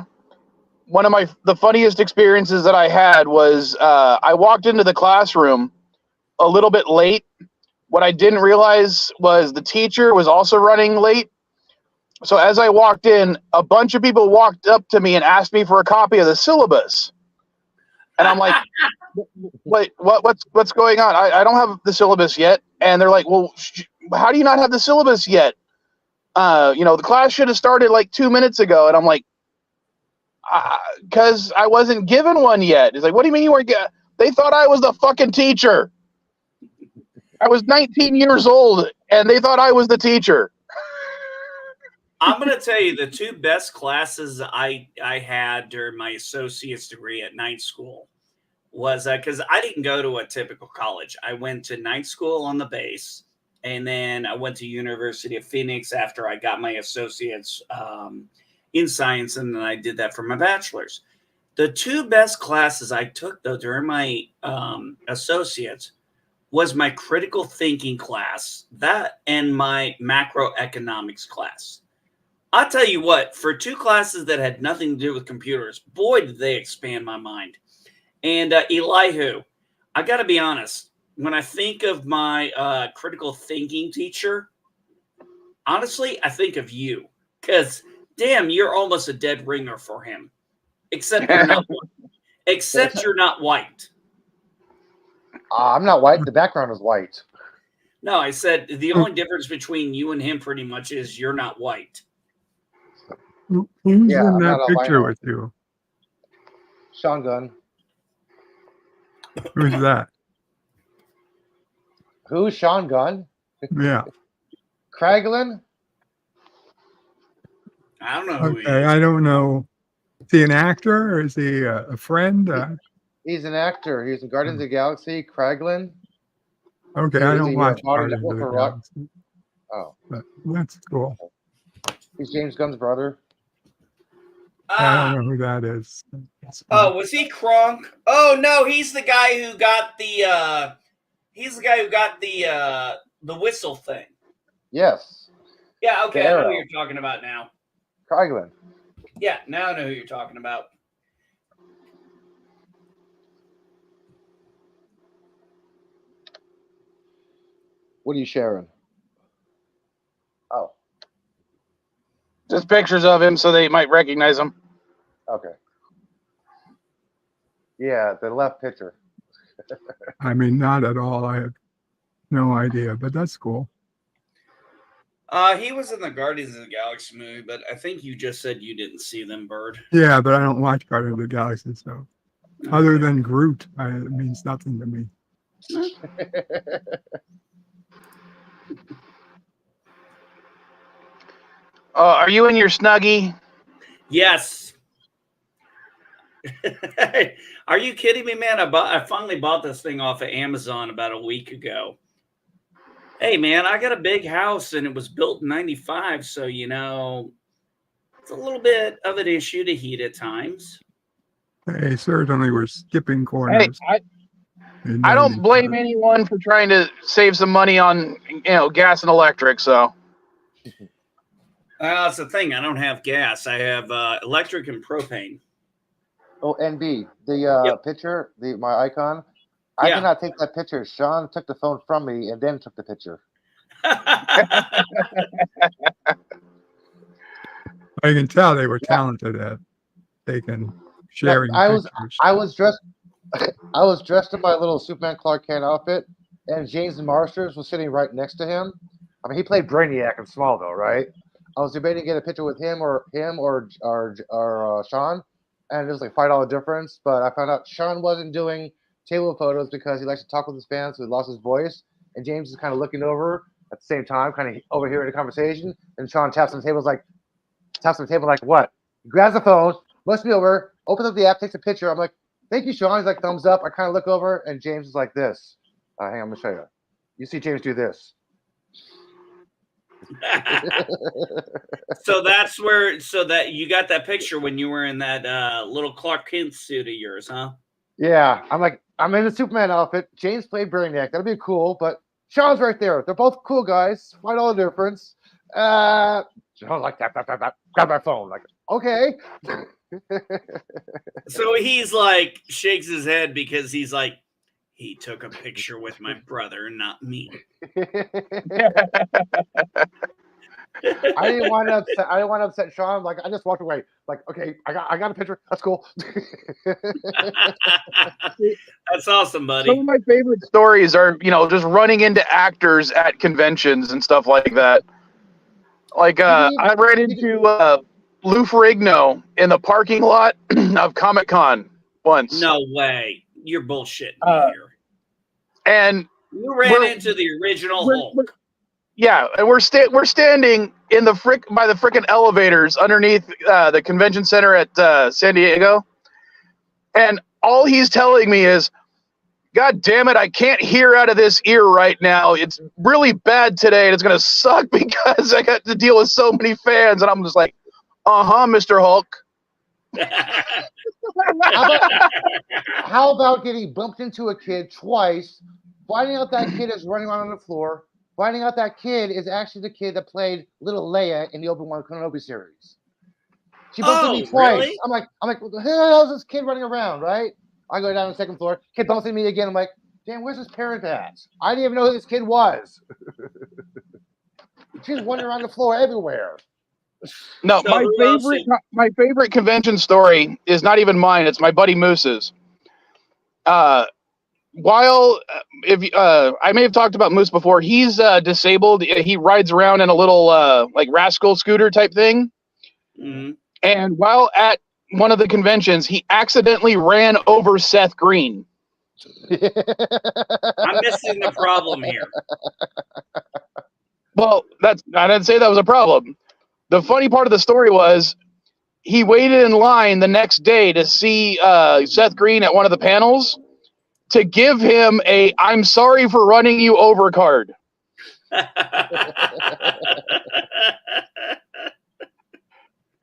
one of the funniest experiences that I had was I walked into the classroom a little bit late. What I didn't realize was the teacher was also running late. So as I walked in, a bunch of people walked up to me and asked me for a copy of the syllabus. And I'm like, wait, what's going on? I don't have the syllabus yet. And they're like, well, how do you not have the syllabus yet? The class should have started like 2 minutes ago. And I'm like, because I wasn't given one yet. It's like, what do you mean you weren't getting? They thought I was the fucking teacher. I was 19 years old, and they thought I was the teacher. I'm going to tell you the 2 best classes I had during my associate's degree at night school was because I didn't go to a typical college. I went to night school on the base, and then I went to University of Phoenix after I got my associate's in science, and then I did that for my bachelor's. The 2 best classes I took, though, during my associates was my critical thinking class, that and my macroeconomics class. I'll tell you what, for 2 classes that had nothing to do with computers, boy, did they expand my mind. And Elihu, I got to be honest, when I think of my critical thinking teacher, honestly, I think of you because, damn, you're almost a dead ringer for him. Except you're not white. Except you're not white. I'm not white. The background is white. No, I said the only difference between you and him pretty much is you're not white. Who's in that picture with you? Sean Gunn. Who's that? Who's Sean Gunn? Yeah. Craiglin? I don't know who he Okay, is. I don't know. Is he an actor or is he a friend? He's an actor. He's in Guardians of the Galaxy. Craiglin. Okay, I don't watch Guardians of the Galaxy. Oh, But that's cool. he's James Gunn's brother. I don't know who that is. Oh, was he Kronk? Oh no, he's the guy who got the the whistle thing. Yes. Yeah, okay, I know who you're talking about now. Craiglin. Yeah, now I know who you're talking about. What are you sharing? Oh. Just pictures of him so they might recognize him. Okay. Yeah, the left picture. I mean, not at all. I have no idea, but that's cool. He was in the Guardians of the Galaxy movie, but I think you just said you didn't see them, Bird. Yeah, but I don't watch Guardians of the Galaxy, so other than Groot, it means nothing to me. Are you in your Snuggie? Yes. Are you kidding me, man? I finally bought this thing off of Amazon about a week ago. Hey, man, I got a big house, and it was built in '95, so, you know, it's a little bit of an issue to heat at times. Hey, certainly we're skipping corners. Hey, I don't blame anyone for trying to save some money on, gas and electric, so. That's the thing. I don't have gas. I have electric and propane. Oh, NB, the picture, my icon. I cannot take that picture. Sean took the phone from me and then took the picture. I can tell they were talented at taking sharing pictures. I was dressed in my little Superman Clark Kent outfit, and James Marsters was sitting right next to him. I mean, he played Brainiac in Smallville, right? I was debating to get a picture with him or Sean, and it was like $5 difference. But I found out Sean wasn't doing table photos because he likes to talk with his fans, so he lost his voice. And James is kind of looking over at the same time, kind of overhearing the conversation. And Sean taps on the table like, what? He grabs the phone, looks me over, opens up the app, takes a picture. I'm like, thank you, Sean. He's like, thumbs up. I kind of look over, and James is like this. Hang on, I'm gonna show you. You see James do this. So that you got that picture when you were in that little Clark Kent suit of yours, huh? Yeah, I'm like, I'm in a Superman outfit. James played Brainiac. That'd be cool, but Sean's right there. They're both cool guys. $5 difference. Sean's like, grab my phone. Like, okay. So he's like, shakes his head because he's like, he took a picture with my brother, not me. I didn't want to upset Sean. Like, I just walked away. Like, okay, I got a picture. That's cool. That's awesome, buddy. Some of my favorite stories are, just running into actors at conventions and stuff like that. Like, I ran into Lou Ferrigno in the parking lot of Comic-Con once. No way. You're bullshitting me here. And you ran into the original Hulk. Yeah, and we're standing in by the frickin' elevators underneath the convention center at San Diego, and all he's telling me is, "God damn it, I can't hear out of this ear right now. It's really bad today, and it's gonna suck because I got to deal with so many fans." And I'm just like, Mr. Hulk. How about getting bumped into a kid twice, finding out that kid is running around on the floor, finding out that kid is actually the kid that played little Leia in the Obi-Wan Kenobi series. She bumped into me twice. Really? I'm like, what the hell is this kid running around, right? I go down to the second floor. Kid bumps into me again. I'm like, damn, where's his parent at? I didn't even know who this kid was. She's wandering around the floor everywhere. No, so my favorite convention story is not even mine. It's my buddy Moose's. I may have talked about Moose before. He's disabled. He rides around in a little like rascal scooter type thing. Mm-hmm. And while at one of the conventions, he accidentally ran over Seth Green. I'm missing the problem here. Well, I didn't say that was a problem. The funny part of the story was he waited in line the next day to see Seth Green at one of the panels to give him a "I'm sorry for running you over" card.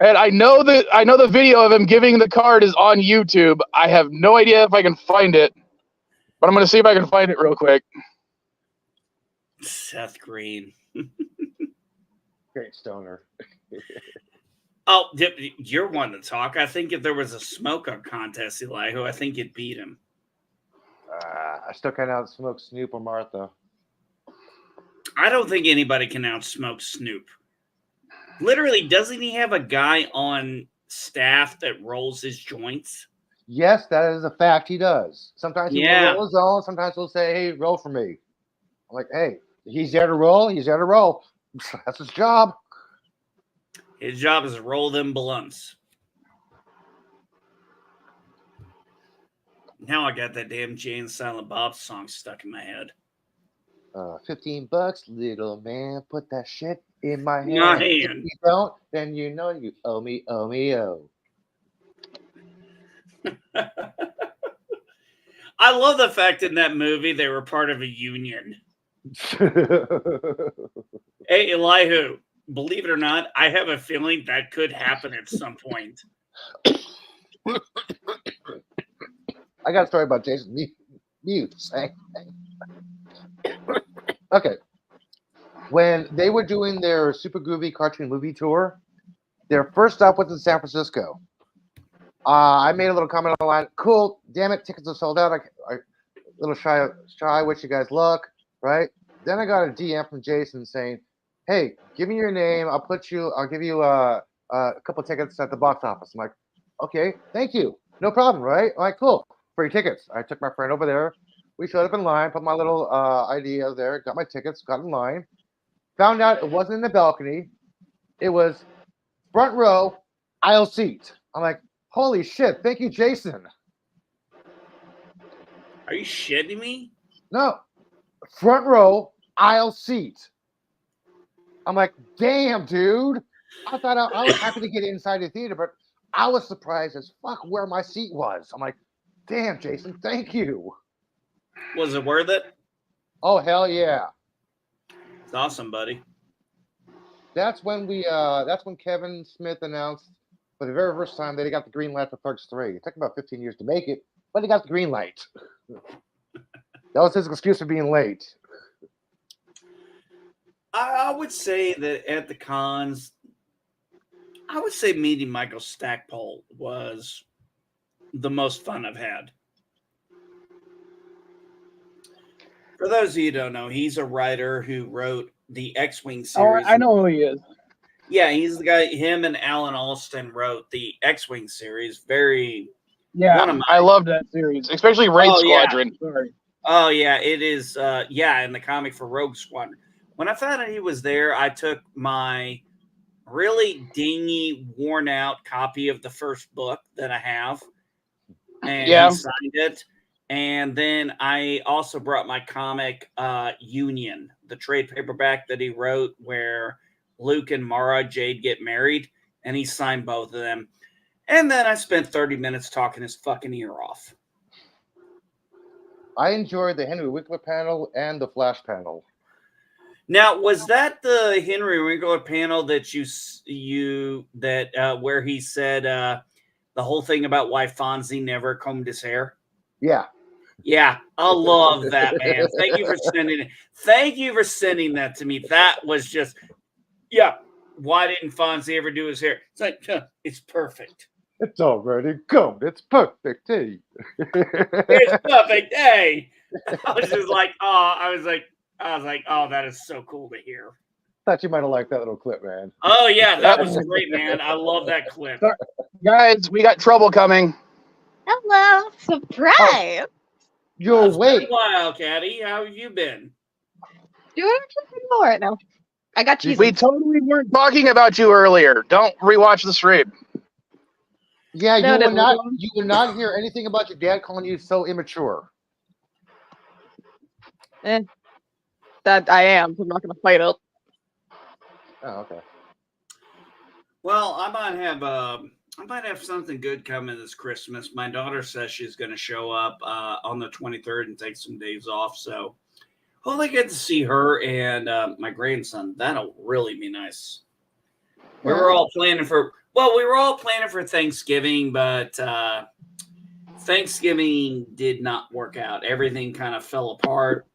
And I know the video of him giving the card is on YouTube. I have no idea if I can find it, but I'm going to see if I can find it real quick. Seth Green. Great stoner. Oh, you're one to talk. I think if there was a smoke-up contest, Elihu, I think you'd beat him. I still can't outsmoke Snoop or Martha. I don't think anybody can outsmoke Snoop. Literally, doesn't he have a guy on staff that rolls his joints? Yes, that is a fact. He does. Sometimes he will roll his own. Sometimes he'll say, "Hey, roll for me." I'm like, "Hey, he's there to roll. He's there to roll. That's his job." His job is to roll them blunts. Now I got that damn Jay and Silent Bob song stuck in my head. $15, little man. Put that shit in my hand. My hand. If you don't, then you know you owe me, oh me, oh. I love the fact in that movie they were part of a union. Hey, Elihu, believe it or not, I have a feeling that could happen at some point. I got a story about Jason Mewes. Okay. When they were doing their Super Groovy cartoon movie tour, their first stop was in San Francisco. I made a little comment online. Cool, damn it, tickets are sold out. I little shy. Wish you guys luck, right? Then I got a DM from Jason saying, "Hey, give me your name. I'll give you a couple tickets at the box office." I'm like, "Okay, thank you, no problem, right?" I'm like, "Cool, free tickets." I took my friend over there. We showed up in line, put my little ID out there, got my tickets, got in line. Found out it wasn't in the balcony. It was front row, aisle seat. I'm like, holy shit, thank you, Jason. Are you shitting me? No, front row, aisle seat. I'm like, damn, dude. I thought I was happy to get inside the theater, but I was surprised as fuck where my seat was. I'm like, damn, Jason, thank you. Was it worth it? Oh, hell yeah. It's awesome, buddy. That's when Kevin Smith announced for the very first time that he got the green light for Clerks 3. It took about 15 years to make it, but he got the green light. That was his excuse for being late. I would say that at the cons, I would say meeting Michael Stackpole was the most fun I've had. For those of you who don't know, he's a writer who wrote the X-Wing series. Oh, I know who he is. Yeah, he's the guy. Him and Alan Alston wrote the X-Wing series. I loved that series, especially Raid Squadron. Yeah. Sorry. Oh yeah, it is. In the comic for Rogue Squadron. When I found out he was there, I took my really dingy, worn-out copy of the first book that I have, and he signed it. And then I also brought my comic Union, the trade paperback that he wrote where Luke and Mara Jade get married, and he signed both of them. And then I spent 30 minutes talking his fucking ear off. I enjoyed the Henry Winkler panel and the Flash panel. Now, was that the Henry Winkler panel that where he said the whole thing about why Fonzie never combed his hair? Yeah. Yeah, I love that, man. Thank you for sending it. Thank you for sending that to me. That was just, why didn't Fonzie ever do his hair? It's like, it's perfect. It's already combed. It's perfect. Hey. It's perfect. Hey. I was just like, oh, that is so cool to hear. Thought you might have liked that little clip, man. Oh, yeah, that was great, man. I love that clip. Guys, we got trouble coming. Hello. Surprise. You're awake. Wildcatty, how have you been? Doing pretty well right now. I got cheese. We totally weren't talking about you earlier. Don't rewatch the stream. Yeah, you will not hear anything about your dad calling you so immature. That I am. I'm not going to fight it. Oh, okay. Well, I might have something good coming this Christmas. My daughter says she's going to show up on the 23rd and take some days off. So hopefully I get to see her and my grandson. That'll really be nice. We were all planning for Thanksgiving, but Thanksgiving did not work out. Everything kind of fell apart.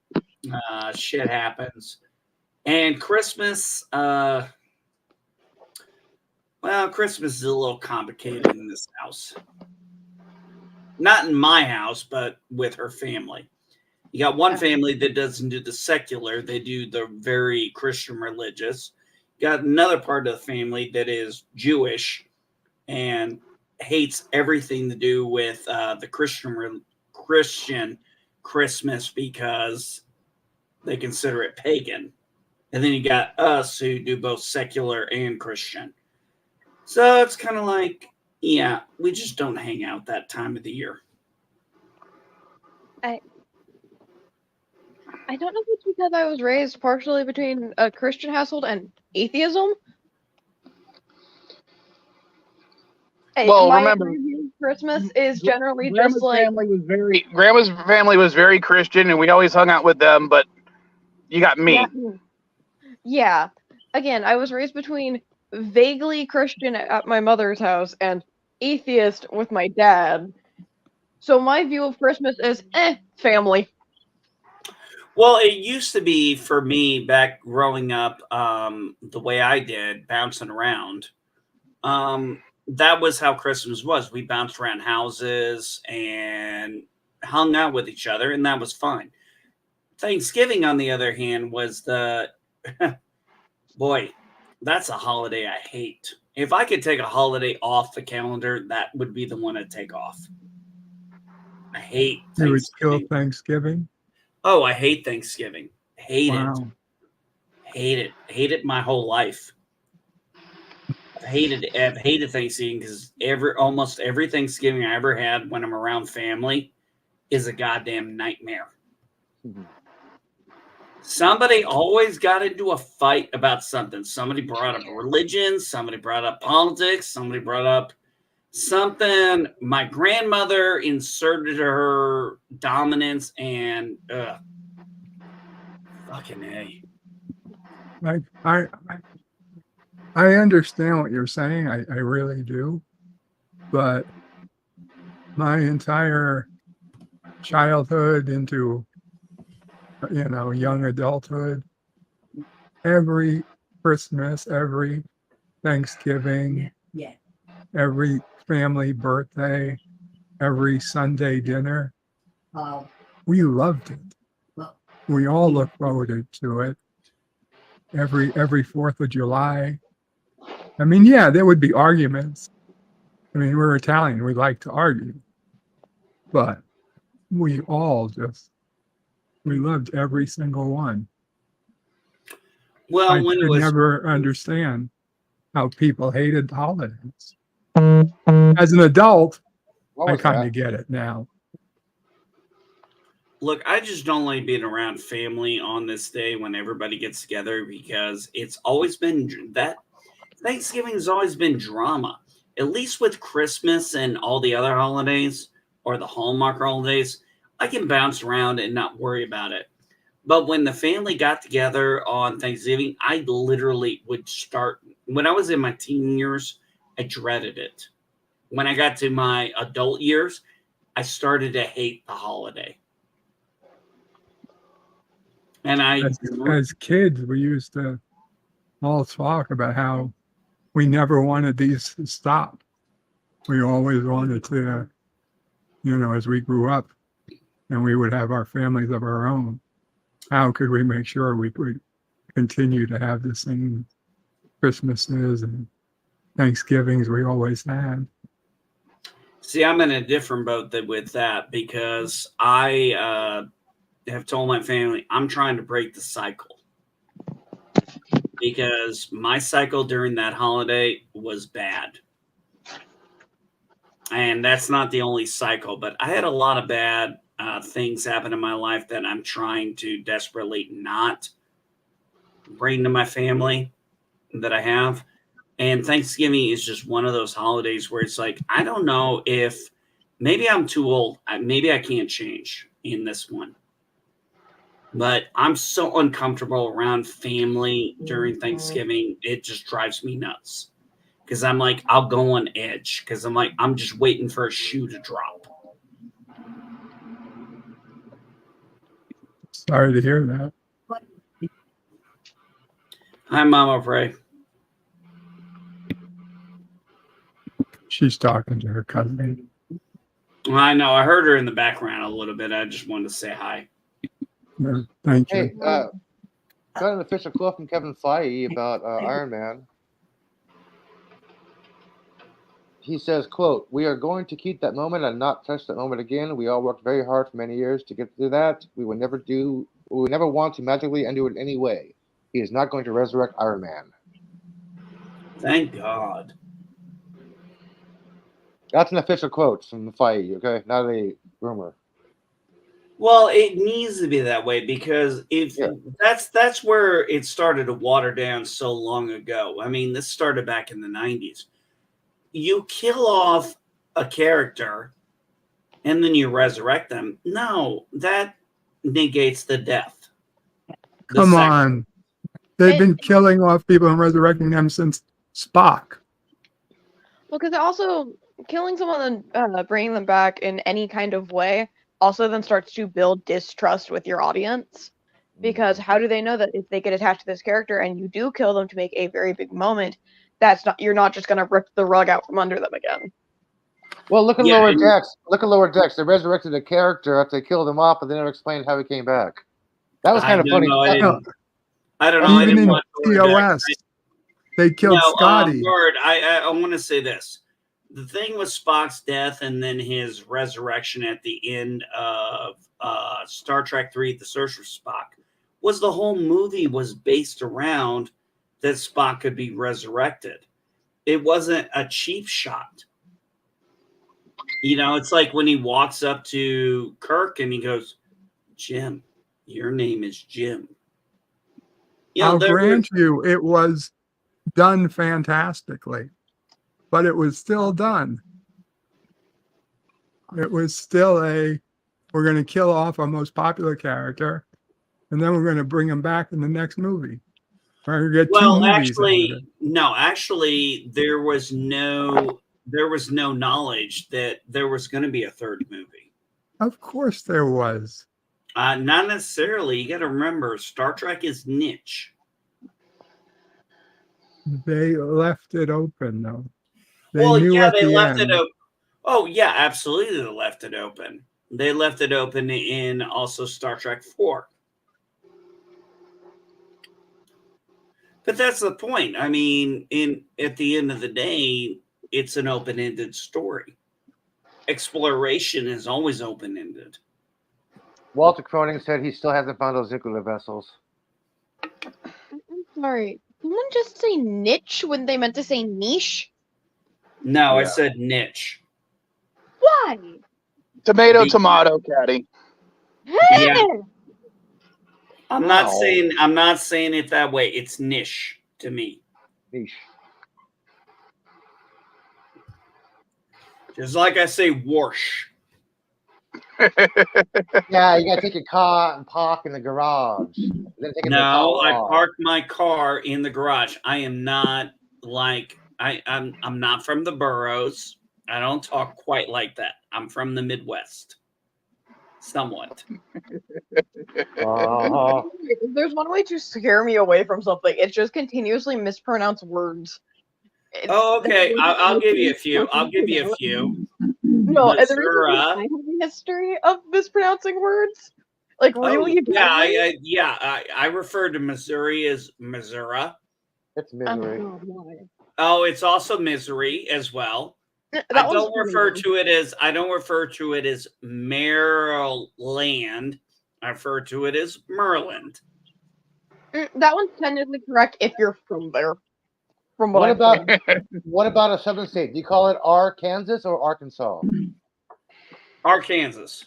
Shit happens. And Christmas, Christmas is a little complicated in this house. Not in my house, but with her family. You got one family that doesn't do the secular, they do the very Christian religious. You got another part of the family that is Jewish and hates everything to do with the Christian Christmas because they consider it pagan. And then you got us who do both secular and Christian. So it's kind of like, yeah, we just don't hang out that time of the year. I don't know if it's because I was raised partially between a Christian household and atheism. Well, remember, Christmas is generally Grandma's just like Grandma's family was very Christian, and we always hung out with them. But you got me. Yeah. Again, I was raised between vaguely Christian at my mother's house and atheist with my dad. So my view of Christmas is family. Well, it used to be for me back growing up, the way I did, bouncing around. That was how Christmas was. We bounced around houses and hung out with each other, and that was fine. Thanksgiving, on the other hand, was the boy, that's a holiday I hate. If I could take a holiday off the calendar, that would be the one I'd take off. I hate Thanksgiving. You would kill Thanksgiving? Oh, I hate Thanksgiving. Hate Wow. it. Hate it. Hate it my whole life. I've hated Thanksgiving because almost every Thanksgiving I ever had when I'm around family is a goddamn nightmare. Mm-hmm. Somebody always got into a fight about something. Somebody brought up religion. Somebody brought up politics. Somebody brought up something. My grandmother inserted her dominance and fucking A. I understand what you're saying. I really do. But my entire childhood into young adulthood, every Christmas, every Thanksgiving, every family birthday, every Sunday dinner, we loved it. We all looked forward to it. Every 4th of July. I mean, yeah, there would be arguments. I mean, we're Italian. We like to argue. But we all we loved every single one. Well, I could never understand how people hated holidays. As an adult, I kind of get it now. Look, I just don't like being around family on this day when everybody gets together because it's always been that Thanksgiving has always been drama. At least with Christmas and all the other holidays or the Hallmark holidays, I can bounce around and not worry about it. But when the family got together on Thanksgiving, I literally would start. When I was in my teen years, I dreaded it. When I got to my adult years, I started to hate the holiday. And as kids, we used to all talk about how we never wanted these to stop. We always wanted to, as we grew up and we would have our families of our own, how could we make sure we could continue to have the same Christmases and Thanksgivings we always had? See, I'm in a different boat with that because I have told my family I'm trying to break the cycle because my cycle during that holiday was bad. And that's not the only cycle, but I had a lot of bad things happen in my life that I'm trying to desperately not bring to my family that I have. And Thanksgiving is just one of those holidays where it's like, I don't know if maybe I'm too old. Maybe I can't change in this one. But I'm so uncomfortable around family during Thanksgiving. It just drives me nuts. Because I'm like, I'll go on edge. Because I'm like, I'm just waiting for a shoe to drop. Sorry to hear that. Hi, Mama Pray. She's talking to her cousin. I know. I heard her in the background a little bit. I just wanted to say hi. No, thank you. Hey, got an official quote from Kevin Feige about Iron Man. He says, quote, "We are going to keep that moment and not touch that moment again. We all worked very hard for many years to get through that. We would never want to magically undo it in any way. He is not going to resurrect Iron Man." Thank God. That's an official quote from Feige, okay? Not a rumor. Well, it needs to be that way because that's where it started to water down so long ago. I mean, this started back in the 90s. You kill off a character and then you resurrect them. No, that negates the death. Come on. They've been killing off people and resurrecting them since Spock. Well, because also killing someone and bringing them back in any kind of way also then starts to build distrust with your audience. Because how do they know that if they get attached to this character and you do kill them to make a very big moment, you're not just going to rip the rug out from under them again. Well, look at Lower Decks. Look at Lower Decks. They resurrected a character after they killed him off, but they never explained how he came back. That was kind of funny. I don't know. Even in TOS, they killed Scotty. I want to say this. The thing with Spock's death and then his resurrection at the end of Star Trek III, The Search for Spock, was the whole movie was based around that Spock could be resurrected. It wasn't a cheap shot. You know, it's like when he walks up to Kirk and he goes, "Jim, your name is Jim." You know, I'll grant you it was done fantastically, but it was still done. It was still we're going to kill off our most popular character, and then we're going to bring him back in the next movie. Well, actually, there was no knowledge that there was going to be a third movie. Of course there was. Not necessarily. You got to remember, Star Trek is niche. They left it open, though. They left it open. Oh, yeah, absolutely. They left it open. They left it open in also Star Trek 4. But that's the point. I mean, at the end of the day, it's an open-ended story. Exploration is always open-ended. Walter Cronin said he still hasn't found those nuclear vessels. I'm sorry. Someone just say niche when they meant to say niche? No, I said niche. Why? Tomato, Caddy. Yeah. I'm not saying it that way. It's niche to me. Niche. Just like I say, wash. Yeah, you gotta take your car and park in the garage. No, I parked my car in the garage. I am not like I'm not from the boroughs. I don't talk quite like that. I'm from the Midwest. Somewhat. If there's one way to scare me away from something, it's just continuously mispronounce words. Okay. I'll give you a few. No, and the reason I have a history of mispronouncing words, like really. I refer to Missouri as Missouri. It's Missouri. Oh, it's also Missouri as well. I don't refer to it as Maryland. I refer to it as Maryland. That one's technically correct if you're from there. From what about a southern state? Do you call it Arkansas or Arkansas? Arkansas.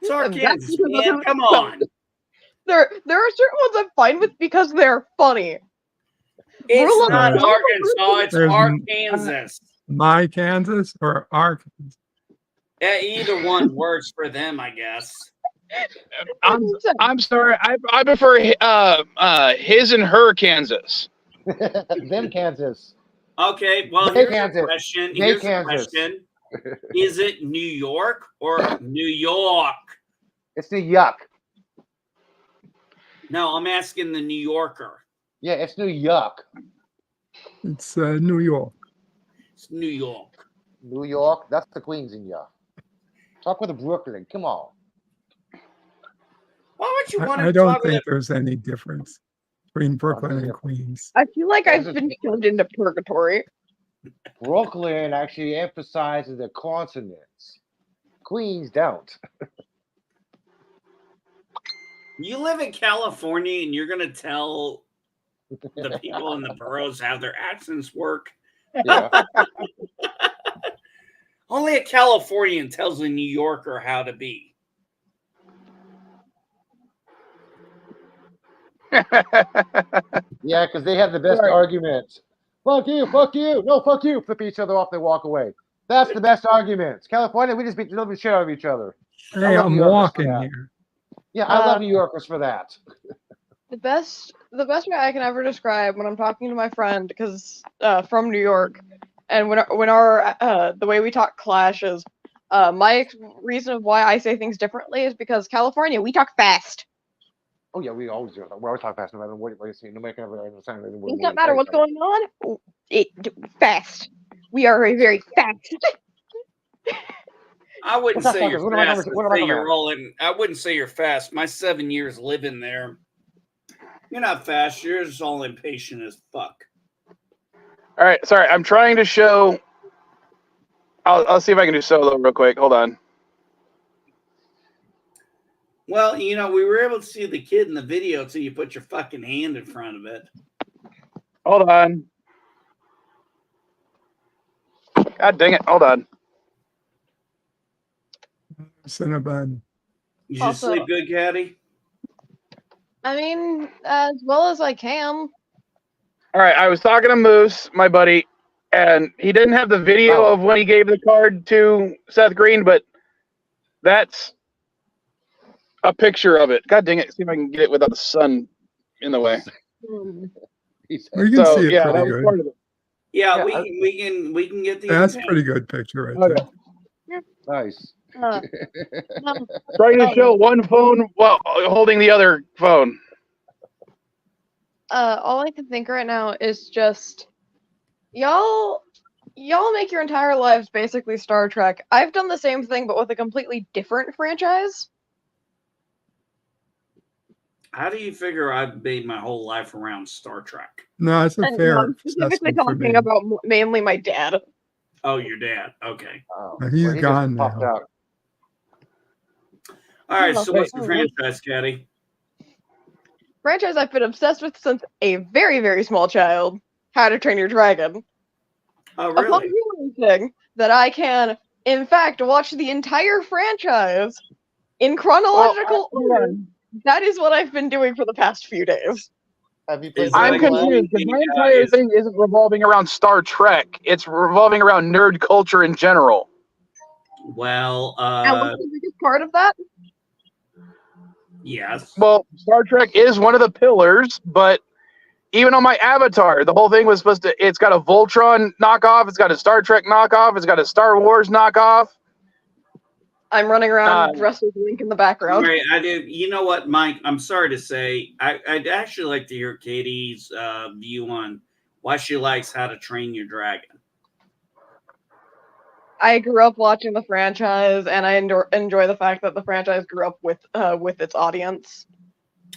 It's Arkansas, man. Come on. There are certain ones I'm fine with because they're funny. It's not There's- Arkansas, it's there's- Arkansas. My Kansas or Arkansas? Either one works for them, I guess. I'm sorry. I prefer his and her Kansas. Them Kansas. Okay, well, They here's Kansas. a question. They Here's a Kansas. question. Is it New York or New York? It's the yuck. No, I'm asking the New Yorker. Yeah, it's New Yuck. It's New York. It's New York. New York. That's the Queens in yuck. Talk with the Brooklyn. Come on. Why would you want to I don't talk think with there's any difference between Brooklyn and Queens. I feel like I've been shoved into purgatory. Brooklyn actually emphasizes the consonants. Queens don't. You live in California and you're going to tell the people in the boroughs how their accents work? Yeah. Only a Californian tells a New Yorker how to be. Yeah, because they have the best arguments. Fuck you, fuck you. No, fuck you. Flip each other off, they walk away. That's the best arguments. California, we just beat the little shit out of each other. Hey, love I'm New Yorkers for walking that. here. Yeah, I love New Yorkers for that. The best way I can ever describe when I'm talking to my friend, because from New York, and when our the way we talk clashes, my reason of why I say things differently is because California, we talk fast. Oh yeah, we always do that. We always talk fast no matter what you say. No matter understand. It doesn't matter what's going on. Fast. We are a very fast. I wouldn't What's say up, you're What am I fast. gonna- what am I I'd say gonna- you're rolling. I wouldn't say you're fast. My 7 years living there, you're not fast. You're just all impatient as fuck. All right, sorry. I'm trying to show. I'll see if I can do solo real quick. Hold on. Well, you know, we were able to see the kid in the video until you put your fucking hand in front of it. Hold on. God dang it. Hold on. Cinnabon. You Also- sleep good, Caddy? I mean, as well as I can. All right, I was talking to Moose, my buddy, and he didn't have the video of when he gave the card to Seth Green, but that's a picture of it. God dang it. See if I can get it without the sun in the way. You can So, see it yeah, that pretty was good. part of it. Yeah, Yeah, we can get the. That's a impact. pretty good picture right Okay. there. Nice. No. Trying to show one phone while holding the other phone. All I can think right now is just y'all make your entire lives basically Star Trek. I've done the same thing but with a completely different franchise. How do you figure I've made my whole life around Star Trek? No, it's a And fair I'm specifically assessment for me. talking about mainly my dad. Oh, your dad. Okay. Oh, He's well, he just gone popped now. out. All right. Oh, So what's the wait. franchise, Caddy? Franchise I've been obsessed with since a very, very small child. How to Train Your Dragon. Oh, Upon really? realizing that I can, in fact, watch the entire franchise in chronological order, that is what I've been doing for the past few days. Have you Is played that I'm like Dragon Ball? confused because my Yeah, entire it's- thing isn't revolving around Star Trek. It's revolving around nerd culture in general. Well, And what's the biggest part of that? yes. Well, Star Trek is one of the pillars, but even on my avatar, the whole thing was supposed to. It's got a Voltron knockoff. It's got a Star Trek knockoff. It's got a Star Wars knockoff. I'm running around Uh, dressed as Link in the background. Right, I do. You know what, Mike? I'm sorry to say, I'd actually like to hear Katie's view on why she likes How to Train Your Dragon. I grew up watching the franchise, and I enjoy the fact that the franchise grew up with its audience.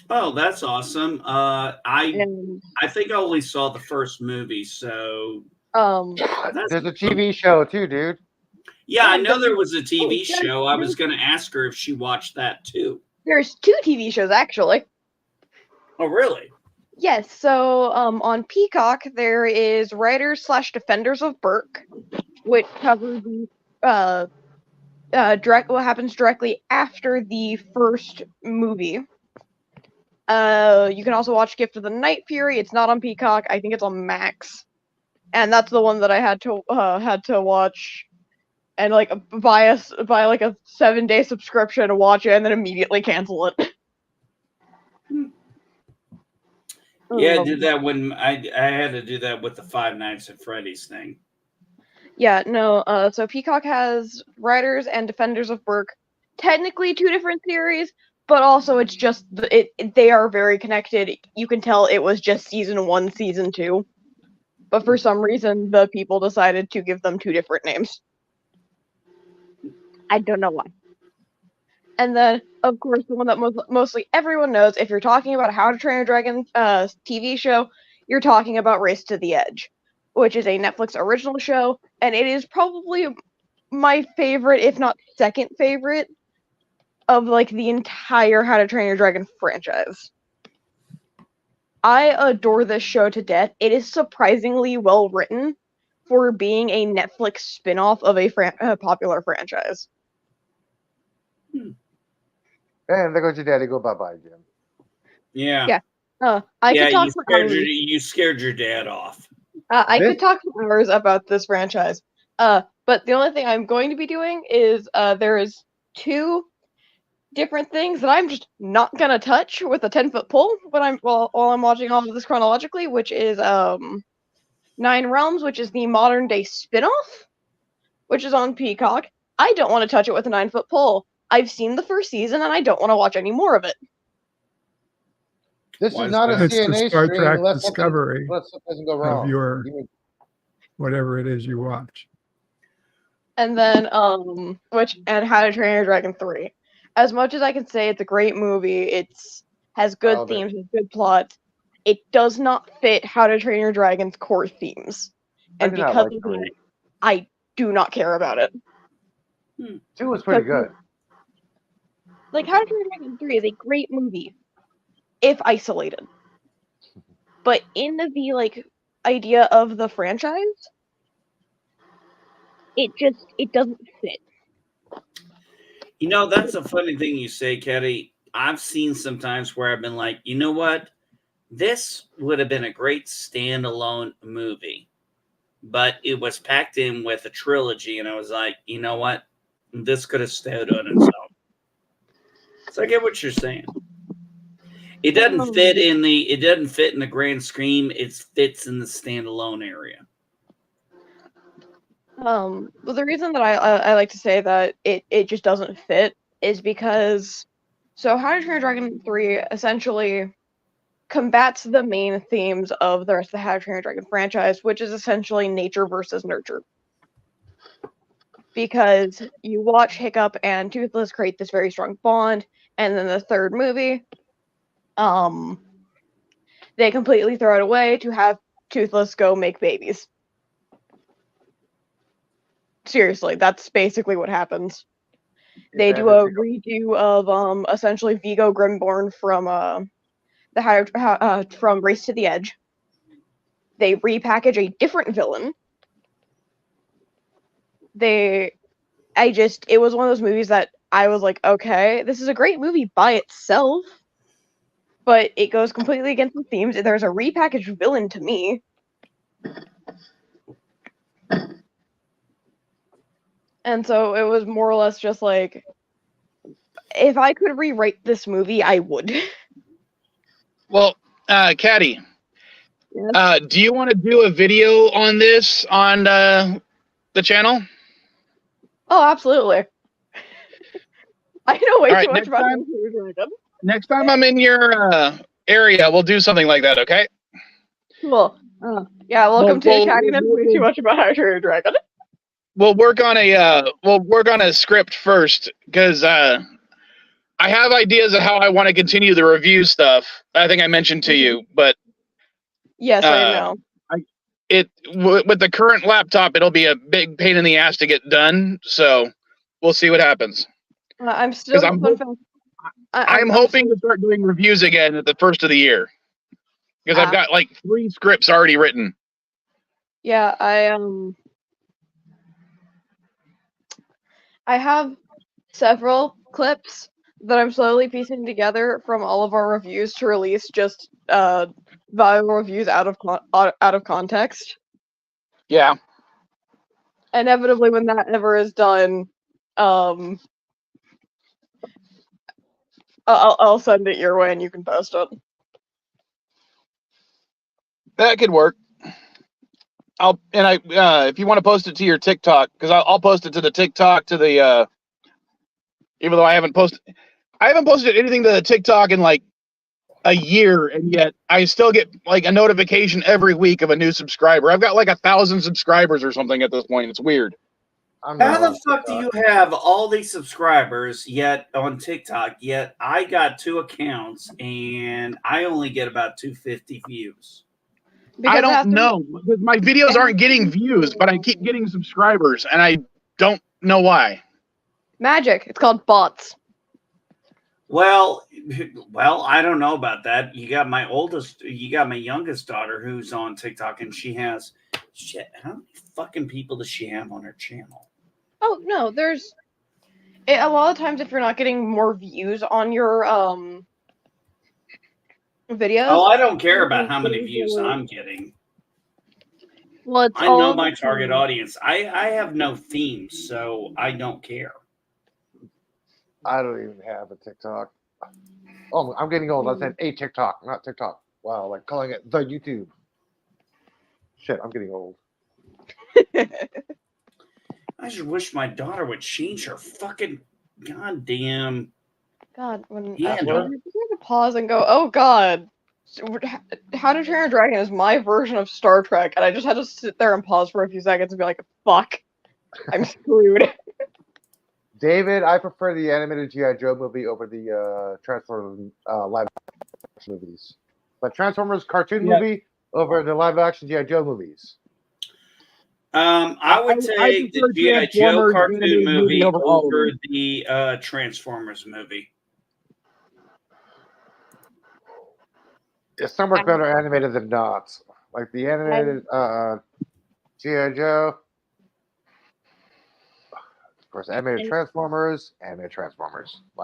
Oh, that's awesome. I And think I only saw the first movie, so There's a TV show too, dude. yeah, I know there was a TV Oh, show. I was going to ask her if she watched that too. there's 2 TV shows actually. Oh, really? Yes, so on Peacock there is Writers / Defenders of Burke, which covers the what happens directly after the first movie. You can also watch Gift of the Night Fury. It's not on Peacock. I think it's on Max, and that's the one that I had to watch, and like buy like a 7-day subscription to watch it, and then immediately cancel it. Yeah, I did that when I had to do that with the Five Nights at Freddy's thing. Yeah, no. So Peacock has Riders and Defenders of Berk, technically 2 different series, but also it's just they are very connected. You can tell it was just season 1, season 2, but for some reason the people decided to give them 2 different names. I don't know why. And then, of course, the one that mostly everyone knows, if you're talking about How to Train Your Dragon TV show, you're talking about Race to the Edge, which is a Netflix original show, and it is probably my favorite, if not second favorite, of like the entire How to Train Your Dragon franchise. I adore this show to death. It is surprisingly well written for being a Netflix spin-off of a popular franchise. And there goes your daddy. Go bye-bye, Jim. Yeah. You scared your dad off. I could talk for hours about this franchise. But the only thing I'm going to be doing is there is 2 different things that I'm just not gonna touch with a 10-foot pole while I'm watching all of this chronologically, which is 9 Realms, which is the modern day spin-off, which is on Peacock. I don't want to touch it with a 9-foot pole. I've seen the first season and I don't want to watch any more of it. This is not a CNA Star stream Trek unless Discovery something doesn't go wrong. Of your whatever it is you watch. And then and How to Train Your Dragon 3. As much as I can say it's a great movie, it's has good themes, has good plot, it does not fit How to Train Your Dragon's core themes. And because of that, I do not care about it. 2 was pretty good. Like, How to Train Your Dragon 3 is a great movie, if isolated. But in the, like, idea of the franchise, it doesn't fit. You know, that's a funny thing you say, Ketty. I've seen sometimes where I've been like, you know what? This would have been a great standalone movie. But it was packed in with a trilogy, and I was like, you know what? This could have stood on its own. So I get what you're saying. It doesn't fit in the grand scheme. It fits in the standalone area. Well, the reason that I like to say that it just doesn't fit is because How to Train Your Dragon 3 essentially combats the main themes of the rest of the How to Train Your Dragon franchise, which is essentially nature versus nurture. Because you watch Hiccup and Toothless create this very strong bond, and then the third movie, they completely throw it away to have Toothless go make babies. Seriously, that's basically what happens. They do a redo of essentially Vigo Grimborn from from Race to the Edge. They repackage a different villain. It was one of those movies that I was like, okay, this is a great movie by itself, but it goes completely against the themes. There's a repackaged villain to me. And so it was more or less just like, if I could rewrite this movie, I would. Well, Caddy, yes? Do you want to do a video on this on the channel? Oh, absolutely. I know way too much about it. Next time I'm in your area, we'll do something like that, okay? Cool. Yeah, welcome to chatting way too much about How to Train Your Dragon. We'll work on a script first, because I have ideas of how I want to continue the review stuff. I think I mentioned to you, but yes, I know. With the current laptop, it'll be a big pain in the ass to get done. So we'll see what happens. I'm still. I'm hoping to start doing reviews again at the first of the year, because I've got like 3 scripts already written. Yeah, I have several clips that I'm slowly piecing together from all of our reviews to release just valuable reviews out of context. Yeah. Inevitably, when that ever is done, I'll send it your way and you can post it. That could work. If you want to post it to your TikTok, because I'll post it to the TikTok to the even though I haven't posted anything to the TikTok in like a year, and yet I still get like a notification every week of a new subscriber. I've got like 1,000 subscribers or something at this point. It's weird. How the fuck do you have all these subscribers yet on TikTok, yet I got 2 accounts and I only get about 250 views? Because I don't know. My videos aren't getting views, but I keep getting subscribers, and I don't know why. Magic. It's called bots. Well, I don't know about that. You got my youngest daughter who's on TikTok, and she has shit. How many fucking people does she have on her channel? Oh no, there's a lot of times if you're not getting more views on your videos. Oh, I don't care about how many views I'm getting. Well, I know my target audience. I have no themes, so I don't care. I don't even have a TikTok. Oh, I'm getting old. I said a TikTok, not TikTok. Wow, like calling it the YouTube. Shit, I'm getting old. I just wish my daughter would change her fucking goddamn. God, when Yeah, I have to pause and go, oh God, How to Train Your Dragon is my version of Star Trek, and I just had to sit there and pause for a few seconds and be like, fuck, I'm screwed. David, I prefer the animated G.I. Joe movie over the Transformers live action movies. But Transformers cartoon movie over the live action G.I. Joe movies. I would take the G.I. Joe cartoon movie over the Transformers movie. It's somewhat better animated than not. Like the animated G.I. Joe. Of course, animated Transformers. Live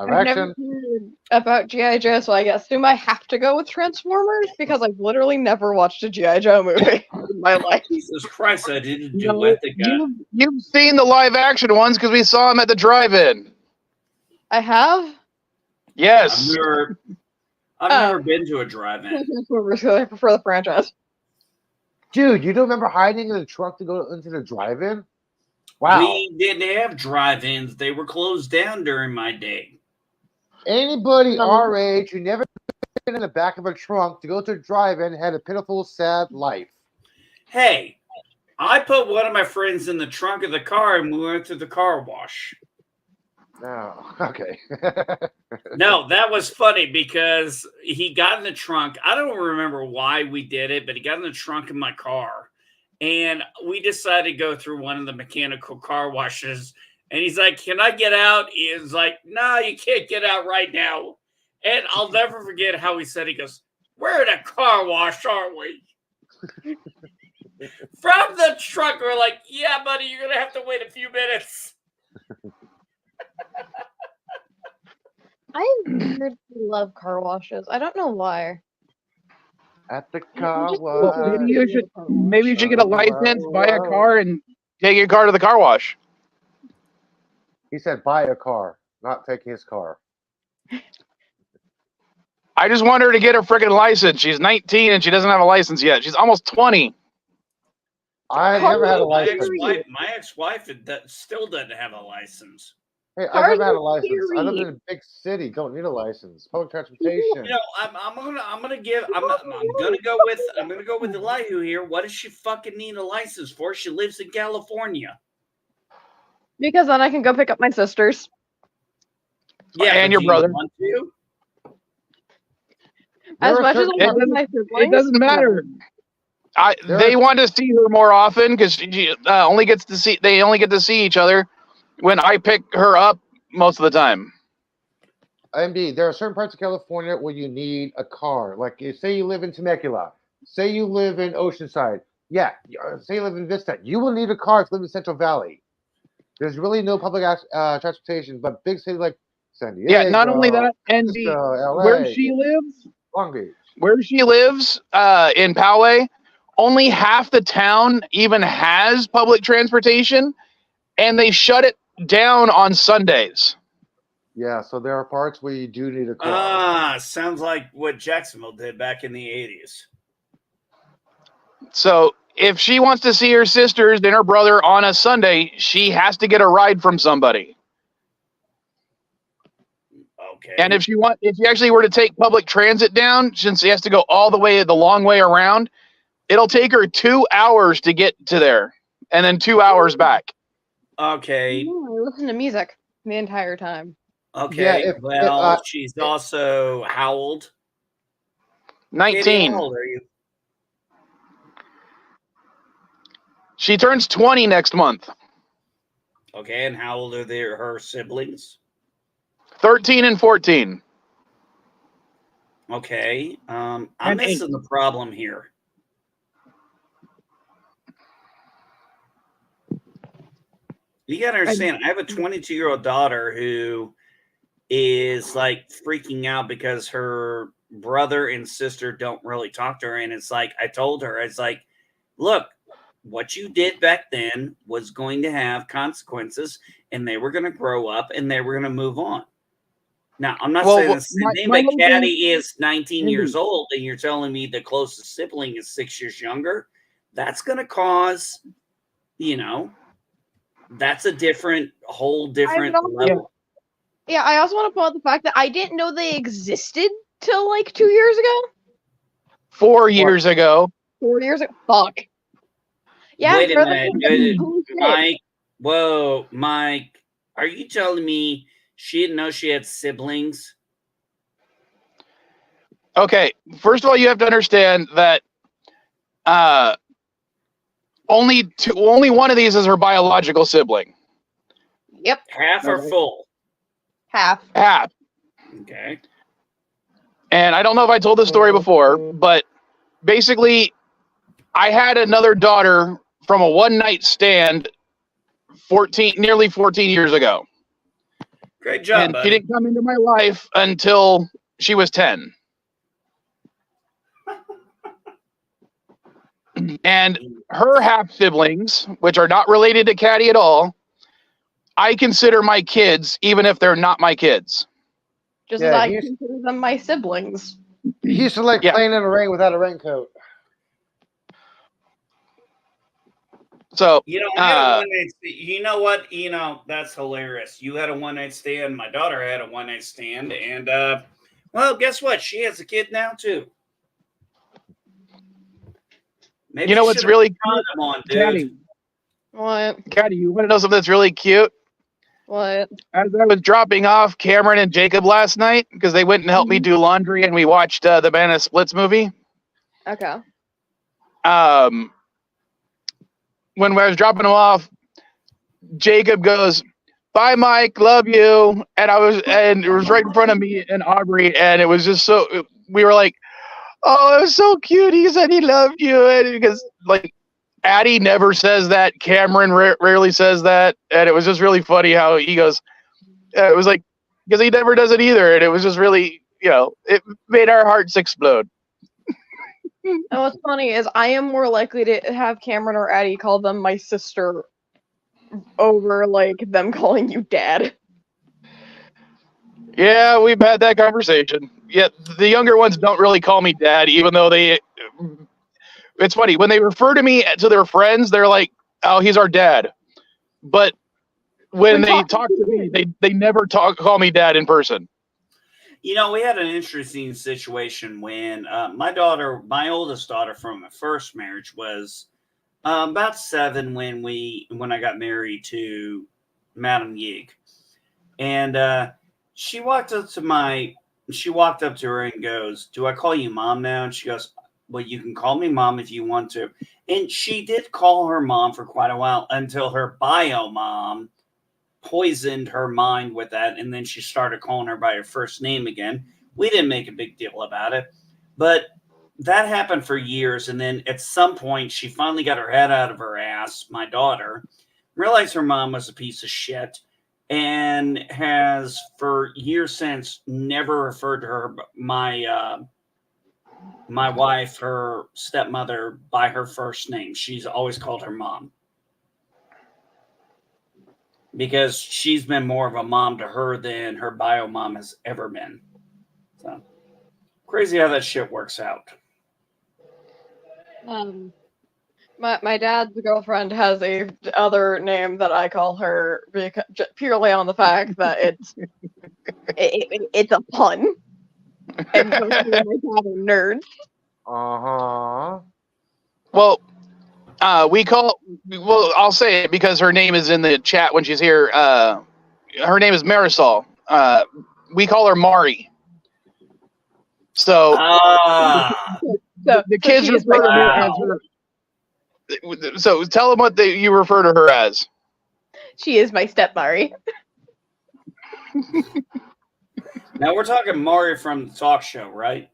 action. Never heard about G.I. Joe, so I assume I have to go with Transformers because I've literally never watched a G.I. Joe movie in my life. Jesus Christ, I didn't duet the guy. You've seen the live action ones because we saw them at the drive-in. I have? Yes. I've never been to a drive-in. Transformers, because I prefer the franchise. Dude, you don't remember hiding in the trunk to go into the drive-in? Wow. We didn't have drive-ins. They were closed down during my day. Anybody our age who never been in the back of a trunk to go to a drive-in had a pitiful, sad life. Hey, I put one of my friends in the trunk of the car and we went to the car wash. No, okay. No, that was funny because he got in the trunk. I don't remember why we did it, but he got in the trunk of my car. And we decided to go through one of the mechanical car washes. And he's like, can I get out? He's like, no, you can't get out right now. And I'll never forget how he said, he goes, we're in a car wash, aren't we? From the truck, we're like, yeah, buddy, you're going to have to wait a few minutes. I weirdly love car washes. I don't know why. At the car wash. Maybe you should get a license, buy a car, and take your car to the car wash. He said buy a car, not take his car. I just want her to get her freaking license. She's 19 and she doesn't have a license yet. She's almost 20. I never had a license. My ex-wife still doesn't have a license. Hey, I never had a license. I live in a big city. Don't need a license. Public transportation. You know, I'm gonna go with Elihu here. What does she fucking need a license for? She lives in California. Because then I can go pick up my sisters. Yeah, and your brother. Want to? As much as I love my siblings, it doesn't matter. They want to see her more often because she only get to see each other when I pick her up most of the time. Indeed, there are certain parts of California where you need a car. Like, say you live in Temecula, say you live in Oceanside, say you live in Vista, you will need a car if you live in Central Valley. There's really no public transportation, but big cities like San Diego, Yeah, not only that, and LA, where she lives, Long Beach. In Poway, only half the town even has public transportation, and they shut it down on Sundays. Yeah, so there are parts where you do need a car. Sounds like what Jacksonville did back in the 80s. So if she wants to see her sisters and her brother on a Sunday, she has to get a ride from somebody. Okay. And if she actually were to take public transit down, since she has to go all the long way around, it'll take her 2 hours to get to there, and then 2 hours back. Okay. I listen to music the entire time. Okay. She's also how old? 19. Katie, how old are you? She turns 20 next month. Okay, and how old are her siblings? 13 and 14. Okay. I'm And missing the problem here. You gotta understand, I have a 22-year-old daughter who is like freaking out because her brother and sister don't really talk to her. And it's like, I told her, it's like, look, what you did back then was going to have consequences, and they were going to grow up and they were going to move on. Now, I'm not saying the same thing, but Caddy is 19 years old, and you're telling me the closest sibling is 6 years younger. That's going to cause, that's a whole different level. Yeah, I also want to point out the fact that I didn't know they existed till like 2 years ago. 4 years ago. 4 years ago. Fuck. Yeah, wait a minute, Mike. Whoa, Mike. Are you telling me she didn't know she had siblings? Okay, first of all, you have to understand that only one of these is her biological sibling. Yep. Half or full? Half. Okay. And I don't know if I told this story before, but basically, I had another daughter from a one-night stand nearly 14 years ago. Great job, and buddy. She didn't come into my life until she was 10. And her half-siblings, which are not related to Caddy at all, I consider my kids, even if they're not my kids. Just as I consider them my siblings. He used to like playing in the rain without a raincoat. So I had a one-night stand. You know what? That's hilarious. You had a one-night stand. My daughter had a one-night stand, and well, guess what? She has a kid now too. Maybe what's really cute, Caddy? What? Caddy, you want to know something that's really cute? What? As I was dropping off Cameron and Jacob last night, because they went and helped me do laundry, and we watched the Banana Splits movie. Okay. When I was dropping them off, Jacob goes, "Bye, Mike, love you," and it was right in front of me and Aubrey, and it was just so. We were like, "Oh, it was so cute." He said he loved you, and because like Addie never says that, Cameron rarely says that, and it was just really funny how he goes. It was like because he never does it either, and it was just really, it made our hearts explode. And what's funny is I am more likely to have Cameron or Addie call them my sister over like them calling you dad. Yeah, we've had that conversation. Yeah, the younger ones don't really call me dad, even though it's funny when they refer to me to their friends, they're like, "Oh, he's our dad," but when they talk to me, they never call me dad in person. We had an interesting situation when my oldest daughter from my first marriage was about 7 when I got married to Madam Yig. And she walked up to her and goes, "Do I call you mom now?" And she goes, "Well, you can call me mom if you want to." And she did call her mom for quite a while until her bio mom poisoned her mind with that, and then she started calling her by her first name again. We didn't make a big deal about it, but that happened for years. And then at some point she finally got her head out of her ass, my daughter, realized her mom was a piece of shit, and has for years since never referred to her, my wife, her stepmother, by her first name. She's always called her mom. Because she's been more of a mom to her than her bio mom has ever been. So crazy how that shit works out. My dad's girlfriend has a other name that I call her because, purely on the fact that it's a pun. And both of my dad are nerds. Well, I'll say it because her name is in the chat when she's here. Her name is Marisol. We call her Mari. So, the kids refer to her as her. So tell them what you refer to her as. She is my step Mari. Now we're talking Mari from the talk show, right?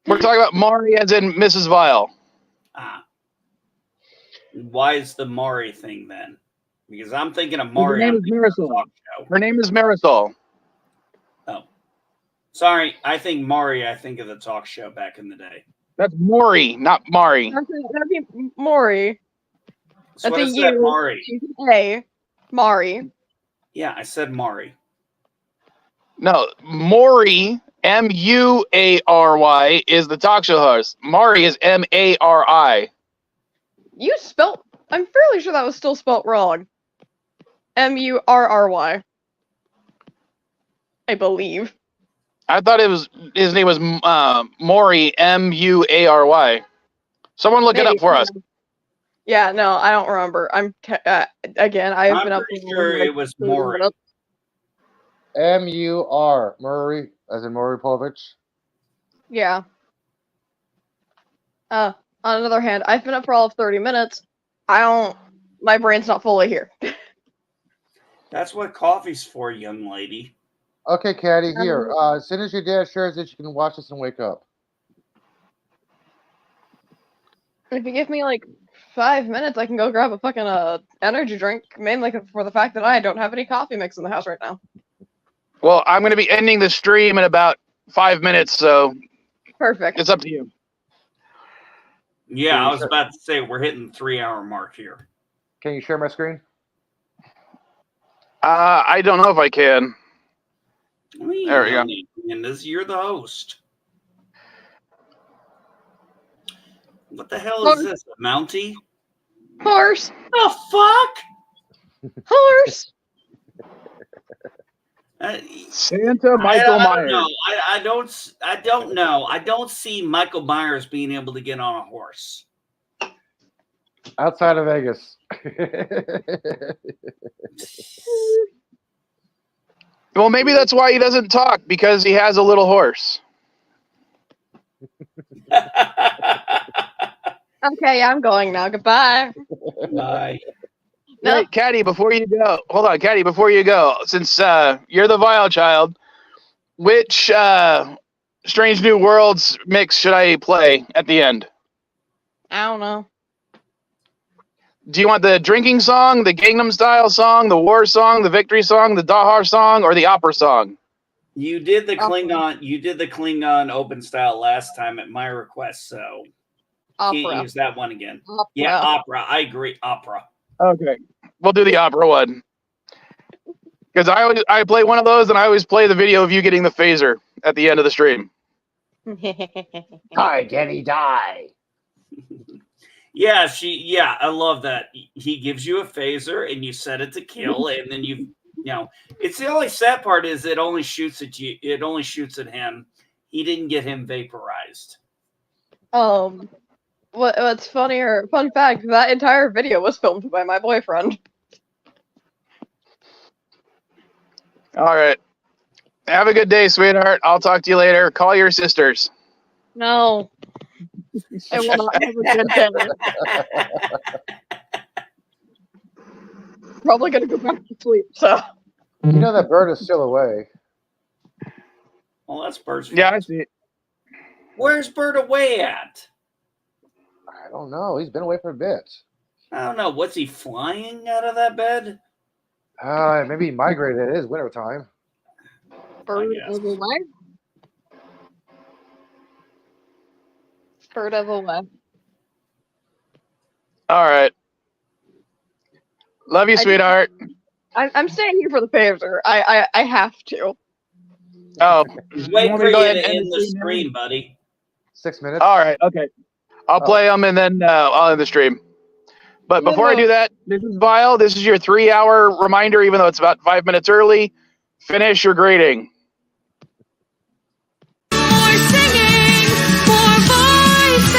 We're talking about Mari as in Mrs. Vile. Why is the Mari thing then? Because I'm thinking of Mari. Her name is Marisol. Her name is Marisol. Oh, sorry. I think Mari. I think of the talk show back in the day. That's Maury, not Mari. That'd be Maury. That's what I said, Mari. Hey, Mari. Yeah, I said Mari. No, Maury, Muary, is the talk show host. Mari is Mari. You spelled. I'm fairly sure that was still spelled wrong. Murry. I believe. I thought his name was Maury, Muary. Someone look it up for us. Yeah, no, I don't remember. I'm been up. Pretty sure it was Maury. M-U-R, Murray, as in Murray Povich. Yeah. On another hand, I've been up for all of 30 minutes. My brain's not fully here. That's what coffee's for, young lady. Okay, Caddy, here. As soon as your dad shares it, you can watch this and wake up. If you give me like 5 minutes, I can go grab a fucking energy drink, mainly for the fact that I don't have any coffee mix in the house right now. Well, I'm going to be ending the stream in about 5 minutes, so perfect. It's up to you. Yeah, I was about to say we're hitting the 3-hour mark here. Can you share my screen? I don't know if I can. There we go. You're the host. What the hell is this? A Mountie? Horse. The fuck? Horse. Santa Michael Myers. I don't know. I don't see Michael Myers being able to get on a horse. Outside of Vegas. Well, maybe that's why he doesn't talk, because he has a little horse. Okay, I'm going now. Goodbye. Bye. No. Wait, Caddy, before you go, hold on, Caddy, before you go, since you're the Vile Child, which Strange New Worlds mix should I play at the end? I don't know. Do you want the drinking song, the Gangnam Style song, the war song, the victory song, the Dahar song, or the opera song? You did the Klingon. You did the Klingon open style last time at my request, so can't use that one again. Opera. Yeah, opera. I agree. Opera. Okay, we'll do the opera one. Because I play one of those, and I always play the video of you getting the phaser at the end of the stream. Die, Denny, die. Yeah, I love that. He gives you a phaser and you set it to kill, and then you know, it's the only sad part is it only shoots at you. It only shoots at him. He didn't get him vaporized. What's funnier? Fun fact: that entire video was filmed by my boyfriend. All right. Have a good day, sweetheart. I'll talk to you later. Call your sisters. No. I will not have a good day. Probably gonna go back to sleep, so. You know that bird is still away. Well, that's Bird's. Yeah, I see it. Where's Bird away at? I don't know. He's been away for a bit. I don't know. What's he flying out of that bed? Maybe migrated. It is winter time. Bird of a what? Bird of a what? All right. Love you, sweetheart. I'm staying here for the pager. I have to. Oh, Wait want for me to you go ahead to and end the stream, buddy. 6 minutes. All right. Okay. I'll play them and then I'll end the stream. But before I do that, this is Vile. This is your 3-hour reminder, even though it's about 5 minutes early. Finish your greeting. More singing, more voices.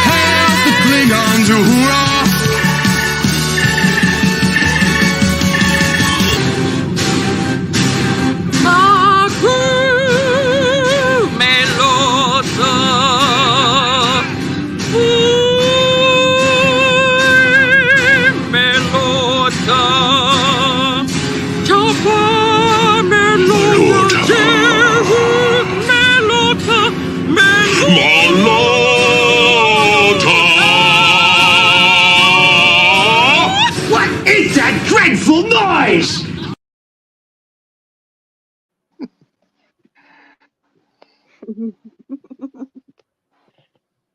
Hail the Klingons, hoorah! What is that dreadful noise?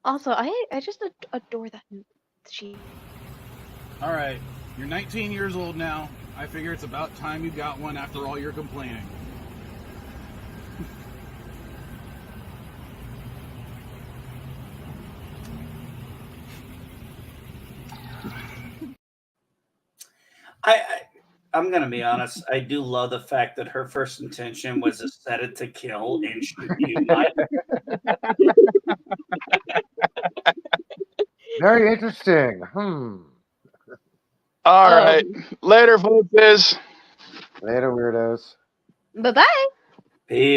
Also, I just adore that she. All right, you're 19 years old now. I figure it's about time you got one after all your complaining. I'm gonna be honest. I do love the fact that her first intention was to set it to kill and shoot you. Very interesting. All right. Later, folks. Later, weirdos. Bye bye. Peace.